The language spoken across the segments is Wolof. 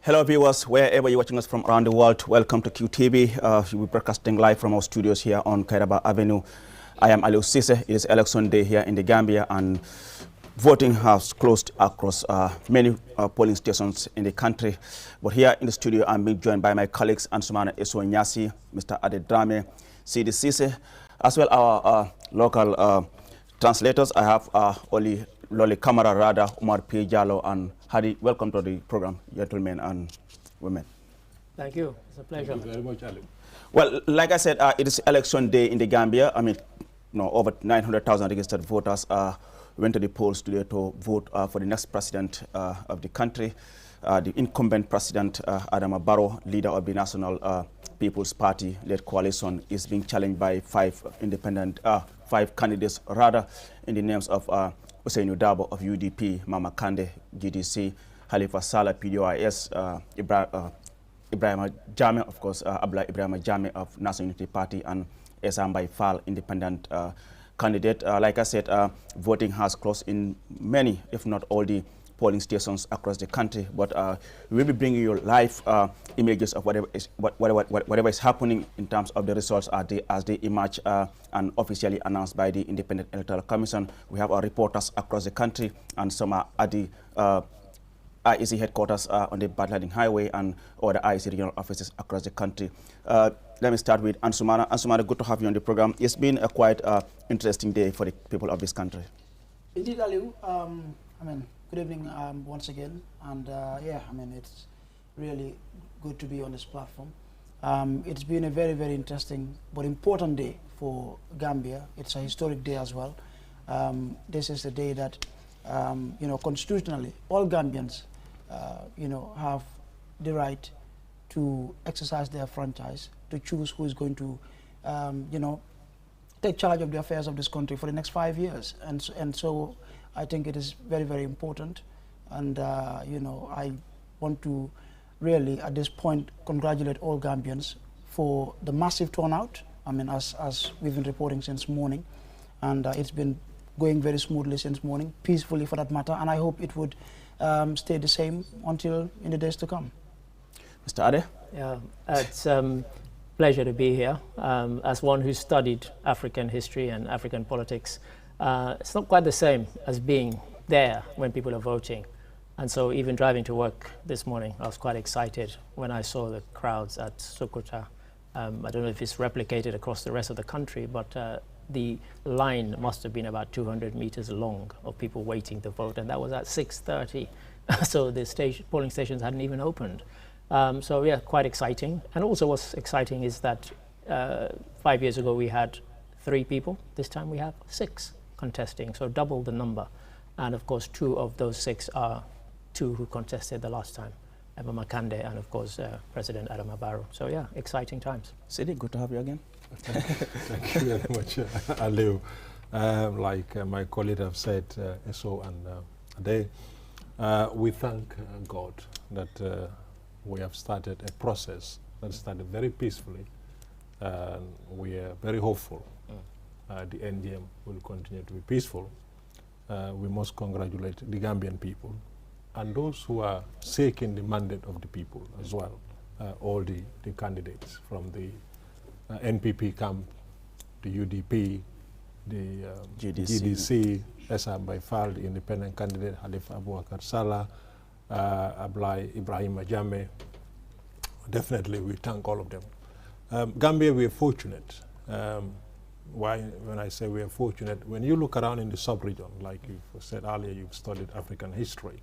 Hello viewers, wherever you're watching us from around the world, welcome to QTV. We're broadcasting live from our studios here on Kairaba Avenue. I am Aliou Cisse. It is election day here in the Gambia and voting has closed across many polling stations in the country. But here in the studio, I'm being joined by my colleagues Ansumana Eso Nyasi, Mr. Adedrame, Qtv Decision, as well our local translators. I have Oli Loli Kamara Rada, Umar P. Jallo, and Hadi. Welcome to the program, gentlemen and women. Thank you. It's a pleasure. Thank you very much, Ali. Well, like I said, it is election day in the Gambia. I mean, over 900,000 registered voters went to the polls today to vote for the next president of the country. The incumbent president, Adama Barrow, leader of the National People's Party-led coalition, is being challenged by five candidates, rather, in the names of Usainu Dabo of UDP, Mama Kande, GDC, Halifa Saleh, PDOIS, Ibrahim Jame, of course, Abla Ibrahim Jame of National Unity Party, and Esambai Fall, independent candidate. Like I said, voting has closed in many, if not all, the polling stations across the country. But we will be bringing you live images of whatever is happening in terms of the results as they emerge and officially announced by the Independent Electoral Commission. We have our reporters across the country, and some are at the IEC headquarters on the Badlading Highway and other IEC regional offices across the country. Let me start with Ansumana. Ansumana, good to have you on the program. It's been a quite interesting day for the people of this country. Indeed, Aliou. Good evening once again, and it's really good to be on this platform. It's been a very, very interesting but important day for Gambia. It's a historic day as well. This is the day that, constitutionally, all Gambians, have the right to exercise their franchise, to choose who is going to, take charge of the affairs of this country for the next 5 years. And so I think it is very, very important. And, I want to really, at this point, congratulate all Gambians for the massive turnout. I mean, as we've been reporting since morning. And it's been going very smoothly since morning, peacefully for that matter. And I hope it would stay the same until in the days to come. Mr. Ade? Yeah, it's a pleasure to be here. As one who studied African history and African politics, it's not quite the same as being there when people are voting. And so even driving to work this morning, I was quite excited when I saw the crowds at Sukuta. I don't know if it's replicated across the rest of the country, but the line must have been about 200 meters long of people waiting to vote, and that was at 6:30. So the polling stations hadn't even opened. So yeah, quite exciting. And also what's exciting is that 5 years ago we had 3 people. This time we have 6 contesting, so double the number. And of course 2 of those 6 are 2 who contested the last time, Mama Kande and of course President Adama Barrow. So yeah, exciting times. Sidi, good to have you again. Thank you very much, Aliou. Like my colleagues have said, Eso and Ade, we thank God that we have started a process that started very peacefully. We are very hopeful the NGM will continue to be peaceful. We must congratulate the Gambian people and those who are seeking the mandate of the people as well, all the candidates from the NPP camp, the UDP, the GDC, Esambai Fall, the independent candidate, Halifa Abubakar Saleh, Ablai Ibrahim Jame. Definitely we thank all of them. Gambia, we are fortunate. When I say we are fortunate, when you look around in the sub-region, like you said earlier, you've studied African history,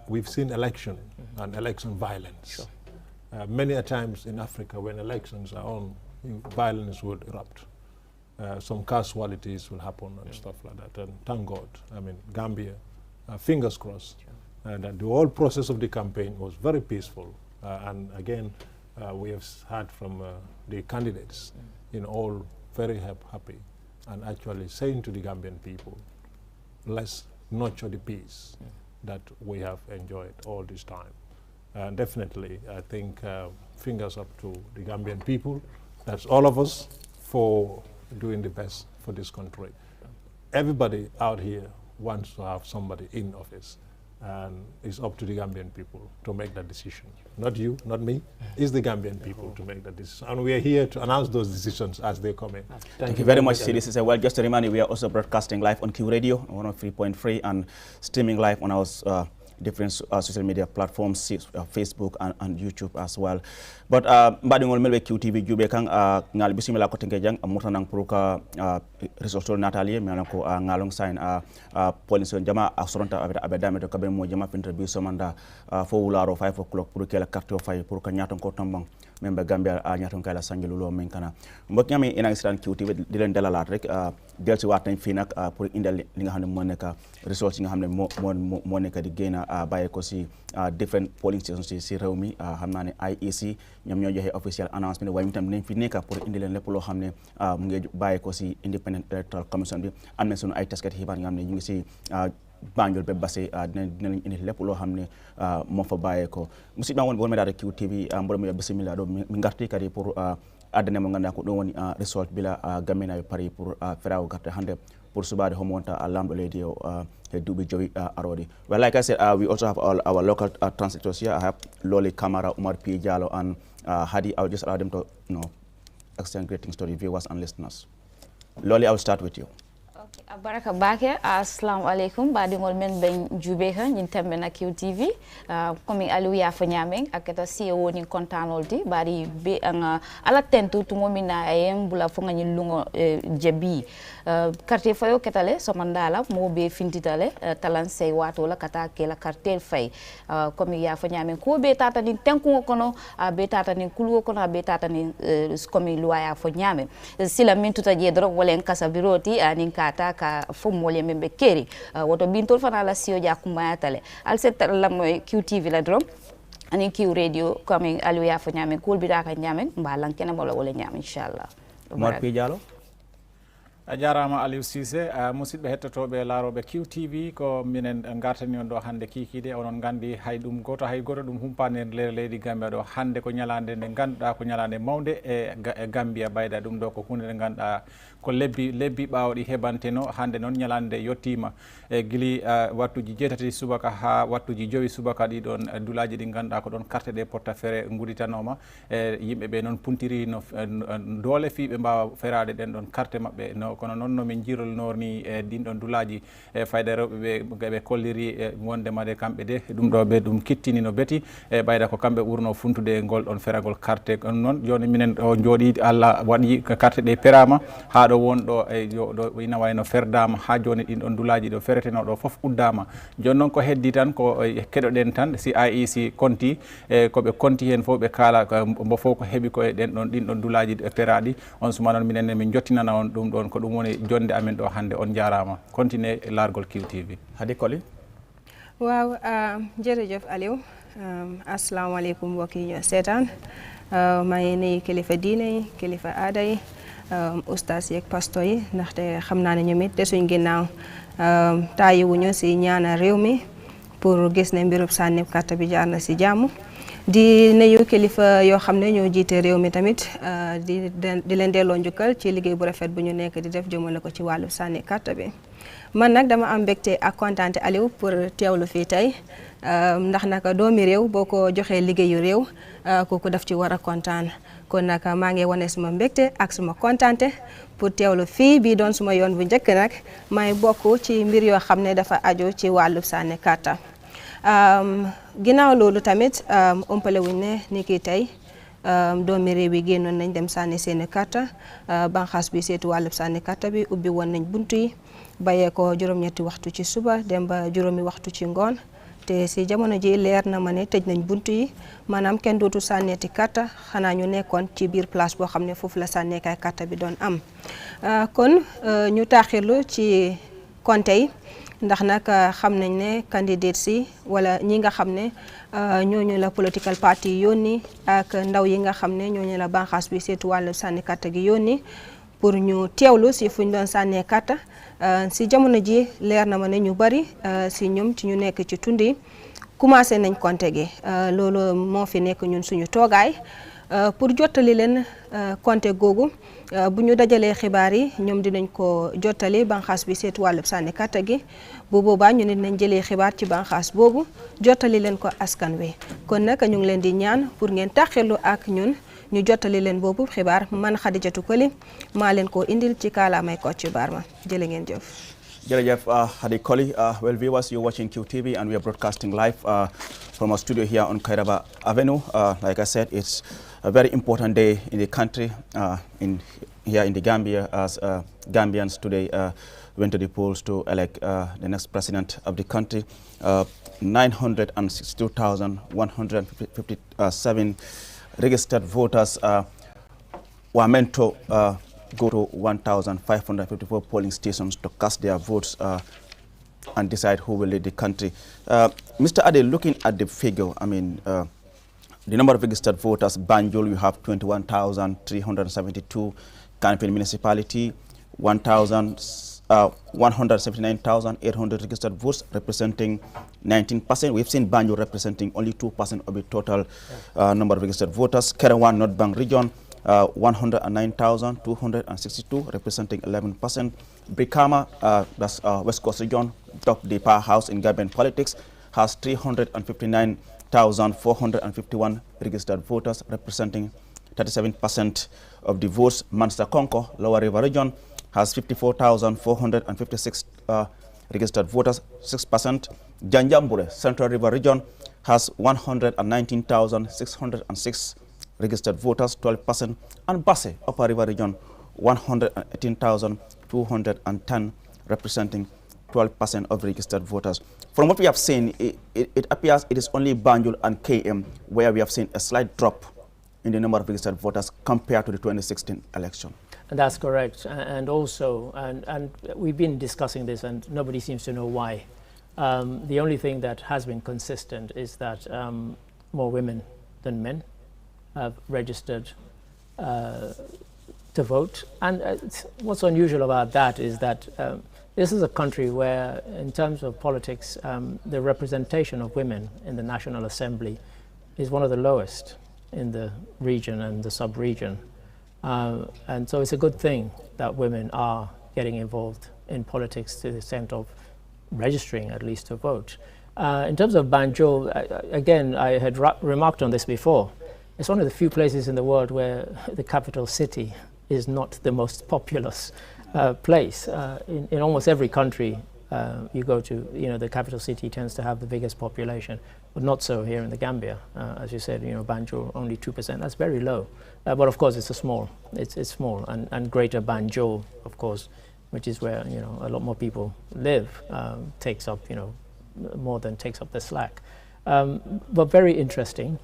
we've seen election and election violence. Sure. Many a times in Africa, when elections are on, violence will erupt. Some casualties will happen and stuff like that. And thank God, I mean, Gambia, fingers crossed, that the whole process of the campaign was very peaceful. And again, we have heard from the candidates all very happy and actually saying to the Gambian people, let's nurture the peace that we have enjoyed all this time. Definitely, I think fingers up to the Gambian people. That's all of us for doing the best for this country. Everybody out here wants to have somebody in office. And it's up to the Gambian people to make that decision. Not you, not me. It's the Gambian people to make that decision. And we are here to announce those decisions as they come in. Thank you very much, This is well, just to remind you, we are also broadcasting live on Q Radio, 103.3, and streaming live on our different social media platforms, Facebook and YouTube as well. But mbadingol melbe QTV jube kan ngal bismillah ko tenke jang mutanang pour ka resolution natalie menako ngalong sign police jama asronta abedame to kabe mo jama interview somanda fo wularo 5 o'clock pour que la carte fay pour ka nyaton ko tombang membe Gambia nyaton kala sangilulo men kana mbok ñami ina ngi QTV di len dalalat rek del ci wat nañ fi nak pour indal li nga xamne mo nek result yi nga xamne mo nek di gëna baye ko ci different polling stations ci réew mi xamna ne IEC ñom ñoo joxe official announcement waaye tam dinañ fi nekk pour indi leen lépp loo xam ne mu ngi bàyyi ko si Independent Electoral Commission bi am na sunu ay taskat xibaar nga xam ne ñu ngi si Banjul ba Basse dinañ indi lépp loo xam ne moo fa bàyyee ko musidɓe wonɓe wonɓe dade QTV mboɗo mi bisimilla ɗo mi garti kadi pour addane mo ganduɗa ko ɗum woni result bila gaminaɓe paari pour ferago garte hannde pour subade homo wonta lamɗo leydi o duuɓi joyi arode. Well, like I said, we also have our local translators here. I have Loli Kamara, Umar P. Jallo, and Hadi. I will just allow them to extend greetings to the viewers and listeners. Loli, I will start with you. Okay, baraka bake assalamu alaikum badingol men ben jube ha nyin tembe na QTV komi Aliou ya fa nyameng akata CEO ni kontanolti bari be nga ala tentu tumo mina ayem bula fo ngani lungo jebi carte fayo ketale so mandala mo be fintitale talan sey wato la kata ke la carte fay komi ya fa nyameng ko be tata ni tenku kono be tata ni kulu kono be tata ni komi luwa ya fa nyame sila min tuta je dro wolen kasabiroti anin kata ka fomole membe keri woto bintol fana la sio ja kumaya tale al secteur la moy QTV la drom ani Q radio comme Aliou ya fa nyame kul bi da ka nyame mbalan kena wala nyame inshallah Omar P Diallo a jarama Aliou Cissé musidɓe hettotoɓe laaroɓe QTV ko minen gartani on ɗo hannde kikide onon gandi hay goto ɗum humpani nder leydi Gambia ɗo hannde ko ñalande nde ganduɗa ko ñalande mawde e Gambia bayda ɗum ɗo ko hunde nde ganduɗa ko lebbi ɓawɗi heɓanteno hannde noon ñalande yettima e guili wattuji 7 subaka ha wattuji 5 subaka ɗiɗon dulaji ɗi ganduɗa ko ɗon carte ɗe porta fere guditanoma e yimɓeɓe noon puntiri no doole fiɓe mbawa ferade ɗen ɗon carte mabɓe no kono noon nomin jirolnorni e ɗinɗon dulaji e fayda rewɓe ɓe kolliri e wondema de kamɓe de ɗum ɗo ɓe ɗum kittini no beeti e ɓayda ko kamɓe ɓurno funtude ngol ɗon feragol carte on noon joni minen o jooɗi Allah waɗi carte ɗe perama ha ɗo wonɗo e ɗo ina wayno ferdama ha joni ɗin ɗon dulaji ɗo fereteno ɗo foof uddama joni noon ko heddi tan ko keɗoɗen tan si IEC konti e koɓe konti hen fof ɓe kaala mbo fof ko heeɓi ko e ɗin ɗon dulaji peraɗi on suma noon minen min jottinana on ɗum ɗon ko ɗum woni jonde amen ɗo hannde on jarama continue largol QTV. Hadi Koli waaw jërëjëf Aliou assalamu aleykum mbokk yi ñoo seetaan maa ngi nuyu kilifa diine yi kilifa aada yi ustaas yeeg pasto yi ndaxte xam naa ne ñoom it desuñ ginnaaw taayiwuñu si ñaana réew mi pour gis ne mbirub sànni carte bi jaar na si jàmm di nuyu kilifa yoo xam ne ñoo jiite réew mi tamit di leen delloo njukkal ci liggéey bu rafet bu ñu nekk di def jëmale ko ci wàllu sànni carte bi man nag dama am mbégte ak kontaante Aliou pour teewlu fii tey ndax naka doomi réew boo ko joxee liggéeyu réew kooku daf ci war a kontaan kon nag maa ngi wane suma mbégte ak suma kontaante pour teewlu fii bii doon suma yoon bu njëkk nag may bokk ci mbir yoo xam ne dafa aju ci wàllu sànni carte ginnaaw loolu tamit umpale wuñ ne ni ki tey doomi réew yi génnoon nañ dem sànni seeni carte banxaas bi seetu wàllu sànni carte bi ubbi woon nañ buntu yi bayee ko juróom-ñetti waxtu ci suba dem ba juróomi waxtu ci ngoon te si jamono ji leer na ma ne tëj nañ buntu yi maanaam kenn dootu sànneeti carte xanaa ñu nekkoon ci biir place boo xam ne foofu la sànneekaay carte bi doon am kon ñu taaxirlu ci konte yi ndax nag xam nañ ne candidate si wala ñi nga xam ne ñooñu la political party yónni ak ndaw yi nga xam ne ñooñu la banxaas bi seetu wàllu sànni carte gi yónni pour ñu teewlu si fu ñu doon sànnee carte si jamono ji leer na ma ne ñu bari si ñoom ci ñu nekk ci tund yi commencé nañ compter gi loolu moo fi nekk ñun suñu toogaay pour jottali leen compte googu bu ñu dajalee xibaar yi ñoom dinañ ko jottali banxaas bi seetu wàllub sànni kàtta gi bu boobaa ñu ne nañ jëlee xibaar ci banxaas boobu jottali leen ko askan wi kon nag ñu ngi leen di ñaan pour ngeen taxelu ak ñun ñu jottali leen boobu xibaar man Xadijatu Koli maa leen ko indil ci kaalaamay Kocc Barma jërë ngeen jëf. Jerejef Hadi Koli. Well, viewers, you're watching QTV and we are broadcasting live from our studio here on Kairaba Avenue. Like I said, it's a very important day in the country, here in the Gambia, as Gambians today went to the polls to elect the next president of the country. 962,157 registered voters were meant to go to 1,554 polling stations to cast their votes and decide who will lead the country. Mr. Ade, looking at the figure, I mean, the number of registered voters, Banjul, you have 21,372, Kanifing municipality, 179,800 registered votes, representing 19%. We've seen Banjul representing only 2% of the total number of registered voters. Kerewan, North Bank region, 109,262, representing 11%. Brikama, that's West Coast region, top the powerhouse in Gambian politics, has 359,451 registered voters, representing 37% of the votes. Mansa Konko, Lower River region, has 54,456 registered voters, 6%. Janjambure, Central River region, has 119,606 registered voters, 12%, and Basse, Upper River region, 118,210, representing 12% of registered voters. From what we have seen, it appears it is only Banjul and KM where we have seen a slight drop in the number of registered voters compared to the 2016 election. And that's correct. And also, and we've been discussing this and nobody seems to know why. The only thing that has been consistent is that more women than men have registered to vote. And what's unusual about that is that this is a country where, in terms of politics, the representation of women in the National Assembly is one of the lowest in the region and the sub-region. And so it's a good thing that women are getting involved in politics to the extent of registering at least to vote. In terms of Banjul, again, I had remarked on this before. It's one of the few places in the world where the capital city is not the most populous place. In almost every country you go to, the capital city tends to have the biggest population, but not so here in the Gambia. As you said, Banjul only 2%. That's very low. But of course, it's small. It's small, and Greater Banjul, of course, which is where a lot more people live, takes up more than takes up the slack. But very interesting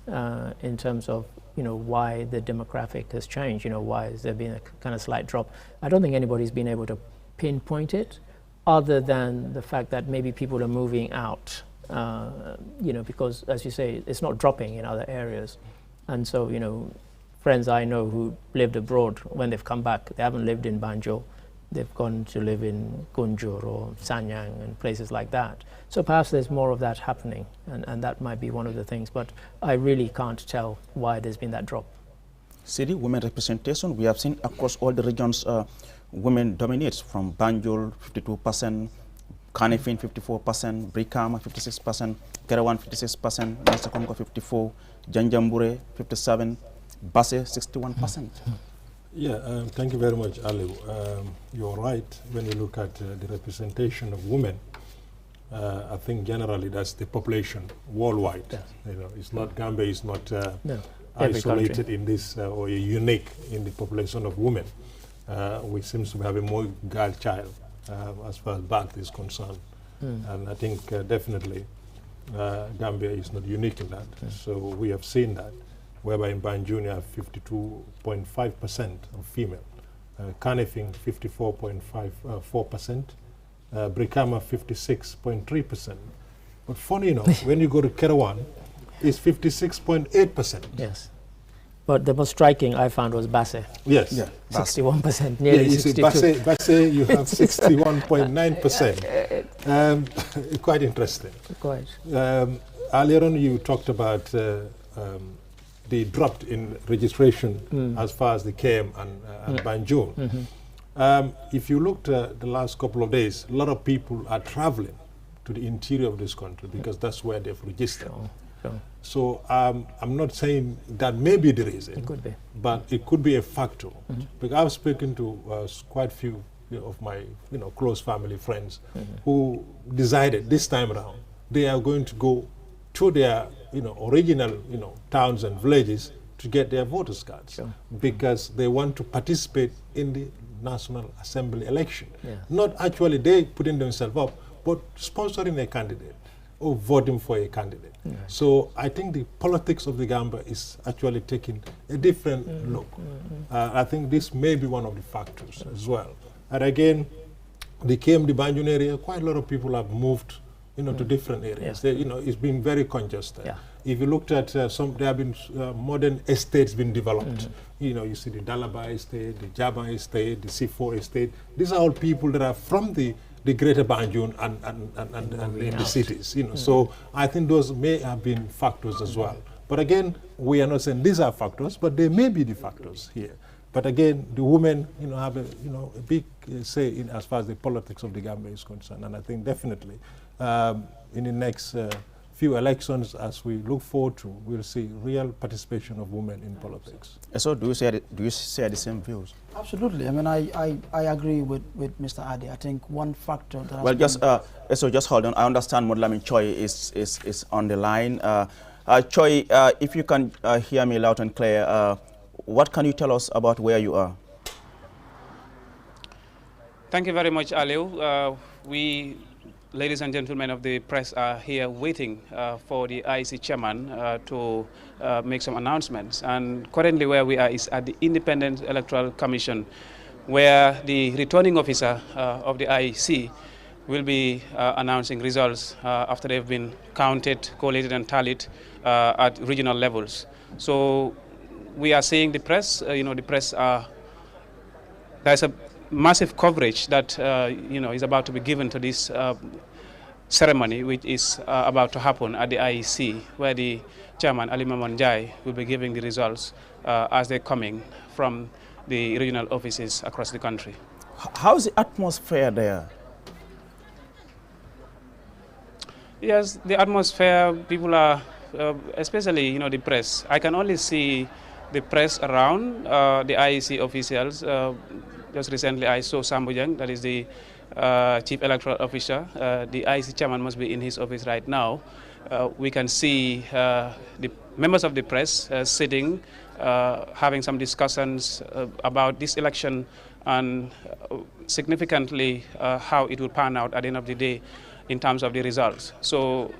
in terms of why the demographic has changed. Why has there been a kind of slight drop? I don't think anybody's been able to pinpoint it, other than the fact that maybe people are moving out. Because as you say, it's not dropping in other areas, and so friends I know who lived abroad, when they've come back, they haven't lived in Banjul. They've gone to live in Gunjur or Sanyang and places like that. So perhaps there's more of that happening, and that might be one of the things, but I really can't tell why there's been that drop. City women representation, we have seen across all the regions, women dominate, from Banjul 52%, Kanifing 54%, Brikama 56%, Kerewan 56%, Mansa Konko 54%, Janjambure 57%, Basse 61%. Yeah, thank you very much, Ali. You're right. When you look at the representation of women, I think generally that's the population worldwide. Yes. It's not Gambia is not isolated in this or unique in the population of women. We seem to have a more girl child as far as birth is concerned, and I think definitely Gambia is not unique in that. So we have seen that, whereby in Banjul you have 52.5% of female, Kanifing 54.4%, Brikama 56.3%. But funny enough, when you go to Kerewan, it's 56.8%. Yes. But the most striking I found was Basse. Yes. Yeah, 61%, nearly 62%. Basse, you have 61.9%. Quite interesting. Quite. Earlier on, you talked about the they dropped in registration as far as the KM and Banjul. If you looked at the last couple of days, a lot of people are traveling to the interior of this country because that's where they've registered. So I'm not saying that may be the reason. It could be. But it could be a factor. Because I've spoken to quite a few of my close family friends who decided this time around they are going to go to their original towns and villages to get their voters cards because they want to participate in the National Assembly election. Not actually they putting themselves up, but sponsoring a candidate or voting for a candidate. So I think the politics of the Gambia is actually taking a different look. I think this may be one of the factors as well. And again, the Banjul area, quite a lot of people have moved to different areas. They, it's been very congested. If you looked at there have been modern estates been developed. You see the Dalaba estate, the Jaba estate, the C4 estate. These are all people that are from the greater Banjul and in the cities. So I think those may have been factors as well. But again, we are not saying these are factors, but they may be the factors here. But again, the women, have a big say in as far as the politics of the Gambia is concerned. And I think definitely in the next few elections, as we look forward to, we'll see real participation of women in politics. So do you share the same views? Absolutely. I mean, I agree with Mr. Adi. I think one factor that well, just hold on. I understand Modlamin Choi is on the line. Choi, if you can hear me loud and clear, what can you tell us about where you are? Thank you very much, Aliu. We, ladies and gentlemen of the press, are here waiting for the IEC chairman to make some announcements. And currently where we are is at the Independent Electoral Commission, where the returning officer of the IEC will be announcing results after they've been counted, collated and tallied at regional levels. So we are seeing the press, the press there's a massive coverage that is about to be given to this ceremony, which is about to happen at the IEC, where the chairman Ali Mamanjai will be giving the results as they're coming from the regional offices across the country. How is the atmosphere there? Yes, the atmosphere, people are, especially the press. I can only see the press around the IEC officials. Just recently I saw Sambujang, that is the Chief Electoral Officer. The IEC chairman must be in his office right now. We can see the members of the press sitting, having some discussions about this election and significantly how it will pan out at the end of the day in terms of the results. So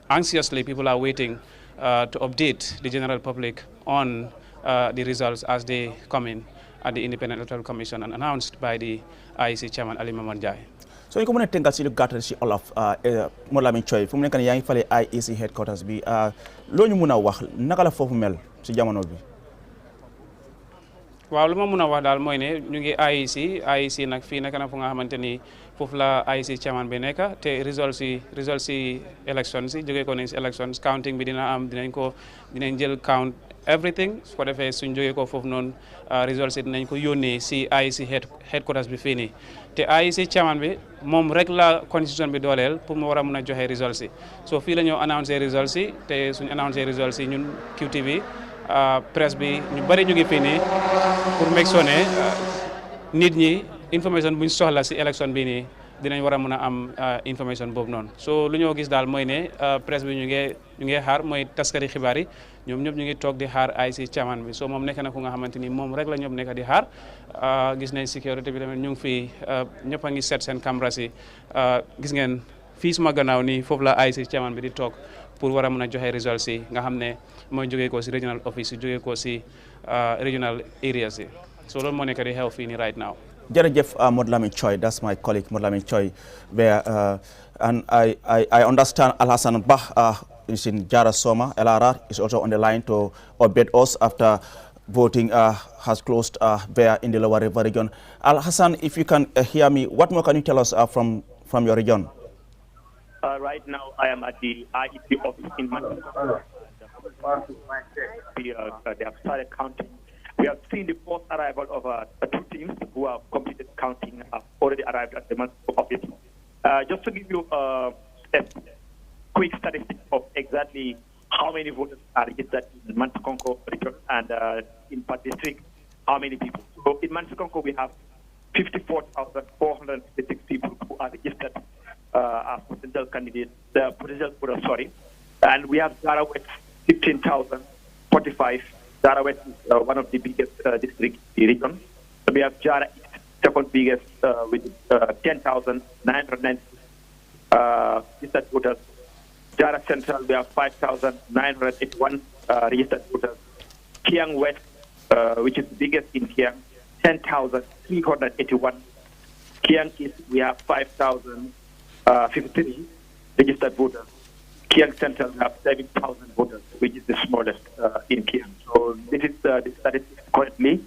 anxiously people are waiting to update the general public on the results as they come in at the Independent Electoral Commission and announced by the IEC chairman Ali Mamanjai. So you come tengal si lu gatal si Olaf Modlamin Choi fu mu nekk yaa ngi fale IEC headquarters bi loo ñu mën a wax naka la foofu mel si jamono bi. waaw lu ma mën a wax daal mooy ne ñu ngi IEC nag fii nekk na fu nga xamante ni foofu la IEC chairman bi nekk te results si elections yi jógee ko nañ si elections counting bi dina am dinañ jël count everything su ko defee suñ jógee ko foofu noonu results yi dinañ ko yónnee si IEC headquarters bi fii nii te IEC chairman bi moom rek la constitution bi dooleel pour mu war a mën a joxe results yi so fii la ñoo annoncé results yi te suñ annoncé results yi ñun QTV presse bi ñu bari ñu ngi fii nii pour make sure ne nit ñi information buñ soxla si élection bi nii dinañ war a mën a am information boobu noonu so lu ñoo gis daal mooy ne presse bi ñu ngi xaar mooy taskari xibaar yi ñoom ñëpp ñu ngi toog di xaar IEC chairman bi so moom nekk na ku nga xamante ni moom rek la ñoom nekk di xaar gis nañ sécurité bi tamit ñu ngi fii ñëpp a ngi seet seen caméra si gis ngeen fii suma gannaaw nii foofu la IEC chairman bi di toog pour war a mën a joxe results yi nga xam ne mooy jógee ko si regional office yi jógee ko si regional areas yi so loolu moo nekk di xew fii nii right now. Jërëjëf Modlamin Choi, that's my colleague Modlamin Choi, where and I understand Alhassan Bah is in Jara Soma. LRR is also on the line to update us after voting has closed there in the Lower River region. Alhassan, if you can hear me, what more can you tell us from your region? Right now, I am at the IEC office in Manchester. They have started counting. We have seen the first arrival of 2 teams who have completed counting, have already arrived at the Mansakonko office. Just to give you a quick statistic of exactly how many voters are registered in Mansakonko region and in PT3, how many people. So in Mansakonko, we have 54,456 people who are registered as potential candidates, potential voters, and we have Zara West 15,045. Zara West is one of the biggest districts in the region. We have Jara East, second biggest with 10,990 registered voters. Jara Central, we have 5,981 registered voters. Kiang West, which is the biggest in Kiang, 10,381. Kiang East, we have 5,053 registered voters. Kiang Central, we have 7,000 voters, which is the smallest in Kiang. So this is the statistics currently,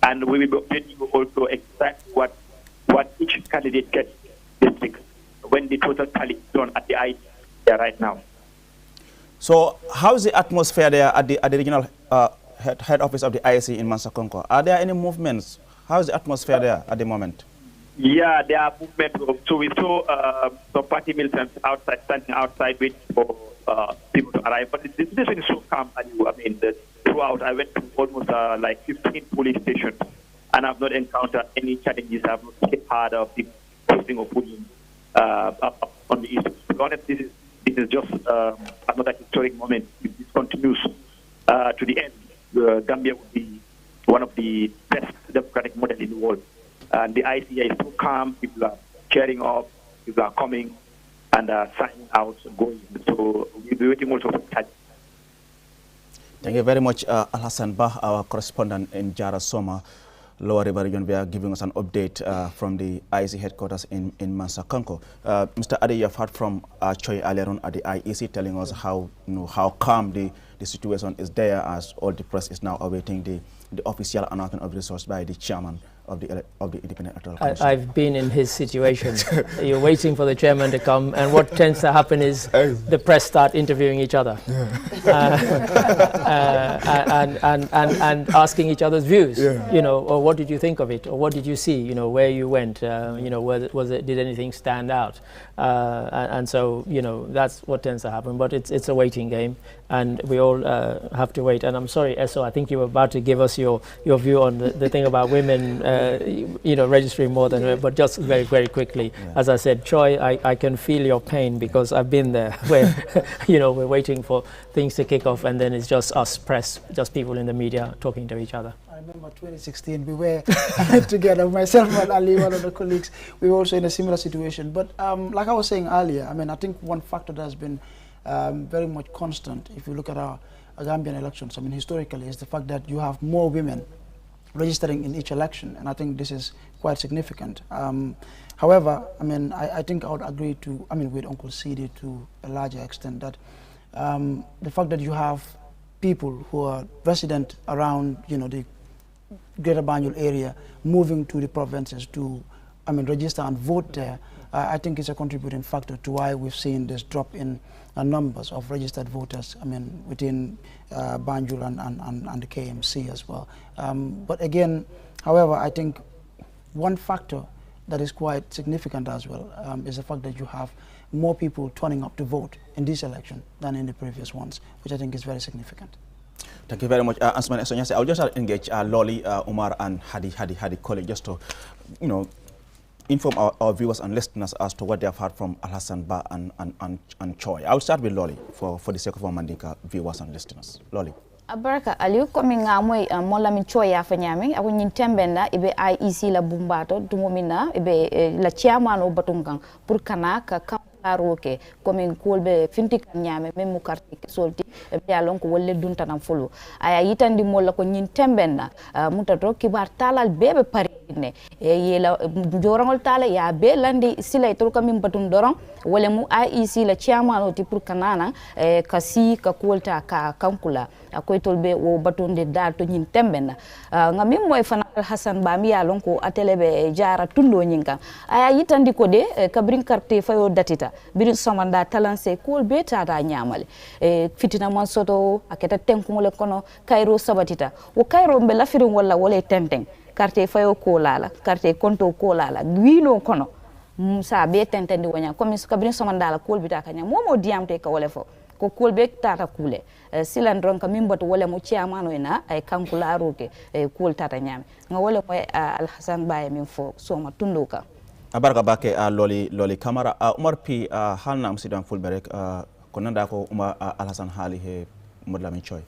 and we will be able to also exactly what each candidate gets districts when the total tally is done at the IEC right now. So how is the atmosphere there at the regional head office of the IEC in Mansakonko? Are there any movements? How is the atmosphere there at the moment? Yeah, there are movements. So we saw some party militants standing outside waiting for people to arrive. But the situation is so calm. I mean, throughout, I went to almost like 15 police stations, and I've not encountered any challenges. I've not been part of the posting of polling on the issue. To be honest, this is just another historic moment. If this continues to the end, Gambia will be one of the best democratic models in the world. And the ICA is so calm, people are cheering up, people are coming and signing out, going. So we'll be waiting also for that. Thank you very much, Alhassan Bah, our correspondent in Jara Soma, Lower River Region. We are giving us an update from the IEC headquarters in Mansakonko. Mr. Ade, you have heard from Choi earlier on at the IEC telling us how calm the situation is there, as all the press is now awaiting the official announcement of the results by the chairman of the Independent Electoral Commission. I've been in his situation. You're waiting for the chairman to come, and what tends to happen is the press start interviewing each other and asking each other's views. You know, or what did you think of it, or what did you see? You know, where you went. You know, did anything stand out? And so, you know, that's what tends to happen. But it's a waiting game, and we all have to wait. And I'm sorry, Esso, I think you were about to give us your view on the thing about women. You know, registering more than, but just very, very quickly. Yeah. As I said, Troy, I can feel your pain because I've been there where, you know, we're waiting for things to kick off and then it's just us, press, just people in the media talking to each other. I remember 2016, we were together, myself and Ali, one of the colleagues, we were also in a similar situation. But like I was saying earlier, I mean, I think one factor that has been very much constant, if you look at our Gambian elections, I mean, historically, is the fact that you have more women registering in each election, and I think this is quite significant. However, I mean, I think I would agree with Uncle Sidi to a larger extent that the fact that you have people who are resident around, you know, the Greater Banjul area moving to the provinces to, register and vote there, I think it's a contributing factor to why we've seen this drop in numbers of registered voters, within Banjul and the KMC as well. But again, however, I think one factor that is quite significant as well is the fact that you have more people turning up to vote in this election than in the previous ones, which I think is very significant. Thank you very much, Asman Esonyase. I'll just engage Loli, Umar, and Hadi colleague just to, you know, inform our viewers and listeners as to what they have heard from Alhassan Ba and Choi. I'll start with Loli for the sake of our Mandinka viewers and listeners. Loli. Abaraka Aliou komi ngamoy mola min Choi ya fanyami ako nyin tembenda ibe IEC la bumbato dumomina ibe la chairman o batungang pour kanaka aroke komi kolbe finti nyame memu karti solti be alon ko wolle dunta nam fulu aya yitandi molla ko nyin tembenda mutato kibar talal bebe pari ne yela jorangol tala ya be landi sila to kam batun dorong wala mu IEC la chairman oti pour kanana kasi ka kulta ka kankula akoy tolbe wo batunde dal to nyin tembena nga mim moy fana Hassan Ba mi ya lon ko atelebe jara tundo nyinka aya yitandi ko de kabrin carte fayo datita birin somanda talanse kol be tata nyamale fitina man soto aketa tenkungole kono kairo sabatita wo kairo mbe lafirin wala wala tenteng carte fayo ko lala carte konto ko lala gwino kono sa be tentendi wanya comme kabrin somanda la kol bita kanya momo diamte ka wala fo ko kol be tata kule silan dron ka min bato wala mu ciamano ina ay kankula roke kol tata nyame nga wala moy Al Hassan Baye min fo soma tunduka abarka bake loli camera Umar P halna musidan fulberek ko nanda ko Al Hassan hali he modla min choy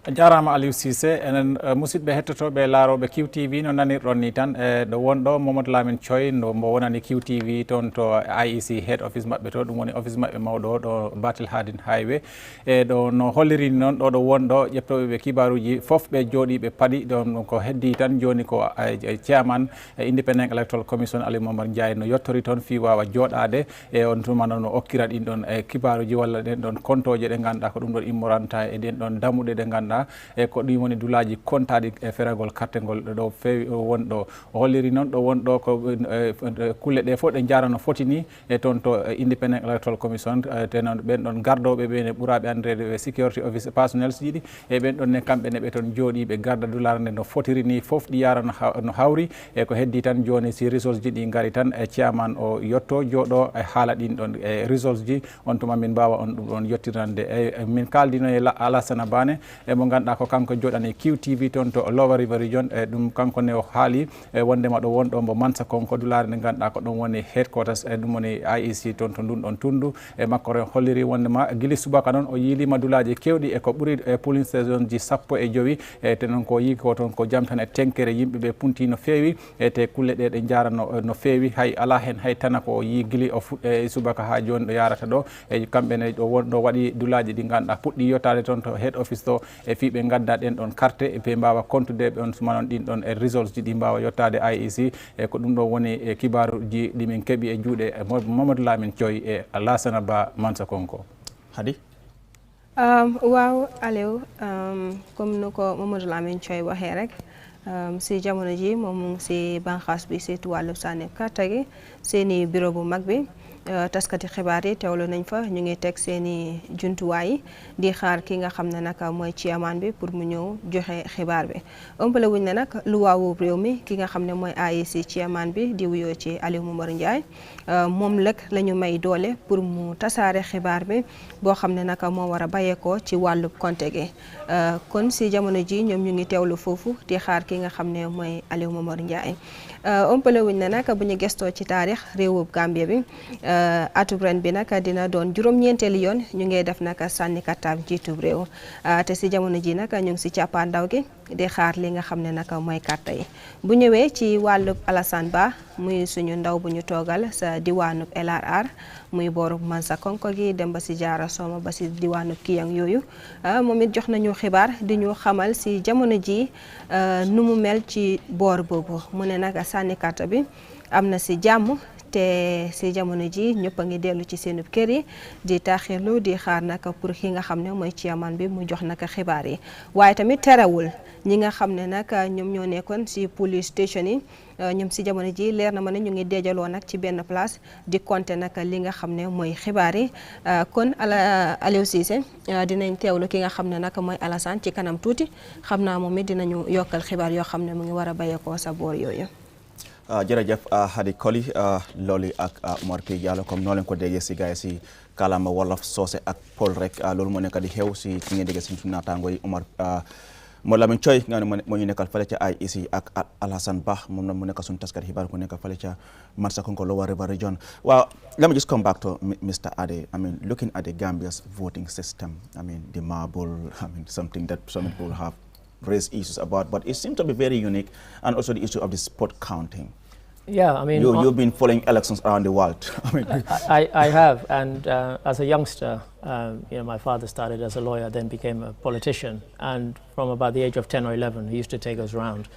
jarama Aliou Cissé enen musidɓe hettotoɓe laaroɓe QTV no nanirɗon ni tan ɗo wonɗo Mamadou Lamine Thioye no mbo wonani QTV toon to IEC head office maɓɓe to ɗum woni office maɓɓe mawɗo ɗo Batel Hadin Highway e ɗo no hollirini noon ɗo ɗo wonɗo ƴeftoɓeɓe kibaruji foof ɓe jooɗiɓe paaɗi ɗon ko heddi tan joni ko chairman Independent Electoral Commission Aliou Momar Ndiaye no yettori toon fi wawa jooɗade e on tuma no okkira ɗin ɗon kibaruji walla ɗen ɗon comptoje ɗe ganduɗa ko ɗum ɗon immoranta e ɗen ɗon dammuɗe ɗe ganduɗa e ko ɗum woni dulaji kontaɗi e feragol kartegol ɗo fewi wonɗo o holliri noon ɗo wonɗo ko kulle ɗe fof ɗe jara no foti ni e toon to Independent Electoral Commission te noon ɓen ɗon gardoɓe ɓe ne ɓuuraɓe andrede security office personnel jiɗi e ɓen ɗon ne kamɓe ne ɓe toon jooɗi ɓe garda dular nde no fotiri ni fof ɗi yara no hawri e ko heddi tan joni si results ji ɗi gari tan e chairman o yetto jooɗo e haala ɗin ɗon e results ji on tuma min mbawa on ɗum ɗon yettirande e min kaldino e Alassane Bane e mo ganduɗa ko kanko joɗani QTV toon to Lower River Region e ɗum kanko ne o haali e wondema ɗo wonɗo mbo Mansa Konko dulare nde ganduɗa ko ɗum woni headquarters e ɗum woni IEC toon to ndun ɗon tundu e makko ren holliri wondema guili subaka noon o yiilima dulaji kewɗi e ko ɓuuri e polling station ji 15 e te noon ko yii ko toon ko jam tan e tenkere yimɓeɓe punti no fewi e te kulle ɗe ɗe jara no fewi hay ala hen hay tana ko yii guili o fuɗɗe e subaka ha joni ɗo yarata ɗo e kamɓene ɗo wonɗo waɗi dulaji ɗi ganduɗa puɗɗi yettade toon to head office to e fiɓe gadda ɗen ɗon carte e ɓe mbawa comptude ɓe on suma noon ɗin ɗon e results ji ɗi mbawa yettade IEC e ko ɗum ɗo woni e kibaruji ɗimin keeɓi e juuɗe Mamadou Lamine Thioye e Alassane Ba Mansa Konko Hadi waaw Aliou comme nu ko Mamadou Lamine Thioye waxee rek si jamono ji moom si banxaas bi saytu wàllu sànni carte gi seeni bureau bu mag bi taskati xibaar yi teewlu nañ fa ñu ngi teg seeni jumtuwaay di xaar ki nga xam ne nag mooy chairman bi pour mu ñëw joxe xibaar bi ëmpale wuñ ne nag lu waawu réew mi ki nga xam ne mooy IEC chairman bi di wuyoo ci Aliou Momar Ndiaye moom lëg la ñu may doole pour mu tasaare xibaar bi boo xam ne nag moo war a bàyyeekoo ci wàllu konte gi kon si jamono ji ñoom ñu ngi teewlu foofu di xaar ki nga xam ne mooy Aliou Momar Ndiaye ëmpale wuñ ne nag bu ñu gestoo ci taarix réewub Gambie bi atub ren bi nag dina doon juróom-ñeenteeli yoon ñu ngi def nag sànni kartaab jiitub réew te si jamono ji nag ñu ngi si càppaandaw gi di xaar li nga xam ne nag mooy karta yi bu ñëwee ci wàllub Alassane Ba muy suñu ndaw bu ñu toogal sa diwaanub LRR muy boorub Mansa Konko gi dem ba si jaara sooma ba si diwaanub Kiyang yooyu moom it jox nañu xibaar di ñu xamal si jamono ji nu mu mel ci boor boobu mu ne nag sànni karta bi am na si jàmm te si jamono ji ñëpp a ngi dellu ci seenub kër yi di taaxirlu di xaar naka pour ki nga xam ne mooy chairman bi mu jox naka xibaar yi waaye tamit terewul ñi nga xam ne nag ñoom ñoo nekkoon si police station yi ñoom si jamono ji leer na ma ne ñu ngi dejaloo nag ci benn place di compter nag li nga xam ne mooy xibaar yi kon Aliou Cissé dinañ teewlu ki nga xam ne nag mooy Alassane ci kanam tuuti xam naa moom it dinañu yokkal xibaar yoo xam ne mu ngi war a bàyyeekoo sa boor yooyu. jërëjëf Hadi Koli loolu ak Omar P Diallo comme noo leen ko déggee si gars yi si kàllaama wolof soose ak Pël rek loolu moo nekk di xew si ki ngeen déggee si naataango yi Mamadou Lamine Thioye nga ne moo ñu nekkal fale ca IEC ak Alassane Ba moom na mu nekk suñu taskat xibaar ku nekk fale ca Mansa Konko Lower River Region. Well, let me just come back to Mr. Ade. I mean, looking at the Gambia's voting system, I mean, the marble, I mean, something that some people have raised issues about, but it seems to be very unique, and also the issue of the spot counting. Yeah, I mean, you've been following elections around the world. I mean, I have, and as a youngster, you know, my father started as a lawyer, then became a politician, and from about the age of 10 or 11, he used to take us around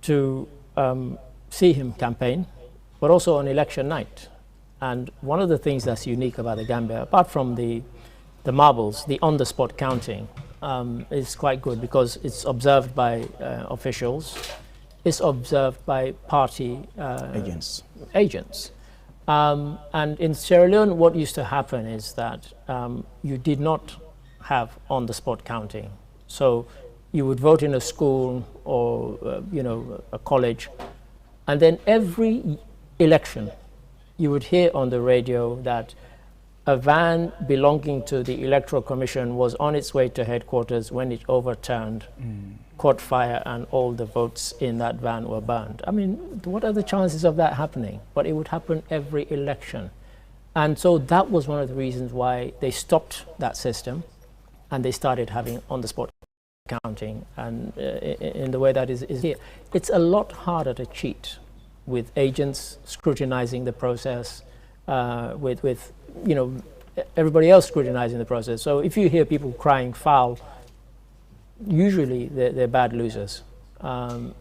to see him campaign, but also on election night. And one of the things that's unique about the Gambia, apart from the marbles, the on-the-spot counting is quite good because it's observed by officials, it's observed by party agents. And in Sierra Leone, what used to happen is that you did not have on-the-spot counting. So you would vote in a school or a college, and then every election you would hear on the radio that a van belonging to the Electoral Commission was on its way to headquarters when it overturned, caught fire, and all the votes in that van were burned. I mean, what are the chances of that happening? But it would happen every election. And so that was one of the reasons why they stopped that system and they started having on-the-spot counting, and in the way that is here. It's a lot harder to cheat with agents scrutinizing the process, with everybody else scrutinizing the process. So if you hear people crying foul, usually they're bad losers,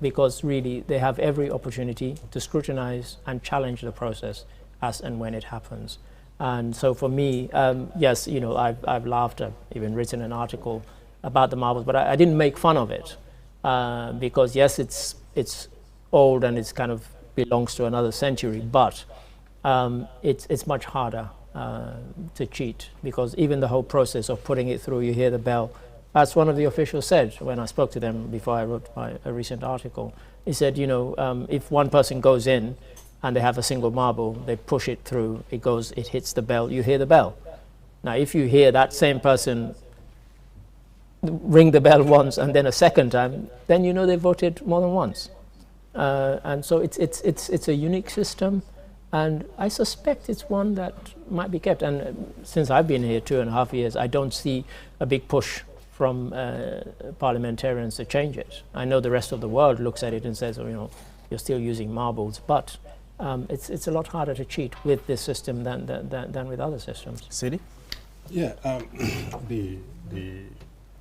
because really they have every opportunity to scrutinize and challenge the process as and when it happens. And so for me, yes, I've laughed, I've even written an article about the marbles, but I didn't make fun of it, because yes, it's old and it's kind of belongs to another century, but it's much harder to cheat, because even the whole process of putting it through, you hear the bell. As one of the officials said when I spoke to them before I wrote a recent article, he said, if one person goes in and they have a single marble, they push it through, it hits the bell, you hear the bell. Now, if you hear that same person ring the bell once and then a second time, then they voted more than once. And so it's a unique system, and I suspect it's one that might be kept. And since I've been here 2.5 years, I don't see a big push from parliamentarians to change it. I know the rest of the world looks at it and says, you're still using marbles, but it's a lot harder to cheat with this system than with other systems. Sidi? Yeah, the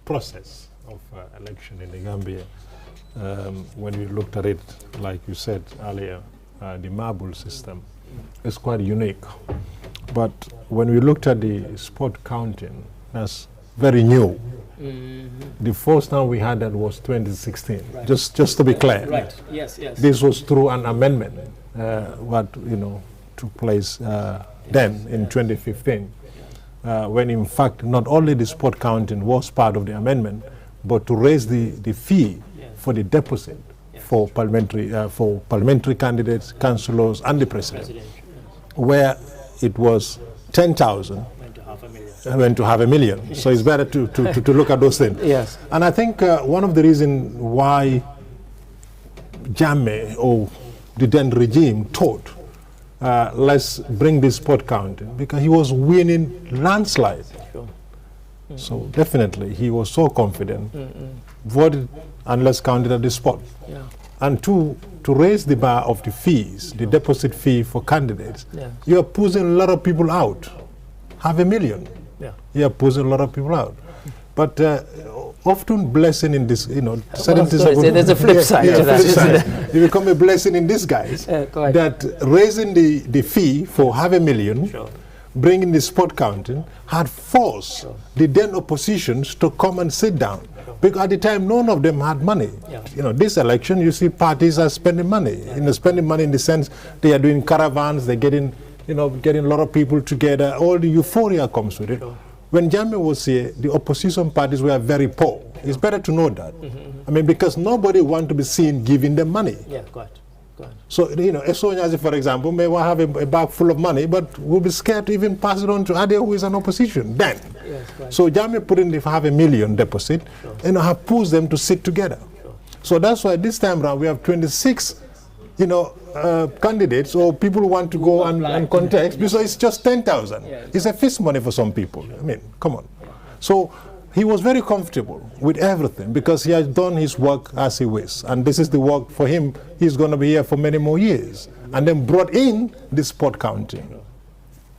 process of election in the Gambia, when we looked at it, like you said earlier, the marble system is quite unique. But when we looked at the spot counting, that's very new. The first time we had that was 2016. Right. Just to be clear. Right. Yes. This was through an amendment, what took place then in 2015, when in fact not only the spot counting was part of the amendment, but to raise the fee for the deposit for parliamentary candidates, councillors, and the president, where it was 10,000. Went to half a million. So it's better to look at those things. Yes. And I think one of the reasons why Jammeh or the then regime thought, let's bring this spot counting, because he was winning landslide. Sure. So definitely he was so confident, voted and let's count it at the spot. Yeah. And to raise the bar of the fees, the deposit fee for candidates, you are pushing a lot of people out. Half a million. Yeah. You are pushing a lot of people out. But often blessing in this, there's a flip side to that, isn't it? You become a blessing in disguise. That raising the fee for half a million, bringing the spot counting, had forced the then oppositions to come and sit down. Because at the time, none of them had money. This election, you see parties are spending money. Spending money in the sense they are doing caravans, they're getting a lot of people together. All the euphoria comes with it. Sure. When Jammeh was here, the opposition parties were very poor. It's better to know that. I mean, because nobody wants to be seen giving them money. Yeah, quite. So, Esonyazi, for example, may well have a bag full of money, but will be scared to even pass it on to Ade, who is an opposition then. Yes, so Jammeh put in the half a million deposit, and have pushed them to sit together. So that's why this time around we have 26 candidates or people who want to go and contest, because it's just 10,000. It's a fist money for some people. I mean, come on. So he was very comfortable with everything because he has done his work as he wishes. And this is the work for him. He's going to be here for many more years. And then brought in the spot counting.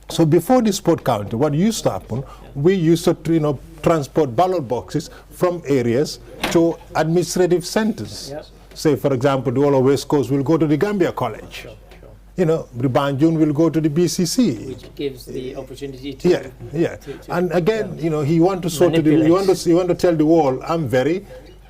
So before the spot counting, what used to happen, we used to transport ballot boxes from areas to administrative centers. say, for example, the whole of West Coast will go to the Gambia College. You know, the Banjul will go to the BCC. Which gives the opportunity to... And again, you know, he want to sort of, you want to tell the world, I'm very,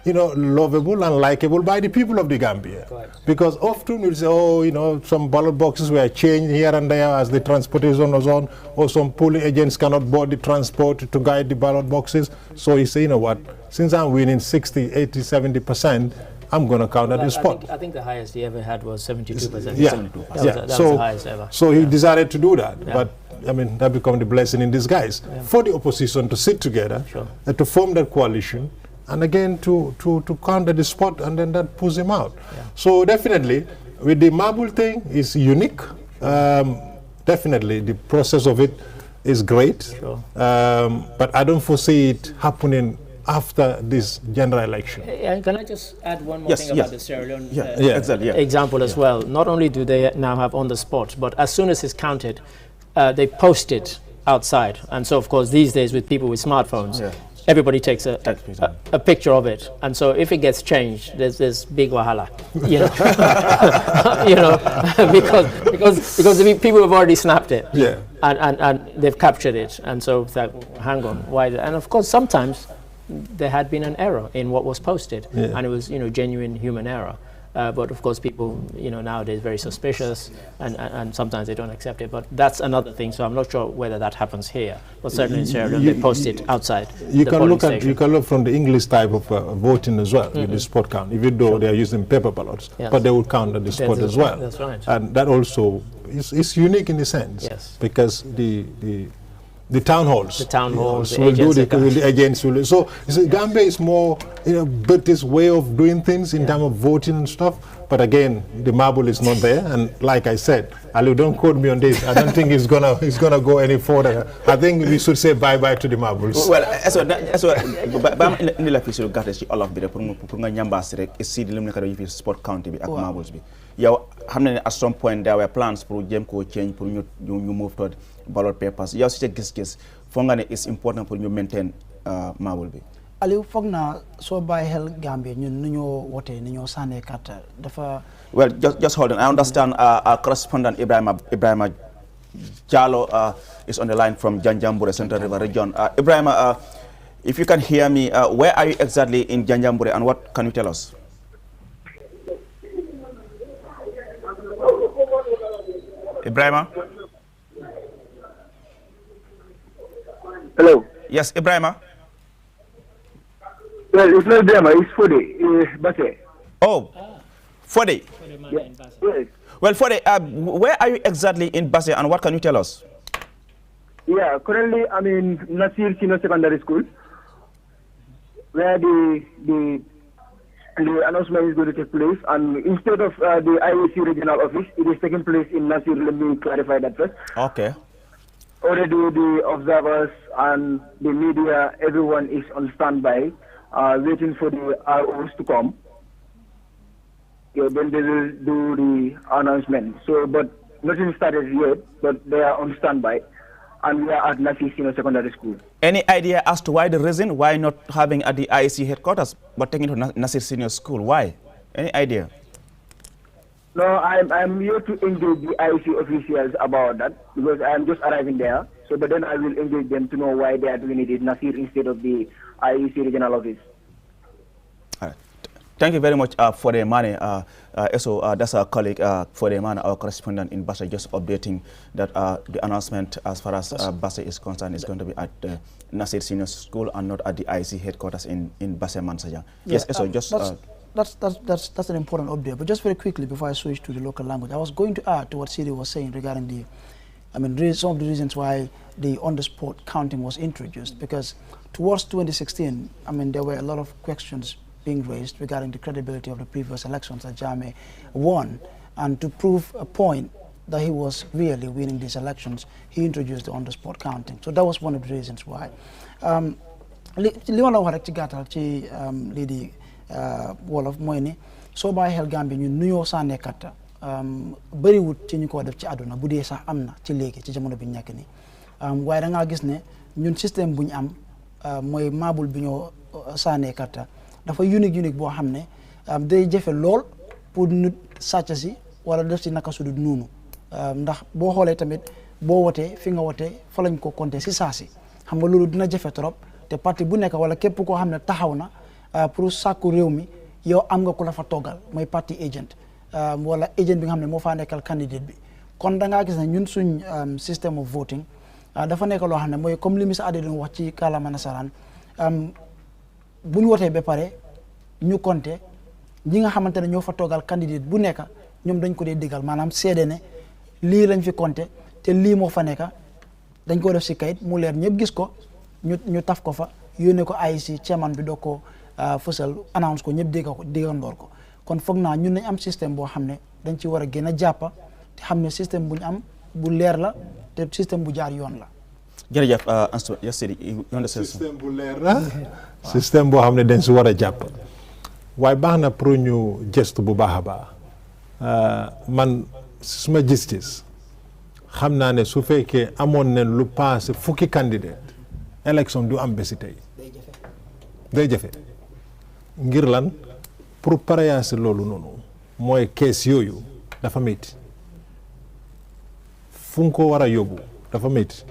you know, lovable and likable by the people of the Gambia. Right. Because often we'll say, oh, you know, some ballot boxes were changed here and there as the transportation was on, or some polling agents cannot board the transport to guide the ballot boxes. So he say, you know what, since I'm winning 60, 80, 70%, I'm going to count at the spot. I think the highest he ever had was 72%. Yeah. 72%. That was the highest ever. So he decided to do that. But I mean, that became the blessing in disguise for the opposition to sit together, to form that coalition, and again to count at the spot, and then that pulls him out. So definitely, with the marble thing, is unique. Definitely, the process of it is great. But I don't foresee it happening after this general election. And can I just add one more thing about the Sierra Leone example as well? Not only do they now have on the spot, but as soon as it's counted, they post it outside. And so, of course, these days with people with smartphones, everybody takes a picture of it. And so if it gets changed, there's big wahala, you know, you know, because the people have already snapped it and they've captured it. And so it's like, hang on, why? And of course, sometimes there had been an error in what was posted, and it was, you know, genuine human error. But of course, people, you know, nowadays very suspicious, and sometimes they don't accept it. But that's another thing. So I'm not sure whether that happens here, but certainly in Sierra Leone they post it outside. You can look from the English type of voting as well with the spot count, even though they are using paper ballots, but they will count at the spot as well. That's right. And that also is unique in a sense, because the town halls. The town halls, will do the agents will. So Gambia is more, you know, but this way of doing things in terms of voting and stuff. But again, the marble is not there. And like I said, Ali, don't quote me on this. I don't think it's gonna go any further. I think we should say bye bye to the marbles. Well, bam ni la fisu gatte ci olof bi rek pour nga ñambass rek ci di lim ne ko fi sport county bi ak marbles bi. Yow xamna at some point there were plans pour jëm ko change pour ñu move toward ballot papers. Yow ci gis-gis fo nga ne is important pour ñu maintain marble bi. Aliou foog naa soo bàyyi xel Gambia ñun nu ñoo wote ni ñoo sànnee carte dafa. Well, just hold on. I understand our correspondent Ibrahima Jallo is on the line from Janjanbureh, Central River Region. Ibrahima, if you can hear me, where are you exactly in Janjanbureh, and what can you tell us? Ibrahima? Hello. Yes, Ibrahima. Well, it's not Ibrahima, it's Fode, Basse. Oh, Fode. Yes. Well, Fode, where are you exactly in Basse, and what can you tell us? Yeah, currently I'm in Nasir Senior Secondary School, where the announcement is going to take place. And instead of the IEC regional office, it is taking place in Nasir. Let me clarify that first. Okay. Already the observers and the media, everyone is on standby, waiting for the ROs to come. Yeah, then they will do the announcement. So, but nothing started yet, but they are on standby. And we are at Nasir Senior Secondary School. Any idea as to why the reason? Why not having at the IEC headquarters, but taking it to Nasir Senior School? Why? Any idea? No, I'm here to engage the IEC officials about that, because I'm just arriving there. So, but then I will engage them to know why they are doing it in Nasir instead of the IEC regional office. All right. Thank you very much for the money. That's our colleague for the money, our correspondent in Basse, just updating that the announcement as far as Basse is concerned is going to be at the Nasir Senior School and not at the IEC headquarters in Basse Mansajang. Yeah, yes, so just that's an important update. But just very quickly before I switch to the local language, I was going to add to what Siri was saying regarding the, some of the reasons why the on-the-spot counting was introduced, because towards 2016, there were a lot of questions being raised regarding the credibility of the previous elections that Jammeh won, and to prove a point that he was really winning these elections, he introduced the on-the-spot counting. So that was one of the reasons why. Li ma la wax rek ci gàttal ci lii di wolof mooy ne soo bàyyi xel Gambie ñun nuyoo sànnee carte bëriwut ci ñu ko def ci àdduna bu dee sax am na ci léegi ci jamono bi ñu nekk nii waaye da ngaa gis ne ñun système bu ñu am mooy maabul bi ñoo sànnee carte dafa unique boo xam ne day jafe lool pour nit sàcc si wala def si naka su dul noonu ndax boo xoolee tamit boo wotee fi nga wotee fa lañ ko compter si saa si xam nga loolu dina jafe trop te parti bu nekk wala képp koo xam ne taxaw na pour sàkku réew mi yow am nga ku la fa toggal mooy parti agent wala agent bi nga xam ne moo faa nekkal candidate bi kon da ngaa gis ne ñun suñ système of voting dafa nekk loo xam ne mooy comme li Mr Adé doon wax ci kàllaama nasaraan bu ñu wotee ba pare ñu compter ñi nga xamante ne ñoo fa toggal candidate bu nekk ñoom dañ ko dee digal maanaam seede ne lii lañ fi compter te lii moo fa nekk dañ ko def si kayit mu leer ñëpp gis ko ñu taf ko fa yónnee ko IEC chairman bi doo ko fësal announce ko ñëpp dégg ko déggandoor ko kon foog naa ñun nañ am système boo xam ne dañ ci war a gën a jàppa te xam ne système bu ñu am bu leer la te système bu jaar yoon la. jërëjëf système bu leer la système boo xam ne dañ si war a jàpp waaye baax na pour ñu gëstu bu baax a baax man suma gis-gis xam naa ne su fekkee amoon nañ lu paase fukki candidate élection du am bési tey day jafe ngir lan pour pareyaase loolu noonu mooy kees yooyu dafa métti fu nga ko war a yóbbu dafa métti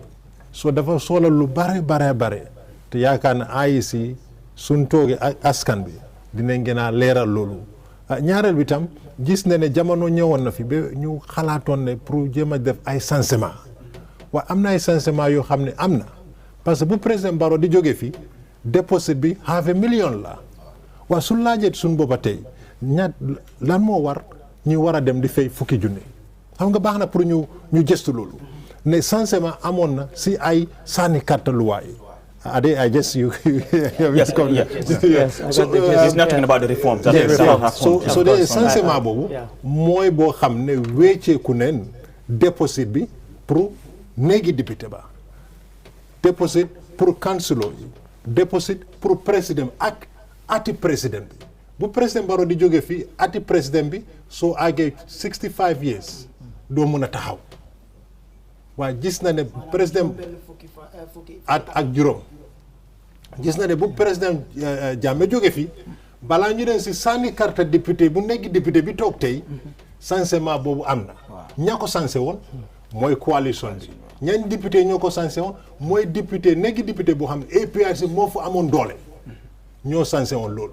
so dafa soxla lu bare te yaakaar na IEC suñ toogee ak askan bi dinañ gën a leeral loolu ñaareel bi tam gis na ne jamono ñëwoon na fi ba ñu xalaatoon ne pour jéem a def ay changement waaye am na ay changement yoo xam ne am na parce que bu président Barrow di jógee fi déposit bi $500,000 la waaye su laajee suñ boppa tey lan moo war ñu war a dem di fay fukki junne xam nga baax na pour ñu gëstu loolu ne changement amoon na si ay sànni carte luwaay Ade, I guess you yes, so he's not talking about the reforms. So the changement boobu mooy boo xam ne wécceeku neen déposit bi pour néegi député ba déposit pour councilor yi déposit pour président ak ati président bi bu président Barrow di jóge fii ati président bi soo àggee 65 years doo mun a taxaw waaye gis na ne président at ak juróom gis na ne bu président Jammeh jóge fi balaa ñu dem si sànni carte député bu nekk député bi toog tey changement boobu am na ña ko changé woon mooy coalition bi ñañ député ñoo ko changé woon mooy député nekk député boo xam ne APRC moo fa amoon doole ñoo changé woon loolu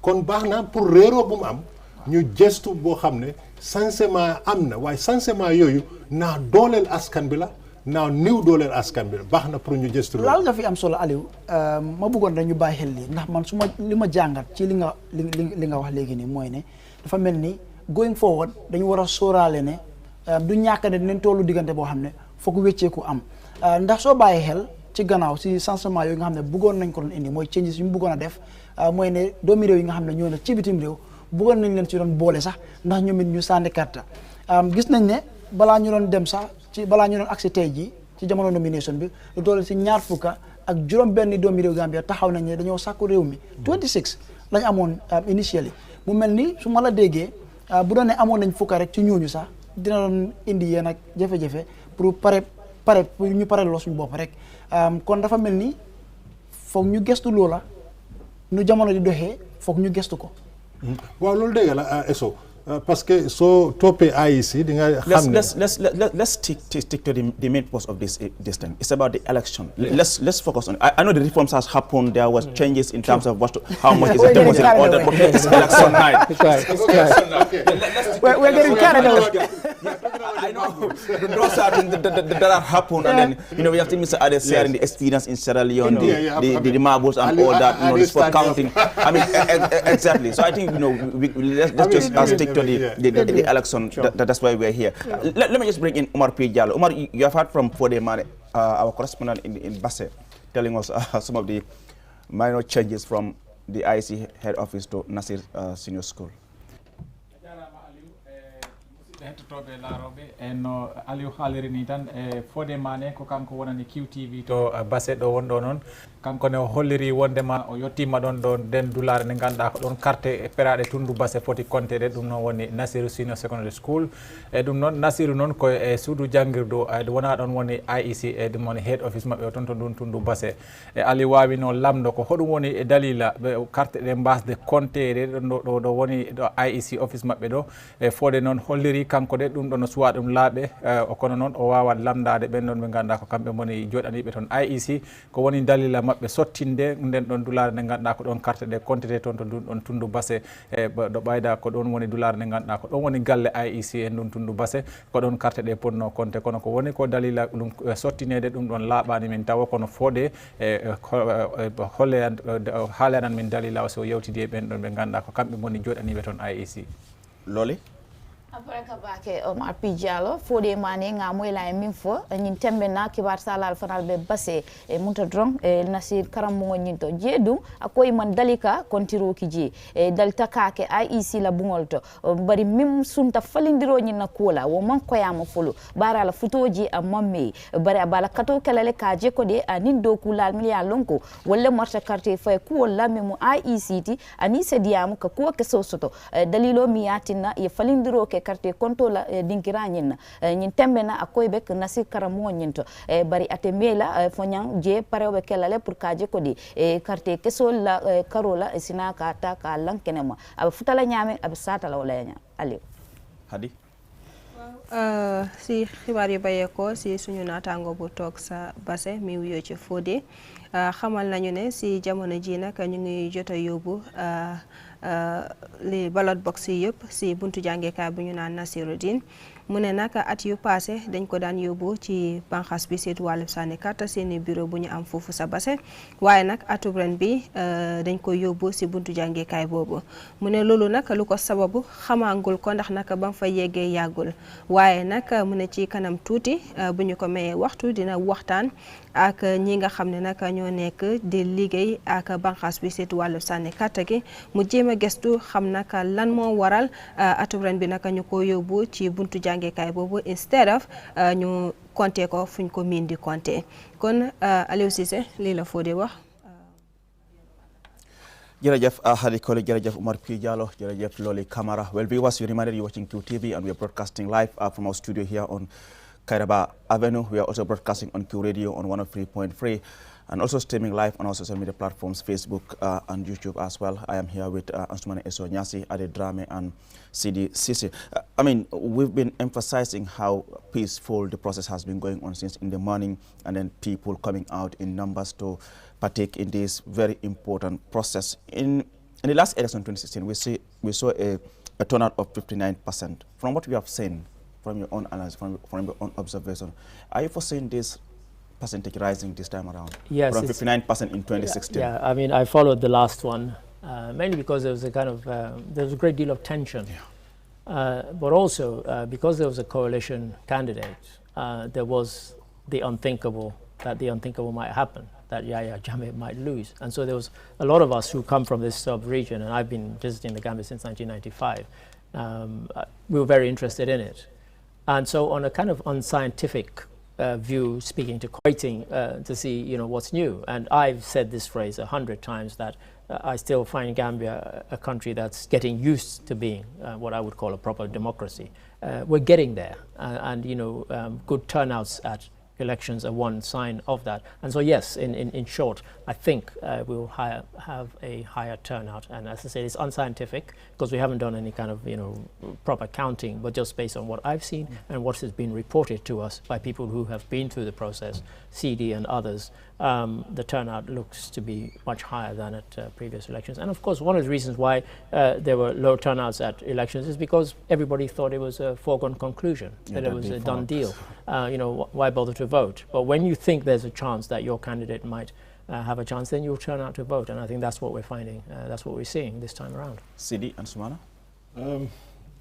kon baax na pour réeroo bu mu am ñu gestu boo xam ne changement am na waaye changement yooyu naa dooleel askan bi la naaw niw dooleel askan bi baax na pour ñu gëstu laal nga fi am solo Aliou ma bëggoon dañu bàyyi xel lii ndax man li ma jàngat ci li nga wax léegi nii mooy ne dafa mel ni going forward dañu war a sóoraale ne du ñàkk ne dinañ tollu diggante boo xam ne foog wécceeku am ndax soo bàyyi xel ci gannaaw si changement yooyu nga xam ne bëggoon nañ ko doon indi mooy changes yu mu bëggoon a def mooy ne doomi réew yi nga xam ne ñoo ne ci bitim réew bëggoon nañ leen ci doon boole sax ndax ñoom it ñu sànni carte gis nañ ne balaa ñu doon dem sax balaa ñu doon agsi tey jii ci jamono nomination bi lu toll si 20 ak juróom-benn doomi réew Gambia taxaw nañ ne dañoo sàkku réew mi 26 lañ amoon initially mu mel ni su ma la déggee bu doon ne amoon nañ fukka rek ci ñooñu sax dina doon indi yéen ak jafe-jafe pour pour ñu pare loo suñu bopp rek kon dafa mel ni foog ñu gestu loola nu jamono di doxee foog ñu gestu ko. waaw loolu dégg la eso parce que soo toppee IEC di nga xam ne let's stick to the main purpose of this thing. It's about the election. Let's focus on it. I know the reforms has happened. There was changes in terms of how much is the deposit and all that. But it's election night. We're getting carried away. I know those are that happened, and then we have seen Mr. Ade sharing the experience in Sierra Leone, the marbles and all that. The sport counting. I mean, exactly. So I think let's just stick to the election. That's why we're here. Let me just bring in Omar P. Jallo. Omar, you have heard from Fode Mane, our correspondent in Basse, telling us some of the minor changes from the IEC head office to Nasir Senior School. hettotoɓe laaroɓe en Aliou haaliri ni tan e fode mane ko kanko wonani QTV to Basse ɗo wonɗo noon kanko ne o holliri wondema o yettima ɗon ɗo nden dulare nde ganduɗa ko ɗon carte e peraɗe Tundu Basse foti contede ɗum noon woni Nasiru Senior Secondary School e ɗum noon Nasiru noon ko e suudu jangguirdu wona ɗon woni IEC e ɗum woni head office mabɓe o toon to ɗum Tundu Basse e Ali wawino lamdo ko hoɗum woni e dalila ɓe carte ɗe mbasde contede ɗo woni ɗo IEC office mabɓe ɗo e fode noon holliri kanko de ɗum ɗo no suwa ɗum laaɓe o kono noon o wawa lamdade ɓen ɗon ɓe ganduɗa ko kamɓe moni joɗaniɓe toon IEC ko woni dalila mabɓe sottinde nden ɗon dulare nde ganduɗa ko ɗon carte ɗe contete toon to ɗum Tundu Basse e ɗo ɓayda ko ɗon woni dulare nde ganduɗa ko ɗon woni galle IEC e ɗum Tundu Basse ko ɗon carte ɗe ponno compte kono ko woni ko dalila ɗum sottinede ɗum ɗon laaɓani min tawa kono fode haalanan min dalila o so yewtidi e ɓen ɗon ɓe ganduɗa ko kamɓe moni joɗaniɓe toon IEC Loli Abaraka bake Omar P Diallo fode mane nga moyla e min fo nyin tembe na kibar salal fanal be Basse e munta drong e Nasir Karamo nyinto jeedu akoy man dalika kontiro kiji e dalta kake IEC la bungolto bari mim sunta falindiro nyina kola wo man koyama folo bara la futoji a mamme bari abala kato kelale kaje ko de anin do kulal miliya lonko wala marta carte fay ko wala memo IEC ti ani sediam ka ko ke sosoto dalilo mi yatina e falindiro ke carte konto la dinkira nyinna nyin tembe na akoy bek Nasir Karamo nyinto bari ate mela fonyan je parewe kelale pour kaje ko di carte kesol la karola sina ka ta ka lankenema ab futala nyame ab sata la wala nya ali Hadi si xibaar yu baye ko si suñu naataango bu toog sa Basse mi wuyoo ci Fodé xamal nañu ne si jamono ji nag ñu ngi jot a yóbbu li ballot box yi yëpp si buntu jàngeekaay bu ñu naan Nasiruddin mu ne nag at yu passé dañ ko daan yóbbu ci banxaas bi seetu wàllu sànni carte seeni bureau bu ñu am foofu sa Basse waaye nag atub ren bi dañ ko yóbbu si buntu jàngeekaay boobu mu ne loolu nag lu ko sababu xamaangul ko ndax nag ba mu fa yeggee yàggul waaye nag mu ne ci kanam tuuti bu ñu ko mayee waxtu dina waxtaan ak ñi nga xam ne nag ñoo nekk di liggéey ak banxaas bi seetu wàllu sànni carte gi mu jéem a gestu xam nag lan moo waral atub ren bi nag ñu ko yóbbu ci buntu jàngeekaay boobu instead of ñu compter ko fuñ ko miin di compter kon Aliou Cissé lii la Fodé wax. Jërëjëf Hadi Koli, jërëjëf Omar P Diallo, jërëjëf Loli Camara. Well, viewers, we reminded you watching QTV and we are broadcasting live from our studio here on Kairaba Avenue. We are also broadcasting on Q Radio on 103.3 and also streaming live on our social media platforms, Facebook and YouTube as well. I am here with Ansumane Eso Nyasi, Ade Drame and CD Sisi. I mean, we've been emphasizing how peaceful the process has been going on since in the morning, and then people coming out in numbers to partake in this very important process. In the last election 2016, we saw a turnout of 59%. From what we have seen, from your own analysis, from your own observation, are you foreseeing this percentage rising this time around? Yes, from 59% in 2016. Yeah, I mean, I followed the last one mainly because there was a kind of there was a great deal of tension, but also because there was a coalition candidate, there was the unthinkable that the unthinkable might happen, that Yahya Jammeh might lose, and so there was a lot of us who come from this sub-region, and I've been visiting the Gambia since 1995. We were very interested in it, and so on a kind of unscientific view, speaking to waiting to see what's new. And I've said this phrase 100 times that I still find Gambia a country that's getting used to being what I would call a proper democracy. We're getting there, and good turnouts at elections are one sign of that. And so yes, in short, I think we'll have a higher turnout. And as I said, it's unscientific because we haven't done any kind of proper counting, but just based on what I've seen and what has been reported to us by people who have been through the process, CD and others, the turnout looks to be much higher than at previous elections. And of course, one of the reasons why there were low turnouts at elections is because everybody thought it was a foregone conclusion, that it was a done deal. Why bother to vote? But when you think there's a chance that your candidate might have a chance, then you'll turn out to vote. And I think that's what we're finding, that's what we're seeing this time around. Sidi and Sumana?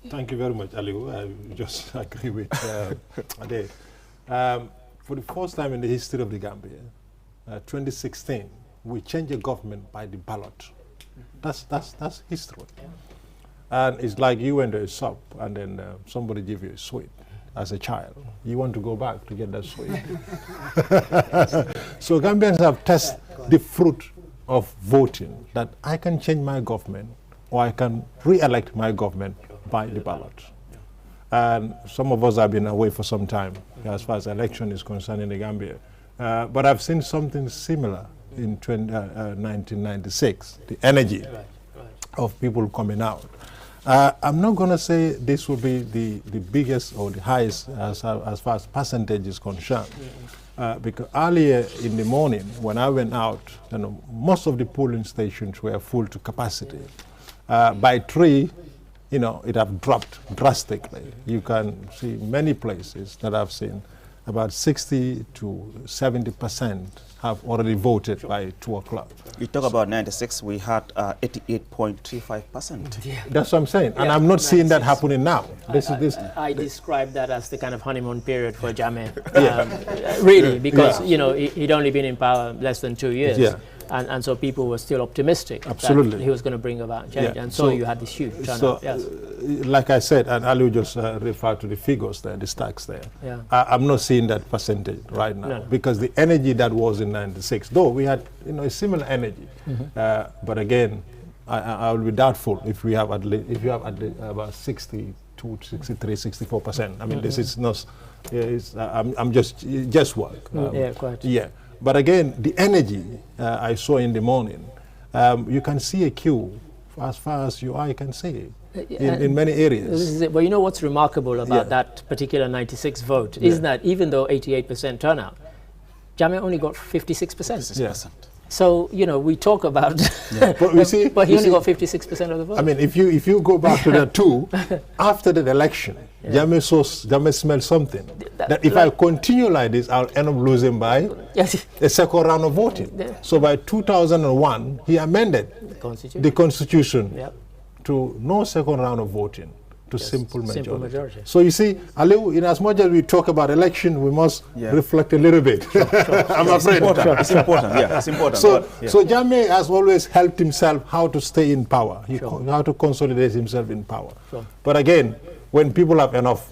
Thank you very much, Aliou. I just agree with Ade. For the first time in the history of the Gambia, 2016, we changed the government by the ballot. That's history. And it's like you went to a shop and then somebody give you a sweet as a child. You want to go back to get that sweet. So Gambians have tested the fruit of voting, that I can change my government or I can re-elect my government by the ballot. And some of us have been away for some time as far as election is concerned in the Gambia. But I've seen something similar in 1996, the energy of people coming out. I'm not going to say this will be the biggest or the highest as far as percentage is concerned. Because earlier in the morning, when I went out, most of the polling stations were full to capacity. By 3, it have dropped drastically. You can see many places that I've seen about 60 to 70% have already voted by 2 o'clock. You talk about 96, we had 88.35%. Yeah. That's what I'm saying. And I'm not seeing that happening now. I describe that as the kind of honeymoon period for Jammeh. Really, because, he'd only been in power less than 2 years. Yeah. And so people were still optimistic that he was going to bring about change. Yeah. And so you had this huge turnout. So, yes. Like I said, and Ali just referred to the figures there, the stacks there. Yeah. I'm not seeing that percentage right now because the energy that was in 96, though we had a similar energy, but again, I will be doubtful if we have about 62, 63, 64%. I mean, this is not. I'm just guesswork. Yeah, quite. Yeah. But again, the energy I saw in the morning, you can see a queue as far as your eye can see in many areas. Well, you know what's remarkable about that particular 96 vote is that even though 88% turnout, Jammeh only got 56%. Yes. So, we talk about, but he only got 56% of the vote. I mean, if you go back to that too, after the election, Jammeh smelled something. That if I continue like this, I'll end up losing by a second round of voting. So by 2001, he amended the constitution to no second round of voting, to simple majority. So you see, Aliu, in as much as we talk about election, we must reflect a little bit. I'm afraid. It's important. Yeah, it's important. So Jammeh has always helped himself how to stay in power, how to consolidate himself in power. But again, when people have enough,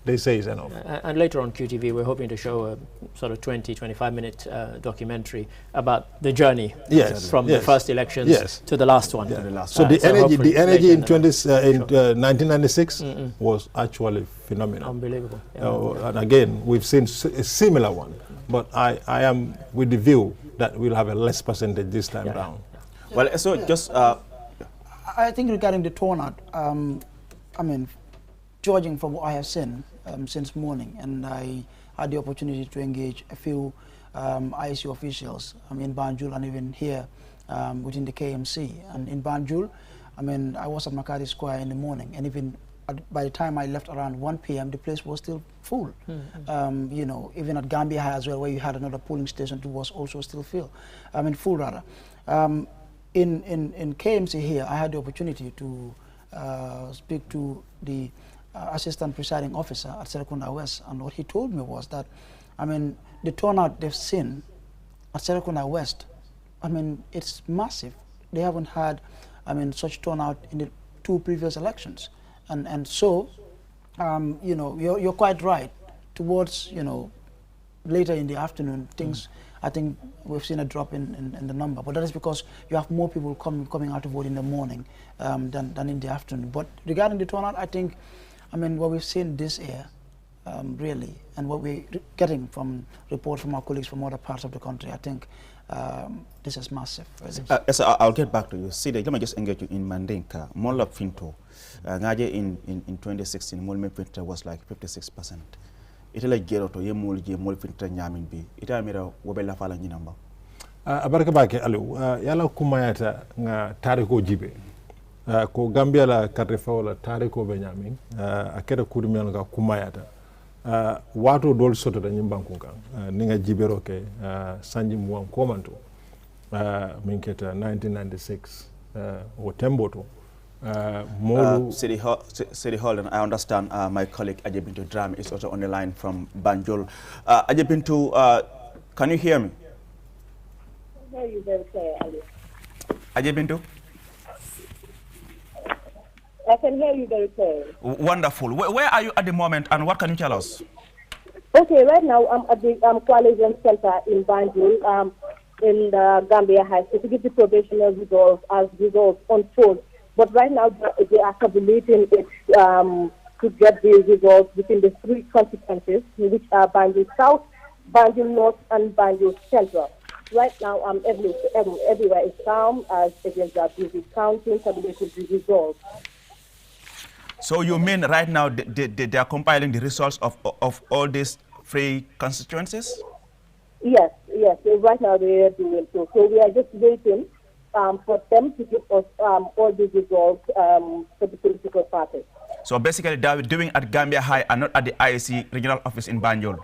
they say it's enough. And later on QTV, we're hoping to show a sort of 20, 25-minute documentary about the journey from the first elections to the last one. So the energy in 1996 was actually phenomenal. Unbelievable. And again, we've seen a similar one, but I am with the view that we'll have a less percentage this time round. Well, so just... I think regarding the turnout, I mean, judging from what I have seen since morning, and I had the opportunity to engage a few IEC officials in Banjul and even here within the KMC. And in Banjul, I mean, I was at Makati Square in the morning, and even by the time I left around 1 p.m., the place was still full. Even at Gambia High as well, where you had another polling station, it was also still full rather. In KMC here, I had the opportunity to speak to the assistant presiding officer at Serekunda West, and what he told me was that, I mean, the turnout they've seen at Serekunda West, I mean, it's massive. They haven't had, such turnout in the 2 previous elections, and so, you're quite right. Towards, later in the afternoon, things, I think we've seen a drop in the number, but that is because you have more people coming out to vote in the morning than in the afternoon. But regarding the turnout, I think, what we've seen this year, really, and what we're getting from reports from our colleagues from other parts of the country, I think this is massive. Really. So I'll get back to you. See, let me just engage you in Mandinka. Mola Finto, in 2016, Molme Finto was like 56%. Ita la gero to ye mol finta nyamin bi ita mira wobela fala nyinamba abaraka bake alu yala kumayata nga tariko jibe ko Gambia la karefa wala tariko be nyamin akeda kudumel nga kumayata wato dol soto da nyimbanku kan ninga jibero ke sanji muwan komanto minketa 1996 o temboto City Hall, and I understand my colleague Ajebintu Dram is also on the line from Banjul. Ajebintu, can you hear me? I hear you very clear, Ali. Ajebintu? I can hear you very clearly. Wonderful. Where are you at the moment, and what can you tell us? Okay, right now I'm at the Coalition Center in Banjul, in the Gambia High School to give the probational results as results unfold. But right now they are tabulating it to get the results within the 3 constituencies, which are Banjul South, Banjul North, and Banjul Central. Right now, everywhere is calm as agents are busy counting, tabulating the results. So you mean right now they are compiling the results of all these 3 constituencies? Yes. Right now they are doing so. So we are just waiting for them to give us all the results for the political parties. So basically they are doing at Gambia High and not at the IEC regional office in Banjul?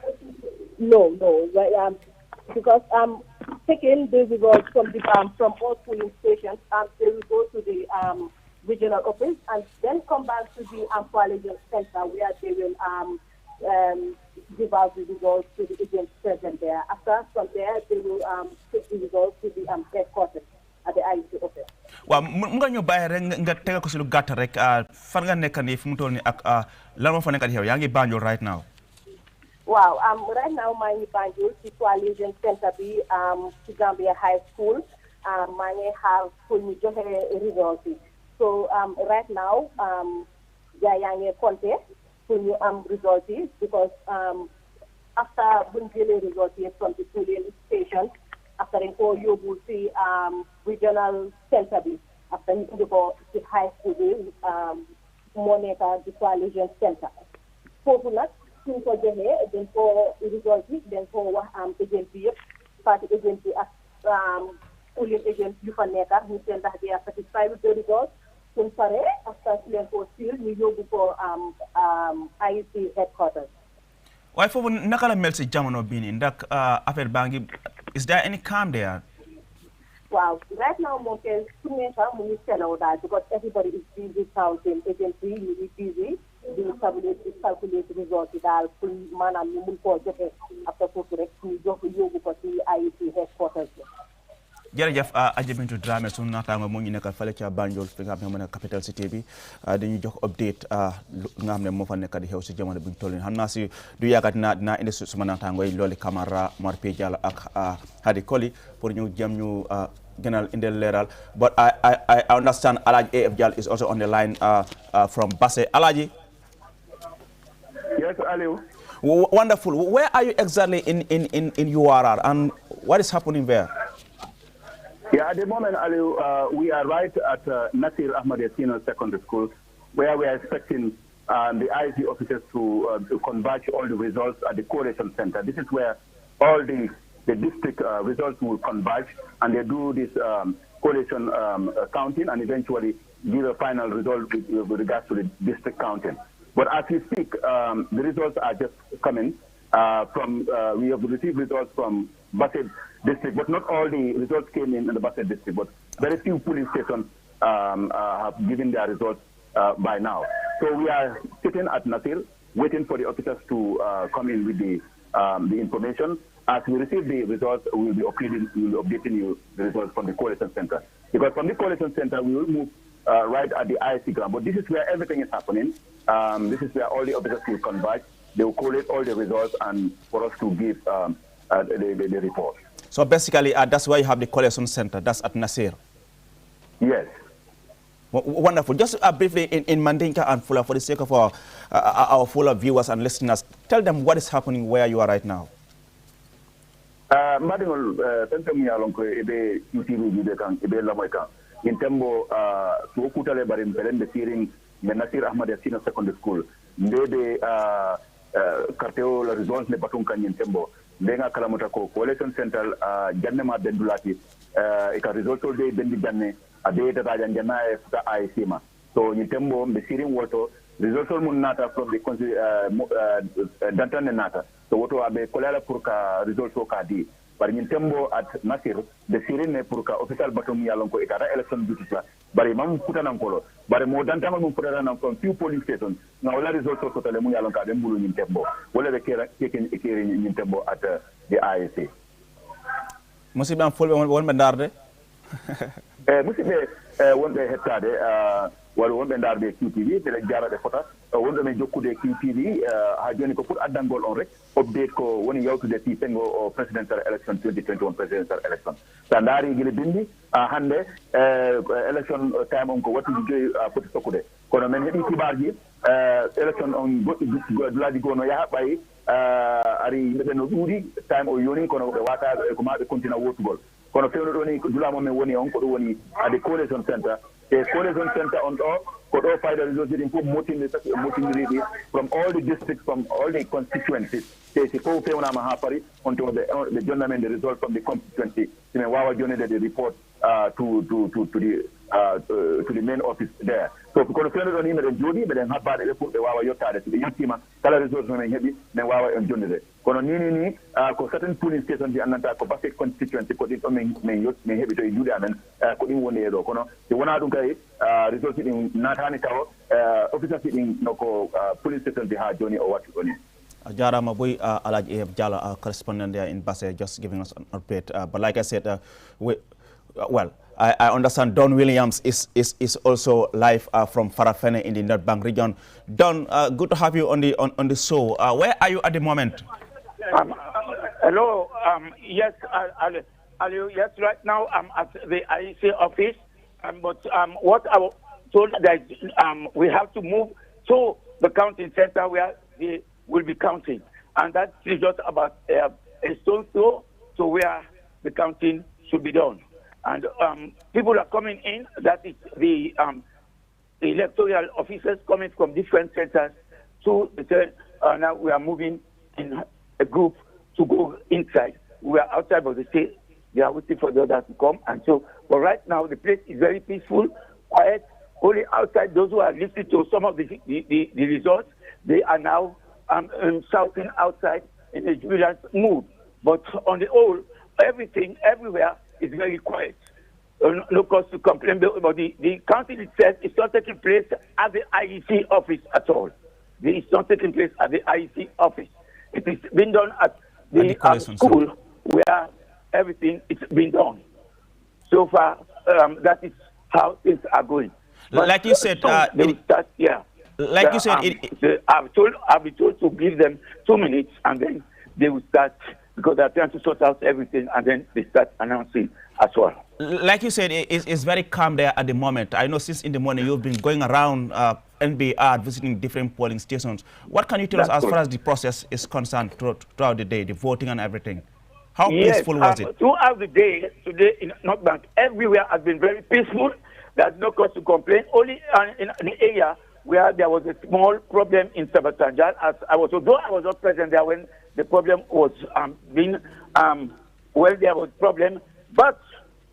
No. Right, because taking the results from all polling stations, they will go to the regional office and then come back to the Coalition Center where they will give out the results to the agents present there. From there, they will take the results to the headquarters at the IEC office. Well, nga ñu bàyyi rek nga tegal ko si lu gàtt rek fan nga nekk nii fu mu toll nii ak lan moo fa nekk di xew yaa ngi Banjul right now. Wow, right now maa ngi Banjul ci Coalition Center bi ci Gambia High School maa ngi xaar pour ñu joxe results yi. So right now yaa ngi compté pour ñu am results yi because after buñ jëlee results yi from the polling station after dañ ko yóbbu ci regional center bi after ñu indi ko ci high school bi moo nekk di Coalition Center foofu nag suñ ko joxee dañ ko results yi dañ ko wax agent bi yëpp party agent bi ak polling agent yu fa nekk ñu seen ndax they are satisfied with the results suñ paree after leen ko seal ñu yóbbu ko IEC headquarters. waaye foofu naka la mel si jamono bii nii ndax affaire baa ngi is there any calm there? Wow, right now moom kenn su nekk mu ngi selaw daal because everybody is busy counting agency ñu ngi busy di calculate results yi daal pour maanaam ñu mun koo joxe après foofu rek ñu jox yóbbu ko ci IEC headquarters. jërëjëf Adja Bintu Dramé sunu naataango moo ñu nekkal fale ca Banjul fi nga xam ne moo nekk capital city bi dañuy jox update nga xam ne moo fa nekk di xew si jamono bi ñu toll nii xam naa si du yàggat dinaa indi suma naataango yi Loli Camara Mor P Diallo ak Hadi Koli pour ñu jëm ñu gënal indil leeral but I understand Alaji AF Diallo is also on the line from Basse. Alaji. Yes, Aliu. Wonderful. Where are you exactly in URR and what is happening there? Yeah, at the moment, Aliu, we are right at Nasir Ahmad Senior Secondary School, where we are expecting the IEC officers to converge all the results at the Coalition Center. This is where all the district results will converge, and they do this coalition counting, and eventually give a final result with regards to the district counting. But as we speak, the results are just coming we have received results from Basse district, but not all the results came in the Basse district, but very few polling stations have given their results by now. So we are sitting at Nasir, waiting for the officers to come in with the information. As we receive the results, we will be updating you the results from the Coalition Center. Because from the Coalition Center, we will move right at the IEC ground. But this is where everything is happening. This is where all the officers will converge. They will collate all the results and for us to give the report. So basically, that's why you have the Coalition Center. That's at Nasir. Yes. Wonderful. Just briefly in Mandinka and Fula, for the sake of our Fula viewers and listeners, tell them what is happening where you are right now. Madingol tentang yalong ko ebe QTV video kan ebe lamoy kan intembo to kutale barim pelen de siring Nasir Ahmad Senior Secondary School ndebe karteo la results ne batun kan intembo denga kalamuta ko Coalition Central janne ma bendulati e ka results de bendi janne abe ta janna e futa IEC ma so intembo be siring woto results mun nata from the dantan nata so woto abe kolala pour ka results o ka di bari ñin tembo at Nasir de sirine pour ka official batum yalon ko itara election duty la bari mam kutanan ko lo bari mo dantamal mum putana from few polling stations na wala results o totale mu yalon ka be mbulu ñin tembo wala be keken ikere ñin tembo at the IEC musibe am fulbe won be darde musibe wonde hettade wala wonɓe darde QTV mbiɗen jarade fota wonɗo men jokkude QTV ha joni ko pour addangol on rek update ko woni yawtude ti sengo o presidential election 2021 presidential election sa daari guila bindi hannde election time on ko wattude joyi foti tokkude kono men heeɓi kibarji election on goɗɗi dulaji goo no yaaha ɓayi ari yimɓeɓe no ɗuuɗi time o yoni kono ɓe wata ko ma ɓe continue wottugol kono fewno ɗo ni dulamo men woni on ko ɗo woni ade coalition center e coalition center on ɗo ko ɗo fayda réseau ɗin fof motindiriɗi from all the districts from all the constituencies te si fof fewnama ha paari on to ɓe jonna men the result from the constituency simen wawa jonnede the report to the main office there so kono fewno ɗon yimɓe ɗen jooɗi ɓeɗen habbaɗe ɓe pour ɓe wawa yettade so ɓe yettima kala result no men heeɓi min wawa en jonnede kono ni ko certain polling station ji annanta ko basse constituency ko ɗin ɗo min heeɓi to e juuɗe amen ko ɗin woni e ɗo kono si wona ɗum kay result ɗin natani taw officers ɗin noko police station ji ha joni o wattu ɗo ni Jarama Boy, Alaji A.F. Jallow, our correspondent there in Basse, just giving us an update. But like I said, I understand Don Williams is also live from Farafene in the North Bank region. Don, good to have you on the show. Where are you at the moment? Hello. Yes, yes. Right now I'm at the IEC office, but what I was told that we have to move to the counting center where they will be counting, and that is just about a stone's throw to where the counting should be done. And people are coming in. That is the electoral officers coming from different centers to the now we are moving in a group to go inside. We are outside of the state. They are waiting for the others to come. And so, but right now the place is very peaceful, quiet. Only outside, those who are listening to some of the results, they are now shouting outside in a jubilant mood. But on the whole, everything, everywhere is very quiet. No cause to complain about the counting itself is not taking place at the IEC office at all. It's not taking place at the IEC office. It is being done at the school where everything is being done. So far, that is how things are going. But like you said, like you said, I've been told to give them 2 minutes and then they will start, because they're trying to sort out everything, and then they start announcing as well. Like you said, it's very calm there at the moment. I know since in the morning you've been going around NBR visiting different polling stations. What can you tell us as far as the process is concerned throughout the day, the voting and everything? How peaceful was it? Throughout the day, today in North Bank, everywhere has been very peaceful. There's no cause to complain. Only in the area where there was a small problem in Sabatanjal, although I was not present there when the problem was there was problem, but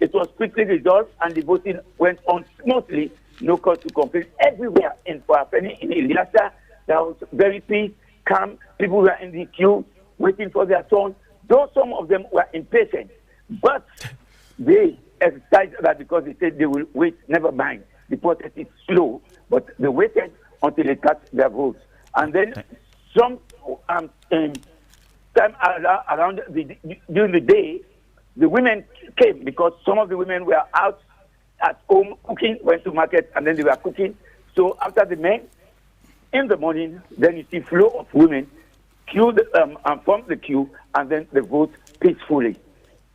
it was quickly resolved and the voting went on smoothly. No cause to complain. Everywhere in Farafene, in Ilyasa, there was very peace, calm. People were in the queue waiting for their turn. Though some of them were impatient, but they exercised that because they said they will wait. Never mind. The process is slow, but they waited until they cast their votes. And then some time around during the day, the women came because some of the women were out at home cooking, went to market, and then they were cooking. So after the men, in the morning, then you see flow of women queued from the queue, and then they vote peacefully.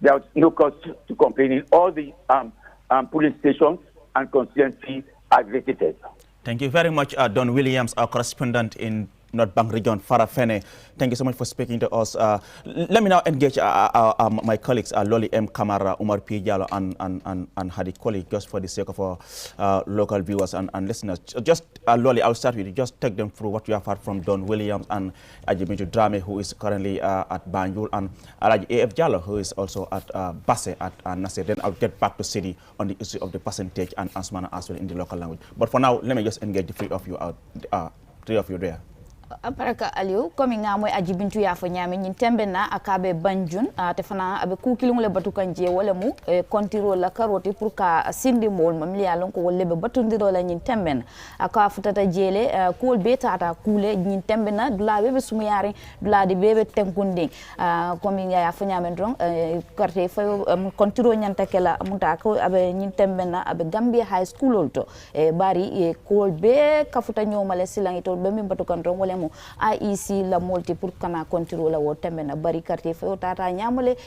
There was no cause to complain in all the police stations and constituency are visited. Thank you very much, Don Williams, our correspondent in North Bank region, Farafene. Thank you so much for speaking to us. Let me now engage my colleagues, Loli M. Kamara, Umar P. Jallow, and Hadi Koli, just for the sake of our local viewers and listeners. Just, Loli, I'll start with you. Just take them through what we have heard from Don Williams and Ajimiju Drame, who is currently at Banjul, and Alaji A.F. Jallow, who is also at Basse at Nasser. Then I'll get back to Sidi on the issue of the percentage and Asmana as well in the local language. But for now, let me just engage the three of you out, three of you there. Aparaka Aliou comme nga moy aji bintu ya fo nyame nyin tembe na akabe banjun te fana abe ku kilungu le batu kanje wala mu kontiro la karoti pour ka sindi mol mam li yalon ko wolle be batundiro la nyin tembe na aka futata jele kol beta ata kule nyin tembe na dula bebe sumuyari dula di bebe tenkunde comme nga ya fo nyame don carte fayo kontiro nyanta kala muta ko abe nyin tembe na abe Gambia High School olto bari kol be kafuta nyomale silangi to be min batu kan don wala mu IEC la molti pour kana contrôle wo tembe na bari quartier fo tata nyamale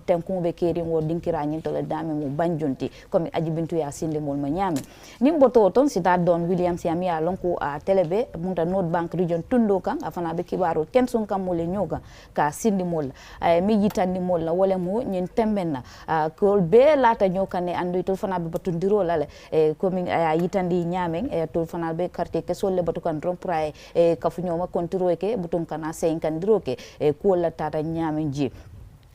tenkun be keri wo dinkira nyin to le dame mu banjunti comme aji bintu ya sinde mol ma nyame nimboto ton si ta don Williams ya mi alonko a telebe munta North Bank region tundo kan afana be kibaro kensun kam mole nyoga ka sinde mol mi yitandi mol la wala mu nyin tembe na ko be lata nyokane andu to fana be batundiro la comme yitandi nyame to fana be quartier ke solle batu kan rompray kafu nyoma kontiro ke butun kana sen kandiro ke ko la tata nyame ji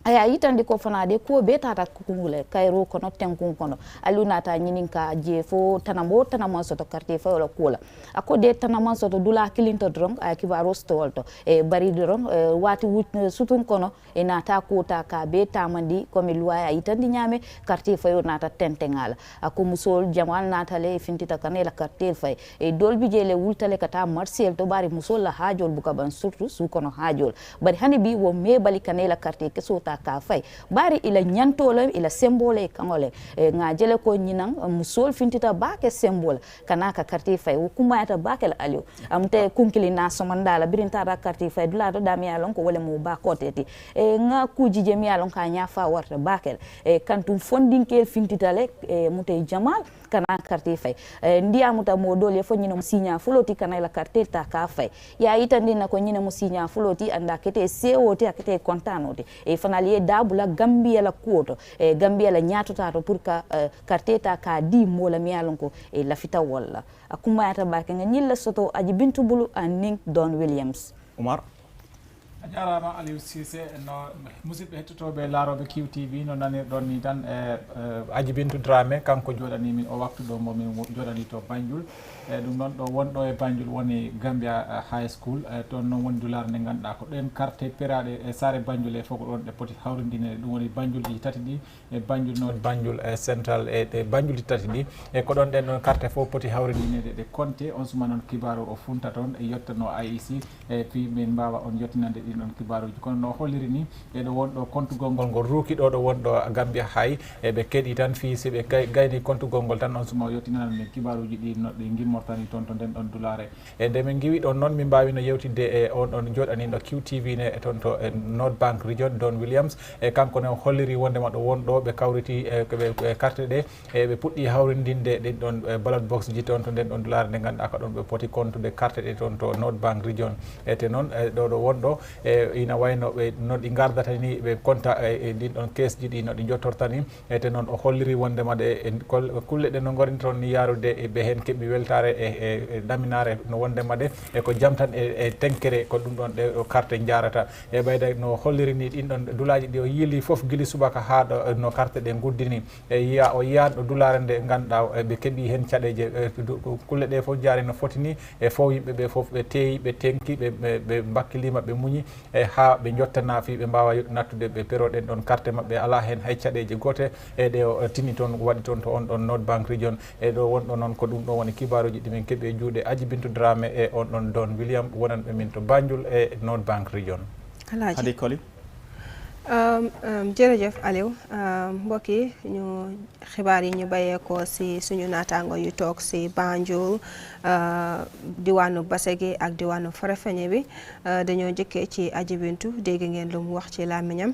aya yitandi ko fana de ko be tata kungule kayro kono tenkun kono aluna ta nyinin ka je fo tanamo soto quartier fo la kola ako de tanamo soto dula kilinto drong ay kibaro stolto bari drong wati sutun kono na ta ko ta ka be tamandi ko mi luwa yitandi nyame quartier fo na ta tentengala ako musol jamal na ta le fintita kanela quartier fay dolbi je le wultale kata marcel to bari musol la hajol buka ban surtout su kono hajol bari hani bi wo me bali kanela quartier ke sota ka fay bari ila nyantole ila symbole kangole nga jele ko nyinan musol fintita bake symbole kana ka quartier fay wo kuma ata bake la aliyo amte kunkili na somandala birinta da quartier fay dula do dami alon ko wala mo ba koteti nga kuji je mi alon ka nya fa warta bake kantum fondinkel fintita le mutay jamal kana quartier fay ndiya muta mo dole fo nyina musinya fuloti kana la quartier ta ka fay ya itandi na ko nyina musinya fuloti anda kete sewote akete kontanote fanali dabula Gambia la kuoto Gambia la nyato tato pour ka quartier ta ka di mola mialon ko la fita wala akuma ata ba ka nyilla soto aji bintu bulu aning Don Williams Omar jarama Aliou Cissé no musidɓe hettotoɓe laaroɓe QTV no nani ɗon ni tan aji bintu Dramé kanko joɗani min o waktu ɗo momin joɗani to Banjul ɗum noon ɗo wonɗo e Banjul woni Gambia High School toon noon woni dular nde ganduɗa ko ɗen carte peraɗe e saare Banjul e fof ko ɗon ɗe poti hawridinede ɗum woni Banjul ɗi tati ɗi e Banjul North Banjul Central e Banjul ɗi tati ɗi e ko ɗon ɗen ɗon carte fof poti hawridinede ɗe compté on suma noon kibaru o funta toon e yettano IEC e puis min mbawa on yettinande ɗin ɗon kibaruji kono no holliri ni eɗo wonɗo comptugol ngol ngol ruuki ɗo ɗo wonɗo Gambia High ɓe keeɗi tan fi si ɓe gayni comptugol ngol tan on suma yettinande min kibaruji ɗi ɗi gimmortani toon to nden ɗon dulare e nde min giwi ɗon noon min mbawino yewtidde e on ɗon joɗaniɗo QTV ne toon to North Bank region Don Williams e kanko ne holliri wondema ɗo wonɗo ɓe kawriti ɓe carte ɗe e ɓe puɗɗi hawrindinde ɗin ɗon ballot box ji toon to nden ɗon dulare nde ganduɗa ko ɗon ɓe poti comptude carte ɗe toon to North Bank region e te noon ɗo ɗo wonɗo ina wayno ɓe no ɗi gardata ni ɓe compta e ɗin ɗon caisse ji ɗi no ɗi jottorta ni e te noon o holliri wondema ɗe kulle ɗe no gorini toon ni yarude ɓe hen keeɓi weltare e ɗaminare no wondema ɗe e ko jam tan e tenkere ko ɗum ɗon ɗe carte jarata e ɓayda no holliri ni ɗin ɗon dulaji ɗi o yiili foof guili subaka ha ɗo no carte ɗe guddini e yiya o yiyan ɗo dulare nde ganduɗa ɓe keeɓi hen caɗeje kulle ɗe foof jaari no foti ni e fof yimɓeɓe foof ɓe teeyi ɓe tenki ɓe bakkilima ɓe muñi e ha ɓe jottana fi ɓe mbawa nattude ɓe peroɗen ɗon carte mabɓe ala hen hay caɗeje gote e ɗe o tini toon waɗi toon to on ɗon North Bank region e ɗo wonɗo noon ko ɗum ɗo woni kibaruji ɗimin keeɓi e juuɗe Aji Bintou Dramé e on ɗon Don William wonanɓe min to Banjul e North Bank region Hadi Koli jërëjëf Aliou mbokk yi ñu xibaar yi ñu bàyyee ko si suñu naataango yu toog si Banjul diwaanu Basegi ak diwaanu Farafenni bi dañoo jëkkee ci Aji Bintou dégg ngeen lu mu wax ci làmmiñam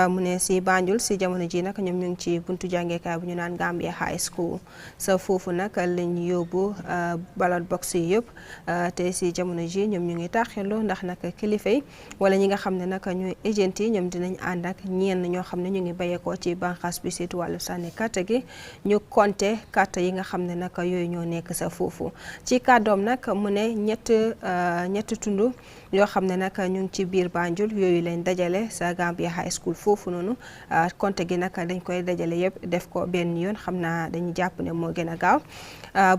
mu ne si Banjul si jamono ji nag ñoom ñu ngi ci buntu jàngeekaay bu ñu naan Gambia High School sa foofu nag lañ yóbbu ballot box yi yëpp te si jamono ji ñoom ñu ngi taxirlu ndax nag kilifa yi wala ñi nga xam ne nag ñooy agent yi ñoom dinañ ànd ak ñenn ñoo xam ne ñu ngi bayeekoo ci banqaas bi seetu wàllu sànni kàtta gi ñu compter kàtta yi nga xam ne nag yooyu ñoo nekk sa foofu ci kàddoom nag mu ne ñett tund yoo xam ne nag ñu ngi ci biir Banjul yooyu lañ dajale sa Gambia High School foofu noonu compter gi nag dañ koy dajale yëpp def ko benn yoon xam naa dañu jàpp ne moo gën a gaaw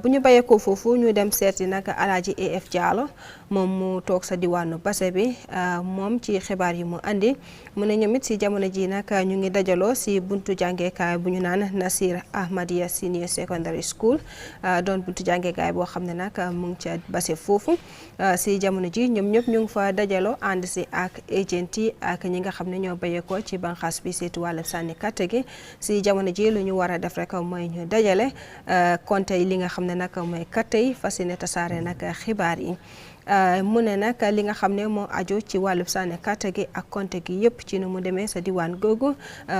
bu ñu bayeekoo foofu ñu dem seeti nag Alaaji AF Jallow moom mu toog sa diwaanu Basse bi moom ci xibaar yi mu andi mu ne ñoom it si jamono ji nag ñu ngi dajaloo si buntu jàngeekaay bu ñu naan Nasir Ahmadiyya Senior Secondary School doon buntu jàngeekaay boo xam ne nag mu ngi ca Basse foofu si jamono ji ñoom ñëpp ñu ngi fa dajaloo ànd si ak agent yi ak ñi nga xam ne ñoo bayeekoo ci banxaas bi seetu wàllu sànni kàtta gi si jamono ji lu ñu war a def rek mooy ñu dajale konte li nga xam ne nag mooy kàtta yi fas yéene tasaare nag xibaar yi mu ne nag li nga xam ne moo aju ci wàllu sànni kàtta gi ak konte gi yëpp ci nu mu demee sa diwaan googu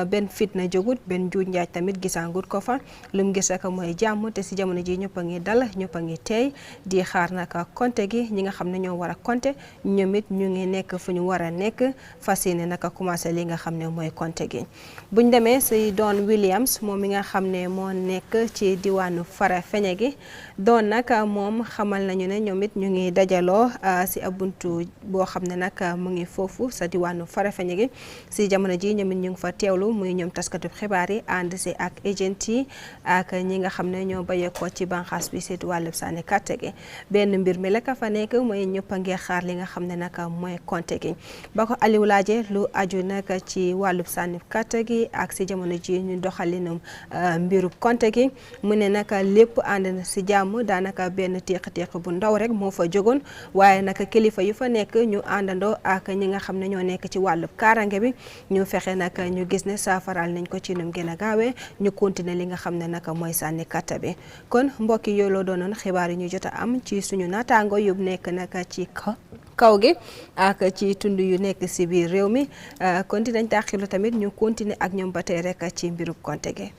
benn fitna jógut benn njuuj njaaj tamit gisaangut ko fa lu mu gis rek mooy jàmm te si jamono ji ñëpp a ngi dal ñëpp a ngi teey di xaar nag konte gi ñi nga xam ne ñoo war a konte ñoom it ñu ngi nekk fu ñu war a nekk fas yéene nag commencé li nga xam ne mooy konte gi buñ demee si Don Williams moom mi nga xam ne moo nekk ci diwaanu Farafenni gi doon nag moom xamal nañu ne ñoom it ñu ngi dajaloo si ab buntu boo xam ne nag mu ngi foofu sa diwaanu Farafenni gi si jamono ji ñoom it ñu ngi fa teewlu muy ñoom taskatu xibaar yi ànd si ak agent yi ak ñi nga xam ne ñoo bayeekoo ci banxaas bi seetu wàllu sànni kàtta gi benn mbir mi la ka fa nekk mooy ñëpp a ngi xaar li nga xam ne nag mooy konte gi ba ko Aliou laaje lu aju nag ci wàllu sànni kàtta gi ak si jamono ji ñu doxalinum mbirub konte gi mu ne nag lépp ànd na si jàmm daanaka benn téq-téq bu ndaw rek moo fa jógoon waaye nag kilifa yu fa nekk ñu àndandoo ak ñi nga xam ne ñoo nekk ci wàllub kaarange bi ñu fexe nag ñu gis ne saafaral nañ ko ci num gën a gaawee ñu continuer li nga xam ne nag mooy sànni kàtta bi kon mbokki yooyu loo doonoon xibaar yi ñu jot a am ci suñu naataango yu nekk nag ci kaw gi ak ci tund yu nekk si biir réew mi kon dinañ taaxilu tamit ñu continuer ak ñoom ba tey rek ci mbirub konte gi.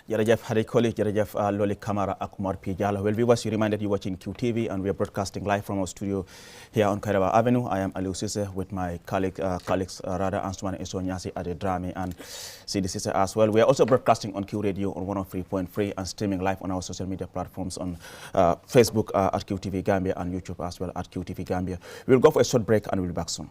Jerejef Hari Koli, Jerejef Loli Kamara, Akumar P. Jallow. Well, viewers, you reminded you watching QTV, and we are broadcasting live from our studio here on Kairaba Avenue. I am Aliou Sise with my colleagues Rada Ansman Isonyasi Adedrami and Sidi Sise as well. We are also broadcasting on Q Radio on 103.3 and streaming live on our social media platforms on Facebook at QTV Gambia and YouTube as well at QTV Gambia. We'll go for a short break and we'll be back soon.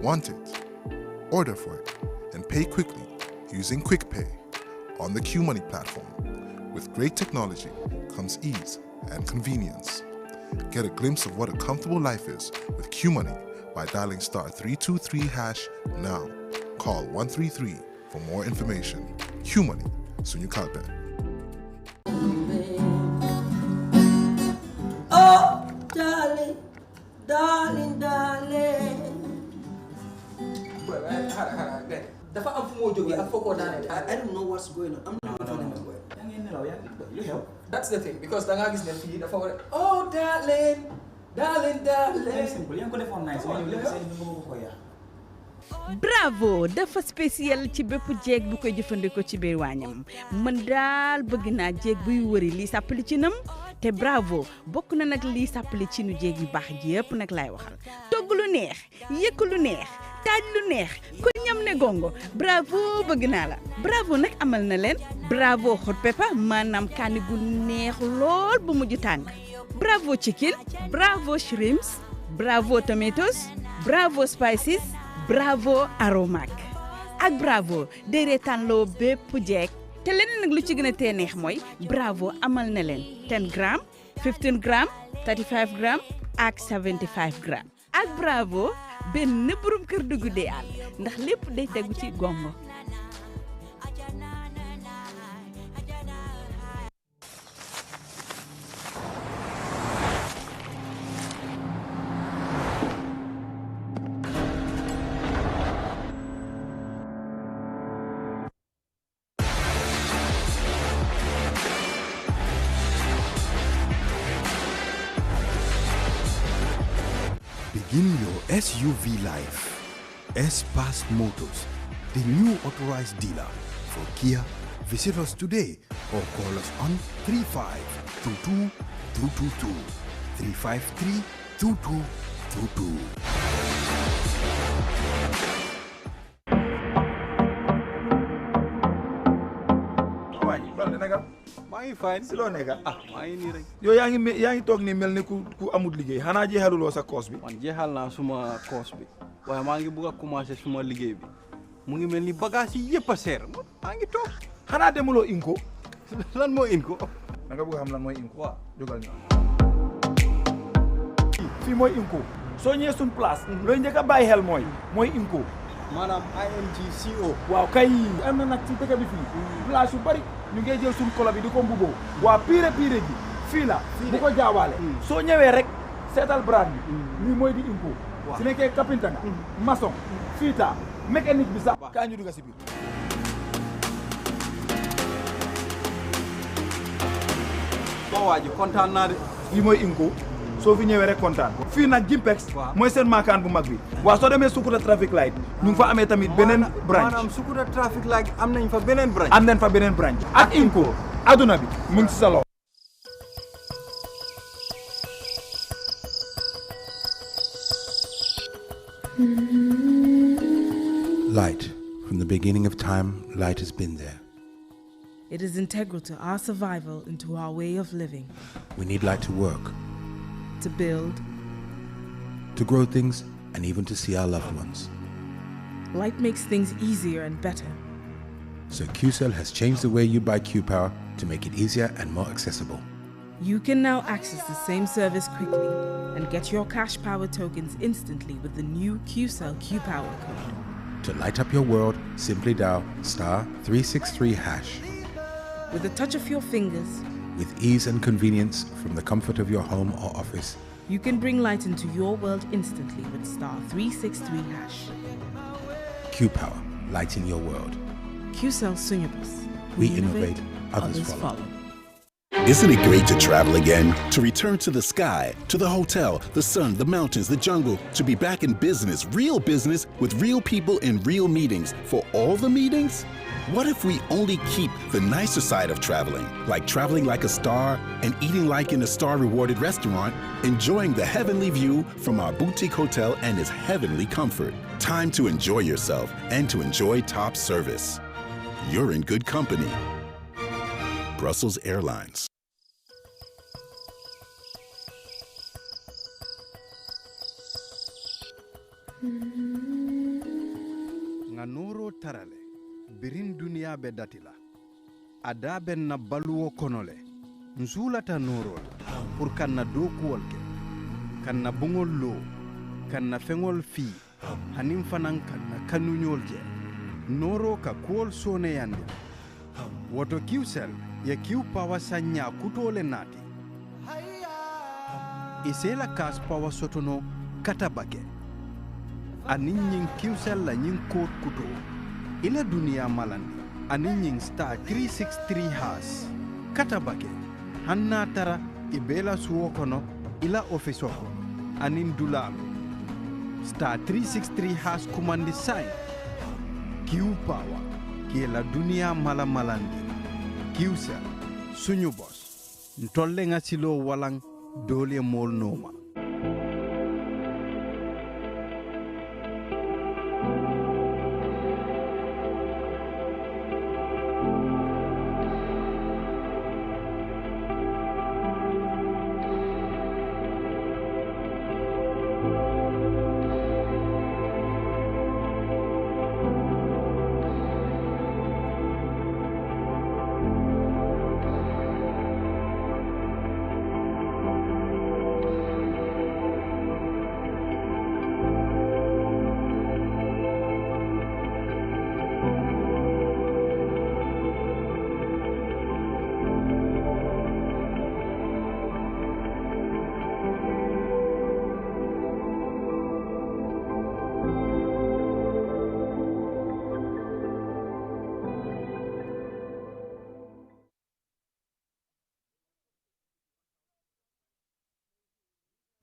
Want it? Order for it and pay quickly using QuickPay on the QMoney platform. With great technology comes ease and convenience. Get a glimpse of what a comfortable life is with QMoney by dialing *323# now. Call 133 for more information. QMoney, Sunyu Kalpe. Oh, darling, darling, darling. dafa am fu moo jógee ak foo ko daanee. I don't know what's going on. I'm not even boy. yaa ngi nelaw yaa ngi lu xew. That's the thing because da ngaa gis ne fii dafa war a oh darling. Simple yaa ngi ko defoon nice waaye lépp seen nga ko yaa. Bravo dafa spécial ci bépp jeeg bu koy jëfandikoo ci biir waañam man daal bëgg naa jeeg buy wëri lii sàppali ci nam te Bravo bokk na nag lii sàppali ci nu jeeg yu baax ji yëpp nag laay waxal togg lu neex yëkk lu neex taaj lu neex ku ñam ne gongo Bravo bëgg naa la Bravo nag amal na leen Bravo hot pepper maanaam kaani gu neex lool bu mujj tàng Bravo chicken Bravo shrimps Bravo tomatoes Bravo spices Bravo aromac ak Bravo day reetaanloo bépp jeeg te leneen nag lu ci gën a tee neex mooy Bravo amal na leen 10 grammes 15 grammes 35 grammes ak 75 grammes ak Bravo benn borom kër dugg dee àll ndax lépp day tegu ci gongo. Begin your SUV life. S-Pass Motors, the new authorized dealer for Kia. Visit us today or call us on 3522 222 353 2222. maa ngi fine si loo nekk maa ngi nii rek yow yaa ngi toog ni mel ni ku amut liggéey xanaa jeexaluloo sa course bi man jeexal naa suma course bi waaye maa ngi bëgg a commencer suma liggéey bi mu ngi mel ni bagage yi yëpp a seer maa ngi toog xanaa demuloo inko lan moo inko da nga bëgg a xam lan mooy inko waaw jógal ñu fii mooy inko soo ñëwee suñ place looy njëkk a bàyyi xel mooy inko maanaam INGCO waaw kay am na nag ci dëkk bi fii place yu bari ñu ngi jël suñu kolo bi di ko mbuboo waa pire ji fii la bu ko jaawaale soo ñëwee rek seetal brand bi lii mooy di impôt su nekkee kapinta nga maçon fiita mécanique bi sax kaa ñu dugg si biir moo waa ji kontaan naa de lii mooy impôt soo fi ñëwee rek kontaan fii nag Jimpex mooy seen maakaan bu mag bi waaw soo demee Sukuta traffic light ñu ngi fa amee tamit beneen branch maanaam Sukuta traffic light am nañ fa beneen branch ak Inco aduna bi mu ngi ci sa loxo Light. From the beginning of time, light has been there. It is integral to our survival and to our way of living. We need light to work, to build, to grow things, and even to see our loved ones. Light makes things easier and better. So QCell has changed the way you buy Q-Power to make it easier and more accessible. You can now access the same service quickly and get your cash power tokens instantly with the new QCell Q-Power code. To light up your world, simply dial *363#. With a touch of your fingers, with ease and convenience from the comfort of your home or office, you can bring light into your world instantly with *363#. Q-Power, lighting your world. QCell Sunyabus. We innovate, others follow. Isn't it great to travel again? To return to the sky, to the hotel, the sun, the mountains, the jungle, to be back in business, real business, with real people in real meetings. For all the meetings? What if we only keep the nicer side of traveling, like traveling like a star and eating like in a star-rewarded restaurant, enjoying the heavenly view from our boutique hotel and its heavenly comfort. Time to enjoy yourself and to enjoy top service. You're in good company. Brussels Airlines. Nga noro tarale birin dunia be datila ada ben na baluwo konole nsulata noro pour kanna do kuwol ke kanna bungol lo kanna fengol fi hanim fanan kanna kanunyol je noro ka kuwol sone yandi woto QCell ya Q power sanya kutole nati isela kas power sotono katabake anin ñing kiwsel la ñing koot kuto ila duniya malandi anin ñing star 363 has kata bake hanna tara ibela suwo kono ila ofiso anin dulalo star 363 has kumandi sign kiw power ki la duniya malandi kiwsel suñu bos ntolle nga silo walang dole mol noma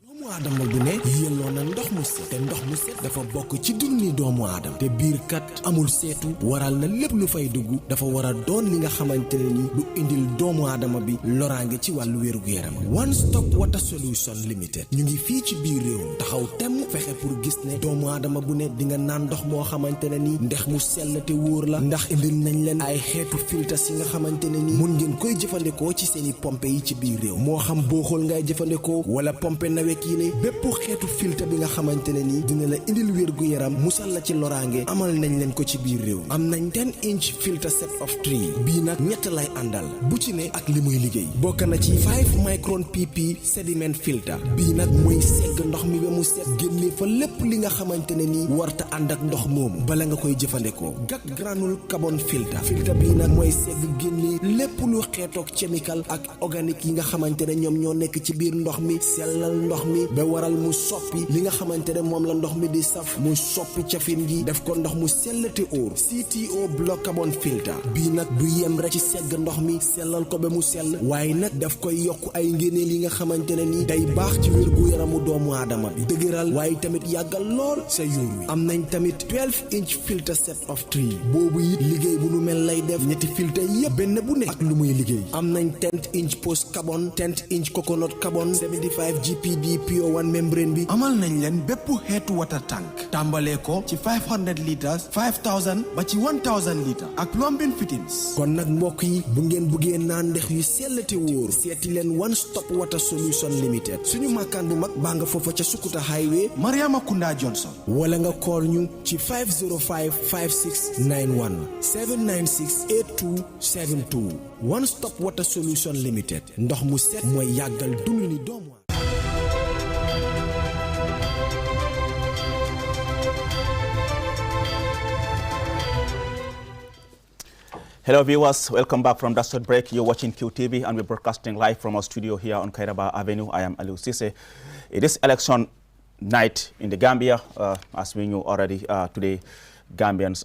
doomu aadama bu ne yelloo na ndox mu set te ndox mu set dafa bokk ci dunni doomu aadama te biir kat amul seetu waral na lépp lu fay dugg dafa war a doon li nga xamante ne ni lu indil doomu aadama bi loraange ci wàllu wér-gu-yaram One Stop Water Solution Limited ñu ngi fii ci biir réew taxaw temm fexe pour gis ne doomu aadama bu ne di nga naan ndox moo xamante ne ni ndex mu sell te wóor la ndax indil nañ leen ay xeetu filtres yi nga xamante ne ni mun ngeen koy jëfandikoo ci seeni pompe yi ci biir réew moo xam booxool ngay jëfandikoo wala pompe nawet yi ne bépp xeetu filtre bi nga xamante ne ni dina la indil wérgu yaram musal la ci loraange amal nañ leen ko ci biir réew am nañ 10-inch filter set of 3 bii nag ñett lay àndal bu ci ne ak li muy liggéey bokk na ci 5 micron pp sediment filter bii nag mooy segg ndox mi ba mu set génne fa lépp li nga xamante ne ni warta ànd ak ndox moomu bala nga koy jëfandikoo gak granule carbon filter bii nag mooy segg génne lépp lu xeetoog chemical ak organique yi nga xamante ne ñoom ñoo nekk ci biir ndox mi sellal ndox mi ba waral mu soppi li nga xamante ne moom la ndox mi di saf mu soppi cafin gi def ko ndox mu sell te óor CTO block carbon filter bii nag du yem rek ci segg ndox mi sellal ko ba mu sell waaye nag daf koy yokk ay ngéneel yi nga xamante ne ni day baax ci wérgu yaramu doomu aadama bi dëgëral waaye tamit yàggal lool sa yuur wi am nañ tamit 12-inch filter set of 3 boobu it liggéey bu nu mel lay def ñetti filter yépp benn bu ne ak lu muy liggéey am nañ 10-inch post carbon 10-inch coconut carbon 75 GPD Pure One membrane bi amal nañ leen bépp xeetu water tank tàmbalee ko ci 500 litres 5000 ba ci 1000 litres ak plumbing fittings kon nag mbokk yi bu ngeen buggee naan ndex yu sell te wóor seeti leen One Stop Water Solution Limited suñu makkaan bu mag baa nga foofa ca Sukuta Highway Mariama Kunda Johnson wala nga call ñu ci 505 5691 796 8272 One Stop Water Solution Limited ndox mu set mooy yàggal dund ni doomu. Hello viewers, welcome back from that short break. You're watching QTV and we're broadcasting live from our studio here on Kairaba Avenue. I am Aliou Cisse. It is election night in the Gambia. As we knew already, today Gambians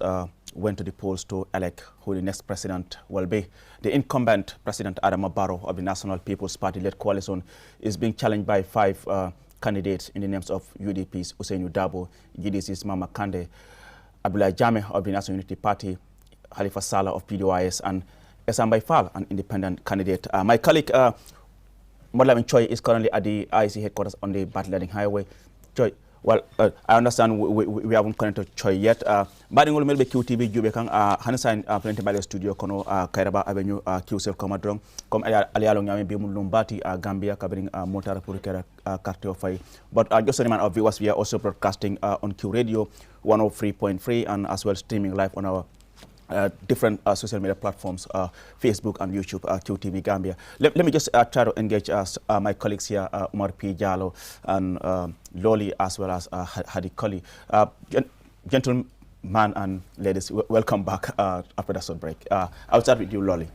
went to the polls to elect who the next president will be. The incumbent President Adama Barrow of the National People's Party-led coalition is being challenged by 5 candidates in the names of UDP's Usainu Dabo, GDC's Mama Kande, Abdullah Jammeh of the National Unity Party, Halifa Sallah of PDOIS, and Esambay Fall, an independent candidate. My colleague, Modlamin Choi, is currently at the IEC headquarters on the Battle Highway. Choi, well, I understand we haven't connected Choi yet. Badingol melbe QTV jube kan hanasan plenty bale studio kono Kairaba Avenue QCell Comadrong comme alialo nyame be mun lumbati Gambia covering motor pour kera carte fay. But just a reminder of viewers, we are also broadcasting on Q Radio 103.3 and as well streaming live on our different social media platforms, Facebook and YouTube, QTV Gambia. Let me just try to engage my colleagues here, Umar P. Jallo and Loli, as well as Hadi Koli. Gentlemen and ladies, welcome back after the short break. I'll start with you, Loli.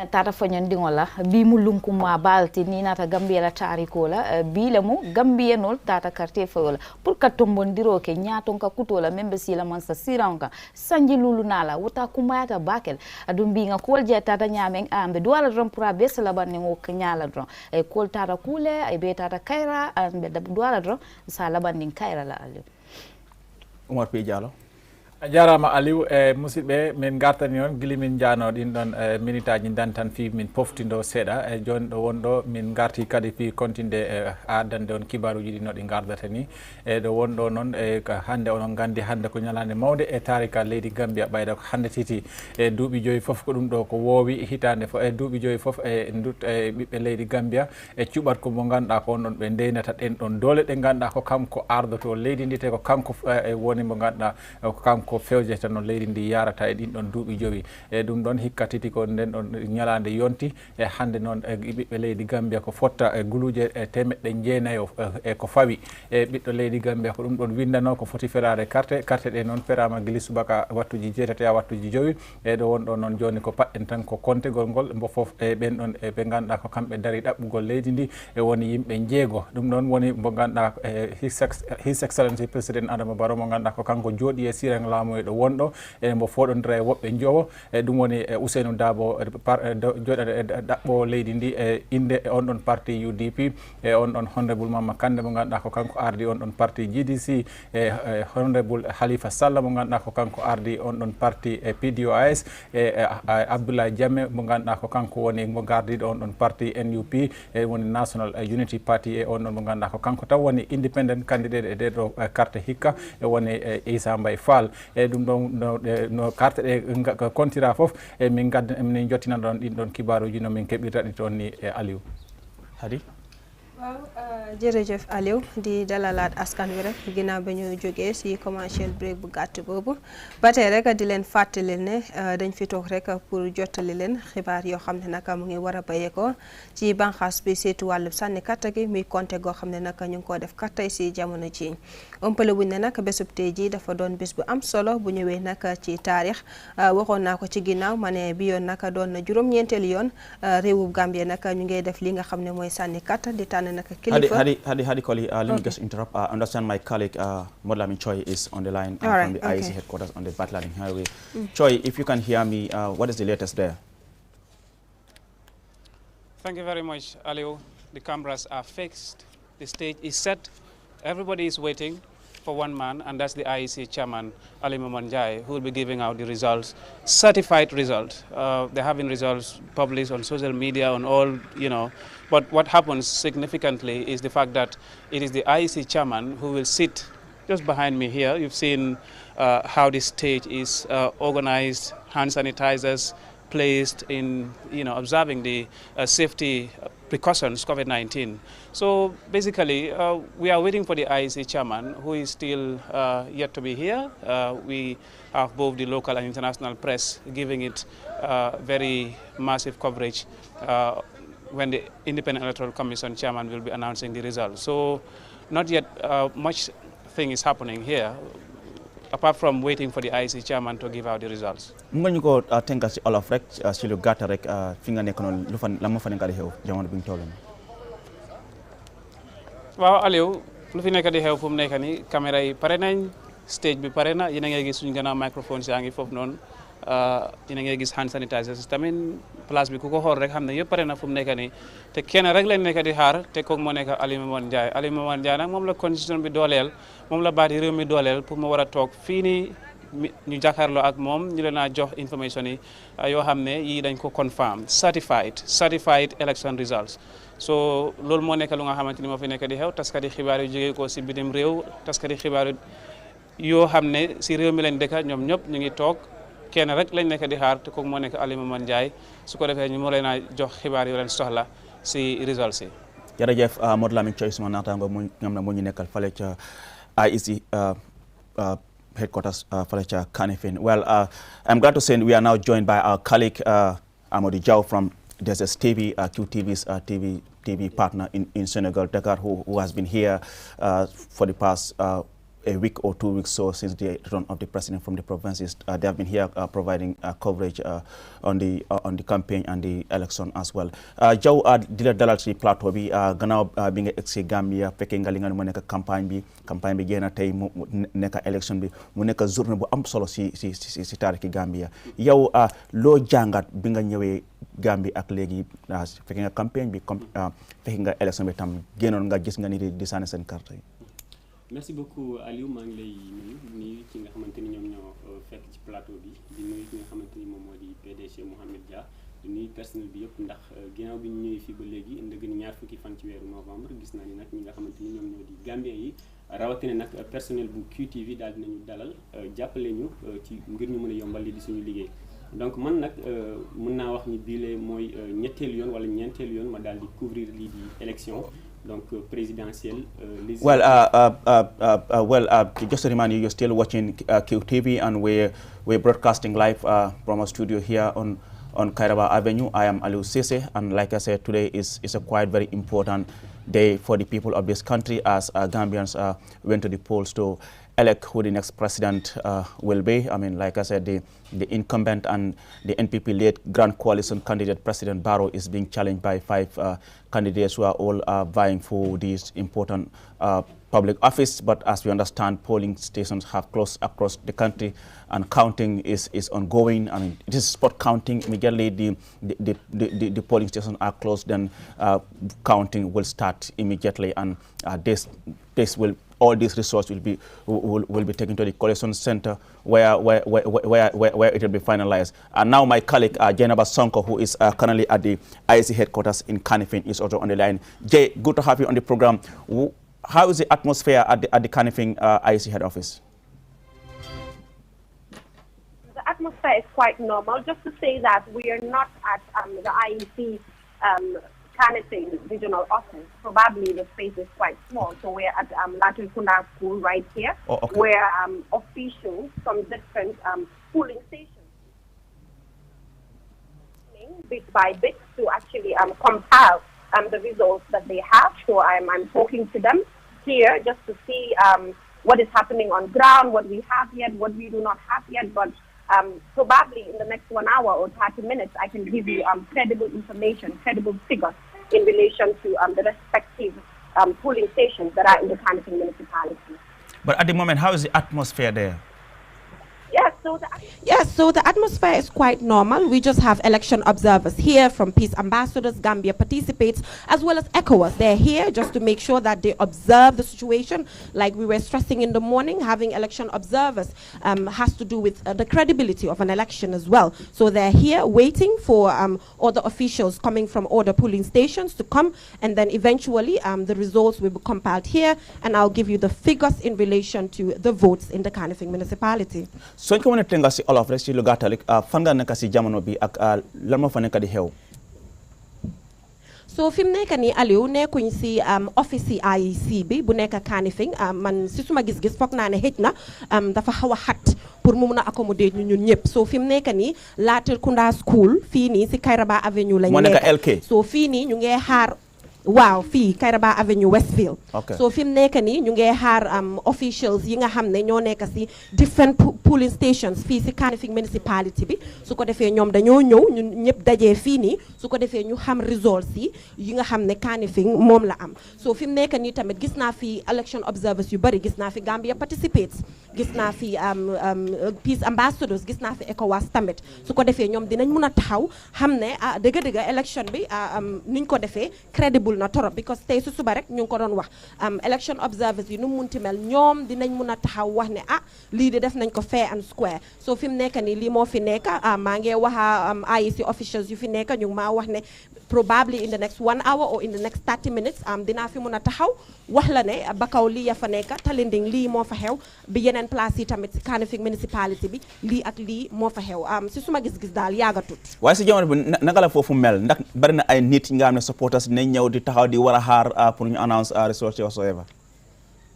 tata fonyon dingola bi mu lunku ma balti ni nata Gambia la tariko la bi la mu Gambia nol tata carte fola pour ka tombondiro ke nyaton ka kutola membe sila mansa siranka sanji lulu nala wuta kumayata bakel adum bi nga kol je tata nyamen ambe duala dron pour abes la ban ngo nyala dron e kol tata kule e be tata kaira ambe duala dron sa la ban nin kaira la ali Umar P Diallo a jarama Aliou e musidɓe min gartani on guili min jano ɗin ɗon minutaji dan tan fi min poftido seeɗa e joni ɗo wonɗo min garti kadi fi continde addande on kibaruji ɗi no ɗi gardata ni e ɗo wonɗo noon e hande onon gandi hande ko ñalande mawde e tarika leydi Gambia ɓayda ko hande titi e duuɓi joyi foof ko ɗum ɗo ko woowi hitande fo e duuɓi joyi foof e dut e ɓiɓɓe leydi Gambia e cuɓat ko mo ganduɗa ko on ɗon ɓe ndeynata ɗen ɗon dole ɗe ganduɗa ko kanko ardoto leydi ndi te ko kanko woni mo ganduɗa ko kanko ko fewjeta no leydi ndi yarata e ɗin ɗon duuɓi joyi e ɗum ɗon hikka titi ko nden ɗon ñalande yonti e hande noon ɓiɓɓe leydi Gambia ko fotta e guluje e temeɗɗe jeenayo e ko fawi e ɓiɗɗo leydi Gambia ko ɗum ɗon windano ko foti ferade carte ɗe noon ferama guili subaka wattuji jeetati ha wattuji joyi e ɗo wonɗo noon joni ko paɗɗen tan ko kontegol ngol mbo foof e ɓen ɗon ɓe ganduɗa ko kamɓe daari ɗaɓɓugol leydi ndi e woni yimɓe jeego ɗum ɗon woni mo ganduɗa His Excellency President Adama Barrow mo ganduɗa ko kanko jooɗi e sirang lamoyɗo wonɗo e mbo foɗodira e woɓɓe jowo e ɗum woni Ousainou Dabo joɗade e ɗaɓɓo leydi ndi e inde on ɗon parti UDP e on ɗon honorable Mama Kande mo ganduɗa ko kanko ardi on ɗon parti GDC e honorable Halifa Sallah mo ganduɗa ko kanko ardi on ɗon parti e PDOIS e Abdoulaye Jammeh mo ganduɗa ko kanko woni mo gardiɗo on ɗon parti NUP e woni National Unity Party e on ɗon mo ganduɗa ko kanko taw woni independent candidate e ɗe ɗo carte hikka e woni Issa Mbaye Fall e ɗum ɗon no carte ɗe kontira foof e min gadda min jottina ɗon ɗin ɗon kibaruji no min keɓirta ɗi toon ni e Aliou Hadi waaw jërëjëf Aliou di dalalaat askan wi rek ginnaaw ba ñu jógee si commercial break bu gàtt boobu ba tey rek di leen fàttali ne dañ fi toog rek pour jottali leen xibaar yoo xam ne nag mu ngi war a bayeekoo ci banxaas bi seetu wàllu sànni katta gi muy compté goo xam ne nag ñu ngi ko def kattay si jamono ji ëmpale wuñ ne nag bésub tey ji dafa doon bés bu am solo bu ñëwee nag ci taarix waxoon naa ko ci ginnaaw ma ne bi yoon nag doon na juróom-ñeenteelu yoon réewub Gambie nag ñu ngay def li nga xam ne mooy sànni katta di tànn Hadi Koli, let me just interrupt. I understand my colleague Modlamin Choi is on the line from the IEC headquarters on the Batlaning Highway. Choi, if you can hear me, what is the latest there? Thank you very much, Aliou. The cameras are fixed. The stage is set. Everybody is waiting for one man, and that's the IEC chairman, Ali Mamanjai, who will be giving out the results, certified results. There have been results published on social media, on all, but what happens significantly is the fact that it is the IEC chairman who will sit just behind me here. You've seen how the stage is organized, hand sanitizers placed in, observing the safety precautions, COVID-19. So basically, we are waiting for the IEC chairman, who is still yet to be here. We have both the local and international press giving it very massive coverage when the Independent Electoral Commission chairman will be announcing the results. So not yet much thing is happening here, apart from waiting for the IEC chairman to give out the results. Mën ñu ko tënk ci olof rek ci lu gàtt rek fi nga nekk noonu la ma fa nekk di xew jamono bi ñu toll nii. Waaw Aliou lu fi nekk di xew fu mu nekk nii caméra yi pare nañ stage bi pare na yéen a ngi gis suñu gannaaw microphone yaa ngi foofu noonu yéen a ngi gis hand sanitizers tamit place bi ku ko xool rek xam ne yëpp pare na fu mu nekk nii te kenn rek lañ nekk di xaar te kooku moo nekk Ali Momad Njie. Ali Momad Njie nag moom la constitution bi dooleel moom la baati réew mi dooleel pour mu war a toog fii nii ñu jàkkaarloo ak moom ñu leen a jox information yi yoo xam ne yii dañ ko confirm certified election results. So loolu moo nekk lu nga xamante ni moo fi nekk di xew taskati xibaar yu jógee ko si bitim réew taskati xibaar yoo xam ne si réew mi lañ dëkk ñoom ñëpp ñu ngi toog kenn rek lañ nekk di xaar te kooku moo nekk Ali Momad Njie su ko defee ñu moo leen a jox xibaar yoo leen soxla si results yi. jërëjëf Modou Lamine Choice suma naataango mu ñam na moo ñu nekkal fale ca IEC headquarters fale ca Kanifing. Well, I'm glad to say we are now joined by our colleague Amadou Diaw from Decision TV, QTV's TV partner in Senegal, Dakar, who has been here for the past a week or 2 weeks so since the return of the president from the provinces. They have been here providing coverage on the campaign and the election as well. Jaw di la dalal ci plateau bi gannaaw bi nga egsi Gambia fekkee nga li nga mo nekk campagne bi génn tey mu nekk election bi mu nekk journée bu am solo si taarixi Gambia yow loo jàngat bi nga ñëwee Gambie ak léegi fekkee nga campagne bi fekkee nga election bi tam génnoon nga gis nga ni di sànni seen carte yi. Merci beaucoup Aliou maa ngi lay nuyu ci nga xamante ni ñoom ñoo fekk ci plateau bi di nuyu ki nga xamante ni moom moo di PDG Mohamed Dia di nuyu personnel bi yëpp ndax ginnaaw bi ñu ñëwee fii ba léegi ndëgg ni ñaar fukki fan ci weeru novembre gis naa ni nag ñi nga xamante ni ñoom ñoo di Gambien yi rawatina nag personnel bu QTV daal dinañu dalal jàppale ñu ci ngir ñu mën a yombal li di suñu liggéey donc man nag mën naa wax ni bii mooy ñetteelu yoon wala ñeenteelu yoon ma daal di couvrir lii di élection donc présidentielle. Just to remind you, you're still watching QTV, and we're broadcasting live from our studio here on Kairaba Avenue. I am Aliou Cisse, and like I said, today is a quite very important day for the people of this country as Gambians went to the polls to elect who the next president will be. I mean, like I said, the incumbent and the NPP-led Grand Coalition candidate, President Barrow, is being challenged by 5 candidates who are all vying for this important public office. But as we understand, polling stations have closed across the country, and counting is ongoing. I mean, it is spot counting. Immediately, the polling stations are closed, then counting will start immediately, and this will. All these results will be taken to the collation center where it will be finalized. And now my colleague Jenaba Sonko, who is currently at the IEC headquarters in Kanifing, is also on the line. Jay, good to have you on the program. How is the atmosphere at the Kanifing IEC head office? The atmosphere is quite normal. Just to say that we are not at the IEC Kanifing regional office. Probably the space is quite small, so we're at Latin Kunda School right here, where officials from different polling stations, bit by bit, to actually compile the results that they have. So I'm talking to them here just to see what is happening on ground, what we have yet, what we do not have yet, but probably in the next 1 hour or 30 minutes, I can give you credible information, credible figures in relation to the respective polling stations that are in the Kanifing municipality. But at the moment, how is the atmosphere there? So the atmosphere is quite normal. We just have election observers here from Peace Ambassadors. Gambia participates, as well as ECOWAS. They're here just to make sure that they observe the situation. Like we were stressing in the morning, having election observers has to do with the credibility of an election as well. So they're here waiting for other officials coming from other polling stations to come, and then eventually the results will be compiled here, and I'll give you the figures in relation to the votes in the Kanifing municipality. So ñu ko mën a tënk si olof rek si lu gàttal fan nga nekk si jamono bi ak lan moo fa nekk di xew. So fi mu nekk nii Aliou nekkuñ si office IEC bi bu nekk Kanifing man si suma gis-gis foog naa ne xëj na dafa xaw a xat pour mu mun a accommoder ñu ñun ñëpp. So fi mu nekk nii Latrikunda School fii nii si Kairaba Avenue lañ nekk. moo nekk LK. So fii nii ñu ngi xaar. waaw fii Kairaba Avenue Westfield. So fi mu nekk nii ñu ngi xaar officials yi nga xam ne ñoo nekk si different polling stations fii si Kanifing municipality bi su ko defee ñoom dañoo ñëw ñun ñëpp dajee fii nii su ko defee ñu xam results yi nga xam ne Kanifing moom la am. So fi mu nekk nii tamit gis naa fi election observers yu bari, gis naa fi Gambia participates, gis naa fi Peace Ambassadors, gis naa fi ECOWAS tamit su ko defee ñoom dinañ mun a taxaw xam ne dëgg-dëgg election bi nuñ ko defee crédible na torop because tey su suba rek ñu ngi ko doon wax election observers yi nu mu munti mel ñoom dinañ mun a taxaw wax ne lii de def nañ ko fair and square. So fi mu nekk nii lii moo fi nekk maa ngi wax IEC officials yu fi nekk ñu ngi maa wax ne probably in the next 1 hour or in the next 30 minutes dinaa fi mun a taxaw wax la ne Bakaw lii ya fa nekk Talinding lii moo fa xew bi yeneen place yi tamit si Kanifing municipality bi lii ak lii moo fa xew si suma gis-gis daal yaagatut. waaye si jamono bi naka la foofu mel ndax bari na ay nit nga xam ne supporters nañ ñëw di taxaw di war a xaar pour ñu announce results whatsoever.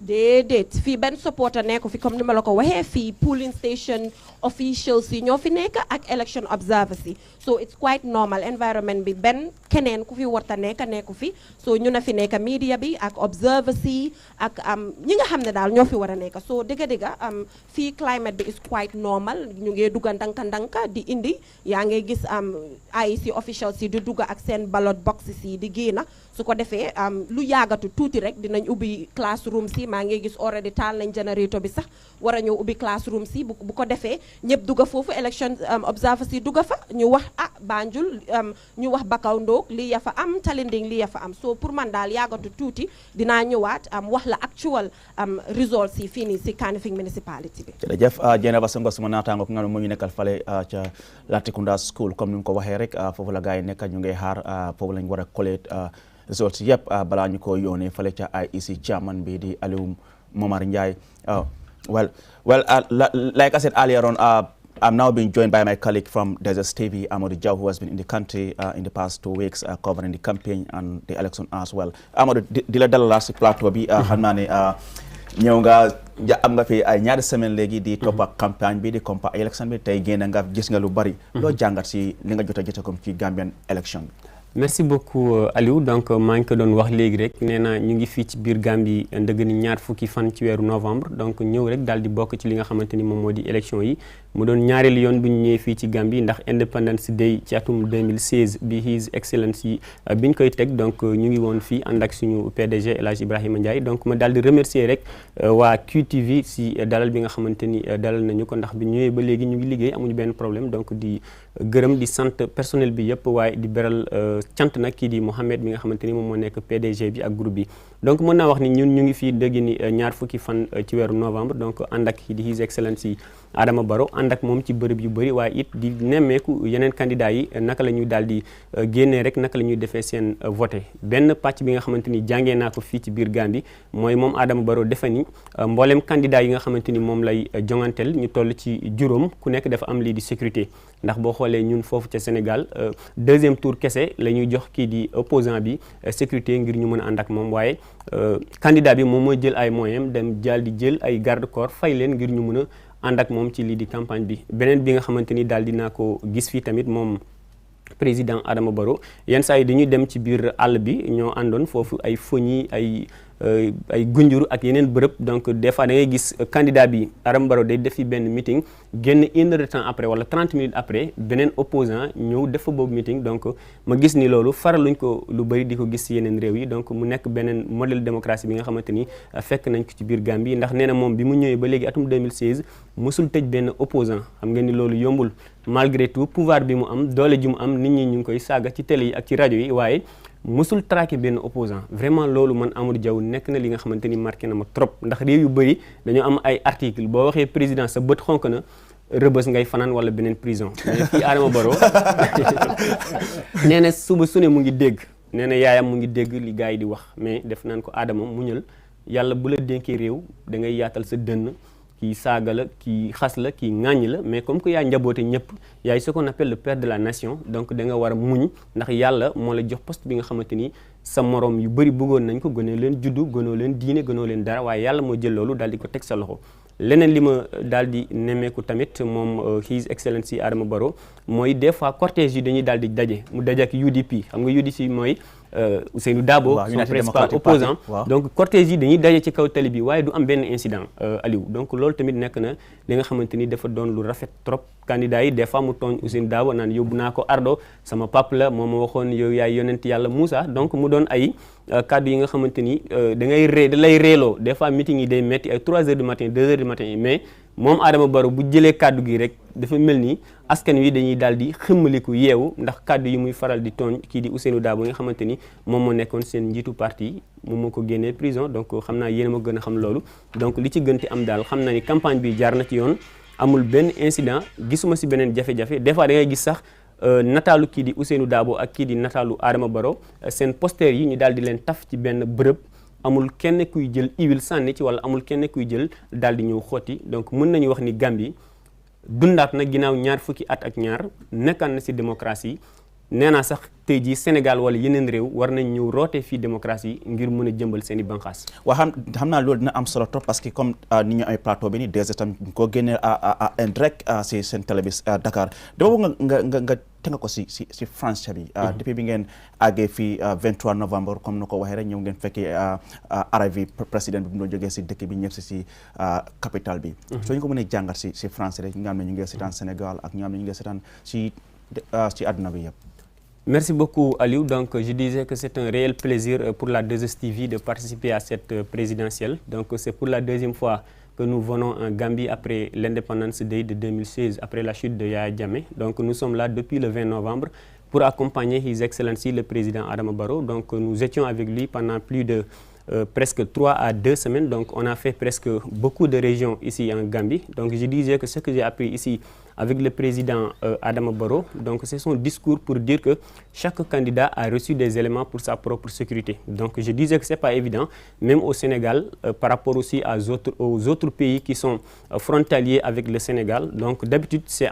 déedéet fii benn supporter nekku fi comme ni ma la ko waxee fii polling station officials yi ñoo fi nekk ak election observers yi so it's quite normal environment bi benn keneen ku fi warta nekku fi so ñu na fi nekk media bi ak observers yi ak ñi nga xam ne daal ñoo fi war a nekk so dëgga fii climate bi is quite normal ñu ngee dugga ndanka di indi yaa ngay gis IEC officials yi di dugga ak seen ballot boxes yi di génna su ko defee lu yàggatu tuuti rek dinañ ubbi classroom si maa ngi gis already taal nañ generator bi sax war a ñëw ubbi classroom si bu ko defee ñëpp dugga foofu election observers yi dugga fa ñu wax Banjul ñu wax Bakaw Ndoog lii ya fa am Talinding lii ya fa am so pour man daal yàggatu tuuti dinaa ñëwaat wax la actual results yi fii nii si Kanifing municipality bi. jërëjëf Jeneva Songo suma naataango ko nga moo ñu nekkal fale ca Latrikunda school comme ni mu ko waxee rek foofu la gars yi nekk ñu ngay xaar foofu lañ war a collate results yëpp balaa ñu ko yónnee fale ca IEC chairman bi di Alieu Momar Njie. Well, like I said earlier on, I'm now being joined by my colleague from Desert TV, Amadou Diaw, who has been in the country in the past 2 weeks covering the campaign and the election as well. Amadou di la dalal si plateau bi xam naa ne ñëw nga am nga fi ay ñaari semaine léegi di toppa campagne bi di compa election bi tey génn nga gis nga lu bari. loo jàngat si li nga jot comme ci Gambian election bi. merci beaucoup Aliou donc maa ngi ko doon wax léegi rek nee na ñu ngi fii ci biir Gambie ndëgg ni ñaar fukki fan ci weeru novembre donc ñëw rek daal di bokk ci li nga xamante ni moom moo di élection yi mu doon ñaareelu yoon bu ñu ñëwee fii ci Gambie ndax Independence Day ci atum 2016 bi His Excellency bi ñu koy teg donc ñu ngi woon fii ànd ak suñu PDG El Hadj Ibrahima Ndiaye donc ma daal di remercier rek waa QTV si dalal bi nga xamante ni dalal nañu ko ndax bi ñëwee ba léegi ñu ngi liggéey amuñu benn problème donc di gërëm di sant personnel bi yëpp waaye di beral cant nag kii di Mohamed mi nga xamante ni moom moo nekk PDG bi ak groupe bi donc mën naa wax ni ñun ñu ngi fii dëgg ni ñaar fukki fan ci weeru novembre donc ànd ak kii di His Excellency Adama Barrow ànd ak moom ci bërëb yu bëri waaye it di nemmeeku yeneen candidats yi naka la ñuy daal di génnee rek naka la ñuy defee seen voté benn pàcc bi nga xamante ni jàngee naa ko fii ci biir Gambie mooy moom Adama Barrow defe ni mboolem candidat yi nga xamante ni moom lay jonganteel ñu toll ci juróom ku nekk dafa am lii di sécurité ndax boo xoolee ñun foofu ca Sénégal deuxième tour kese la ñuy jox kii di opposant bi sécurité ngir ñu mën a ànd ak moom waaye candidat bi moom mooy jël ay moyens dem daal di jël ay garde corps fay leen ngir ñu mën a ànd ak moom ci lii di campagne bi beneen bi nga xamante ni daal dinaa ko gis fii tamit moom président Adama Barrow yenn saa yi dañuy dem ci biir àll bi ñoo àndoon foofu ay foñi ay gunjur ak yeneen bërëb donc des fois da ngay gis candidat bi Adama Barrow day def fi benn meeting génn 1 heure de temps après wala 30 minutes après beneen opposant ñëw def fa boobu meeting donc ma gis ni loolu faraluñ ko lu bëri di ko gis ci yeneen réew yi donc mu nekk beneen modèle démocratie bi nga xamante ni fekk nañ ko ci biir Gambie ndax nee na moom bi mu ñëwee ba léegi atum 2016 mosul tëj benn opposant xam ngeen ni loolu yombul malgré tout pouvoir bi mu am doole ji mu am nit ñi ñu ngi koy saaga ci télé yi ak ci rajo yi waaye musul traqué benn opposant vraiment loolu man Amadou Diaw nekk na li nga xamante ni marqué na ma trop ndax réew yu bëri dañoo am ay article boo waxee président sa bët xonk na rëbës ngay fanaan wala beneen prison mais fii Adama Barrow nee na suba su ne mu ngi dégg nee na yaayam mu ngi dégg li gars yi di wax mais def naan ko Adama muñal yàlla bu la dénkee réew da ngay yaatal sa dënn kii saaga la kii xas la kii ŋàññ la mais comme que yaa njaboote ñëpp yaay ce qu'on appelle le père de la nation donc da nga war a muñ ndax yàlla moo la jox poste bi nga xamante ni sa morom yu bëri bëggoon nañ ko gënoo leen juddu gënoo leen diine gënoo leen dara waaye yàlla moo jël loolu daal di ko teg sa loxo leneen li ma daal di nemmeeku tamit moom His Excellency Adama Barrow mooy des fois cortège yi dañuy daal di daje mu daje ak UDP xam nga UDP mooy Ousseynou Dabo son principal opposant donc cortège yi dañuy daje ci kaw tali bi waaye du am benn incident Aliou donc loolu tamit nekk na li nga xamante ni dafa doon lu rafet trop candidat yi des fois mu tooñ Ousseynou Dabo naan yóbbu naa ko ardo sama pap la moom ma waxoon yow yaay yonent yàlla Moussa donc mu doon ay kaddu yi nga xamante ni da ngay ree da lay reeloo des fois meeting yi day metti ay 3 heures du matin 2 heures du matin mais moom Adama Barrow bu jëlee kaddu gi rek dafa mel ni askan wi dañuy daal di xëmmaliku yeewu ndax kaddu yi muy faral di tooñ kii di Ousseynou Dabo nga xamante ni moom moo nekkoon seen njiitu parti moom moo ko génnee prison donc xam naa yéen a ma gën a xam loolu donc li ci gënti am daal xam naa ni campagne bi jaar na ci yoon amul benn incident gisuma si beneen jafe-jafe des fois da ngay gis sax nataalu kii di Ousseynou Dabo ak kii di nataalu Adama Barrow seen poster yi ñu daal di leen taf ci benn bërëb amul kenn kuy jël huile sànni ci wala amul kenn kuy jël daal di ñëw xotti donc mën nañu wax ni Gambie dundaat na ginnaaw ñaar fukki at ak ñaar nekkaan na si démocratie nee naa sax tey jii Sénégal wala yeneen réew war nañ ñëw roote fii démocratie ngir mën a jëmbal seen i banqaas. waaw xam naa loolu dina am solo trop parce que comme ni ñu ay plateau bi ni déjà tam ko génnee en direct si seen télé bi Dakar dama bëgg nga tënk ko si français bi. depuis bi ngeen àggee fii 23 novembre comme na ko waxee rek ñëw ngeen fekkee arrivé président bi mu doon jógee si dëkk bi ñëpp si capitale bi. soo ñu ko mënee jàngat si français rek ñi nga xam ne ñu ngi seetaan Sénégal ak ñi nga xam ne ñu ngi seetaan si àdduna bi yëpp. Merci beaucoup Aliou. Donc je disais que c'est un réel plaisir pour la 2STV de participer à cette présidentielle. Donc c'est pour la deuxième fois que nous venons en Gambie après l'Independence Day de 2016, après la chute de Yaya Jammeh. Donc nous sommes là depuis le 20 novembre pour accompagner His Excellency le président Adama Barrow. Donc nous étions avec lui pendant plus de presque 3 à 2 semaines. Donc on a fait presque beaucoup de régions ici en Gambie. Donc je disais que ce que j'ai appris ici avec le président Adama Barrow, donc c'est son discours pour dire que chaque candidat a reçu des éléments pour sa propre sécurité. Donc je disais que c'est pas évident, même au Sénégal, par rapport aussi aux autres pays qui sont frontaliers avec le Sénégal. Donc d'habitude c'est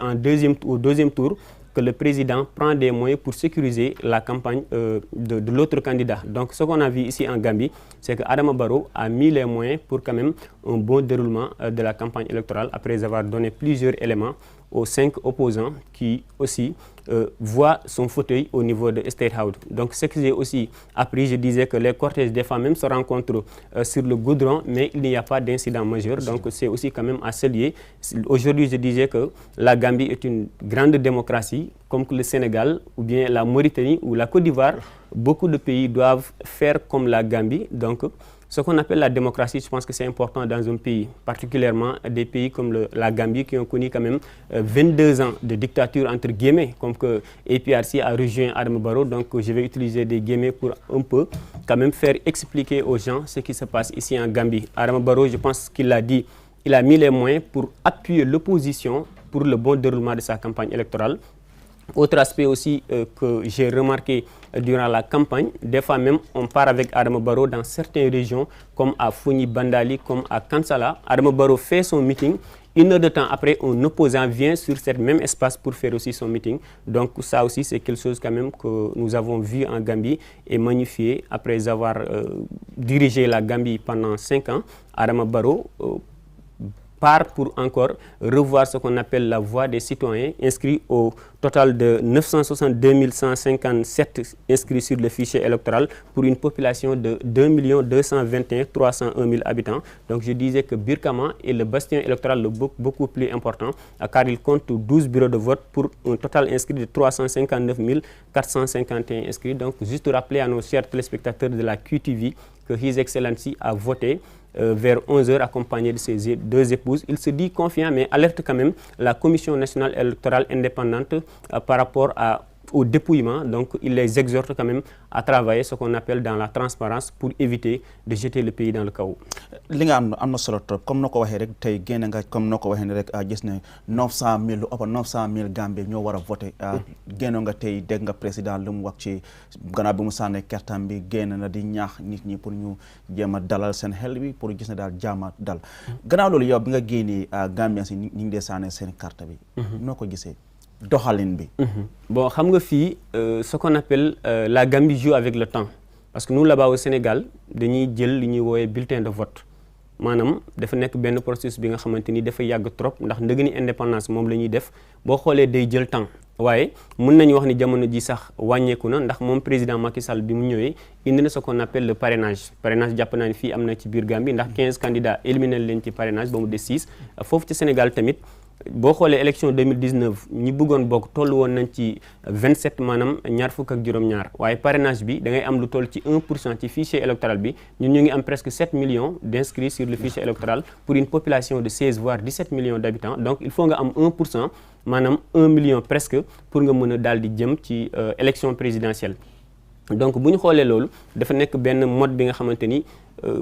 au deuxième tour que le président prend des moyens pour sécuriser la campagne de l'autre candidat. Donc ce qu'on a vu ici en Gambie, c'est que Adama Barrow a mis les moyens pour quand même un bon déroulement de la campagne électorale après avoir donné plusieurs éléments aux 5 opposants qui aussi voient son fauteuil au niveau de State House. Donc ce que j'ai aussi appris, je disais que les cortèges des femmes même se rencontrent sur le goudron, mais il n'y a pas d'incident majeur. Donc c'est aussi quand même à saluer. Aujourd'hui, je disais que la Gambie est une grande démocratie, comme que le Sénégal, ou bien la Mauritanie ou la Côte d'Ivoire. Beaucoup de pays doivent faire comme la Gambie. Donc ce qu'on appelle la démocratie, je pense que c'est important dans un pays, particulièrement des pays comme la Gambie qui ont connu quand même 22 ans de dictature entre guillemets, comme que APRC a rejoint Adama Barrow. Donc je vais utiliser des guillemets pour un peu quand même faire expliquer aux gens ce qui se passe ici en Gambie. Adama Barrow, je pense qu'il l'a dit, il a mis les moyens pour appuyer l'opposition pour le bon déroulement de sa campagne électorale. Autre aspect aussi que j'ai remarqué durant la campagne, des fois même on part avec Adama Barrow dans certaines régions comme à Foni Bandali, comme à Kansala. Adama Barrow fait son meeting. 1 heure de temps après, un opposant vient sur ce même espace pour faire aussi son meeting. Donc ça aussi c'est quelque chose quand même que nous avons vu en Gambie et magnifié après avoir dirigé la Gambie pendant 5 ans. Adama Barrow part pour encore revoir ce qu'on appelle la voix des citoyens, inscrits au total de 962 157 inscrits sur le fichier électoral pour une population de 2 221 301 000 habitants. Donc je disais que Birkama est le bastion électoral beaucoup plus important car il compte 12 bureaux de vote pour un total inscrit de 359 451 inscrits. Donc juste rappeler à nos chers téléspectateurs de la QTV que His Excellency a voté vers 11h accompagné de ses 2 épouses. Il se dit confiant mais alerte quand même la Commission nationale électorale indépendante par rapport au dépouillement. Donc il les exhorte quand même à travailler ce qu'on appelle dans la transparence pour éviter de jeter le pays dans le chaos. li nga am na solo trop comme noo ko waxee rek tey génn nga comme noo ko waxee ne rek gis ne 900 000 lu ëpp 900 000 Gambie ñoo war a voté génn nga tey dégg nga président lu mu wax ci gannaaw bi mu sànnee kertam bi génn na di ñaax nit ñi pour ñu jéem a dalal seen xel bi pour gis ne daal jaama dal gannaaw loolu yow bi nga génnee Gambien si ñi ngi dee sànnee seen carte bi noo ko gisee doxalin bi. Bon xam nga fii ce qu'on appelle la Gambie joue avec le temps parce que nous là-bas au Sénégal dañuy jël li ñuy woowee bulletin de vote maanaam dafa nekk benn processus bi nga xamante ni dafa yàgg trop ndax ndëgg ni indépendance moom la ñuy def boo xoolee day jël temps waaye mën nañu wax ni jamono ji sax wàññeeku na ndax moom président Macky Sall bi mu ñëwee indi na ce qu'on appelle le parrainage jàpp naa ni fii am na ci biir Gambie ndax 15 candidats éliminé leen ci parrainage ba mu des 6 foofu ci Sénégal tamit boo xoolee élection 2019 ñi bëggoon bokk toll woon nañ ci 27 maanaam ñaar fukk ak juróom-ñaar waaye parrainage bi da ngay am lu toll ci 1% ci fichier électoral bi ñun ñu ngi am presque 7 millions d'inscrits sur le fichier électoral pour une population de 16 voire 17 millions d'habitants. Donc il faut nga am 1% maanaam 1 million presque pour nga mën a daal di jëm ci élection présidentielle. Donc bu ñu xoolee loolu dafa nekk benn mode bi nga xamante ni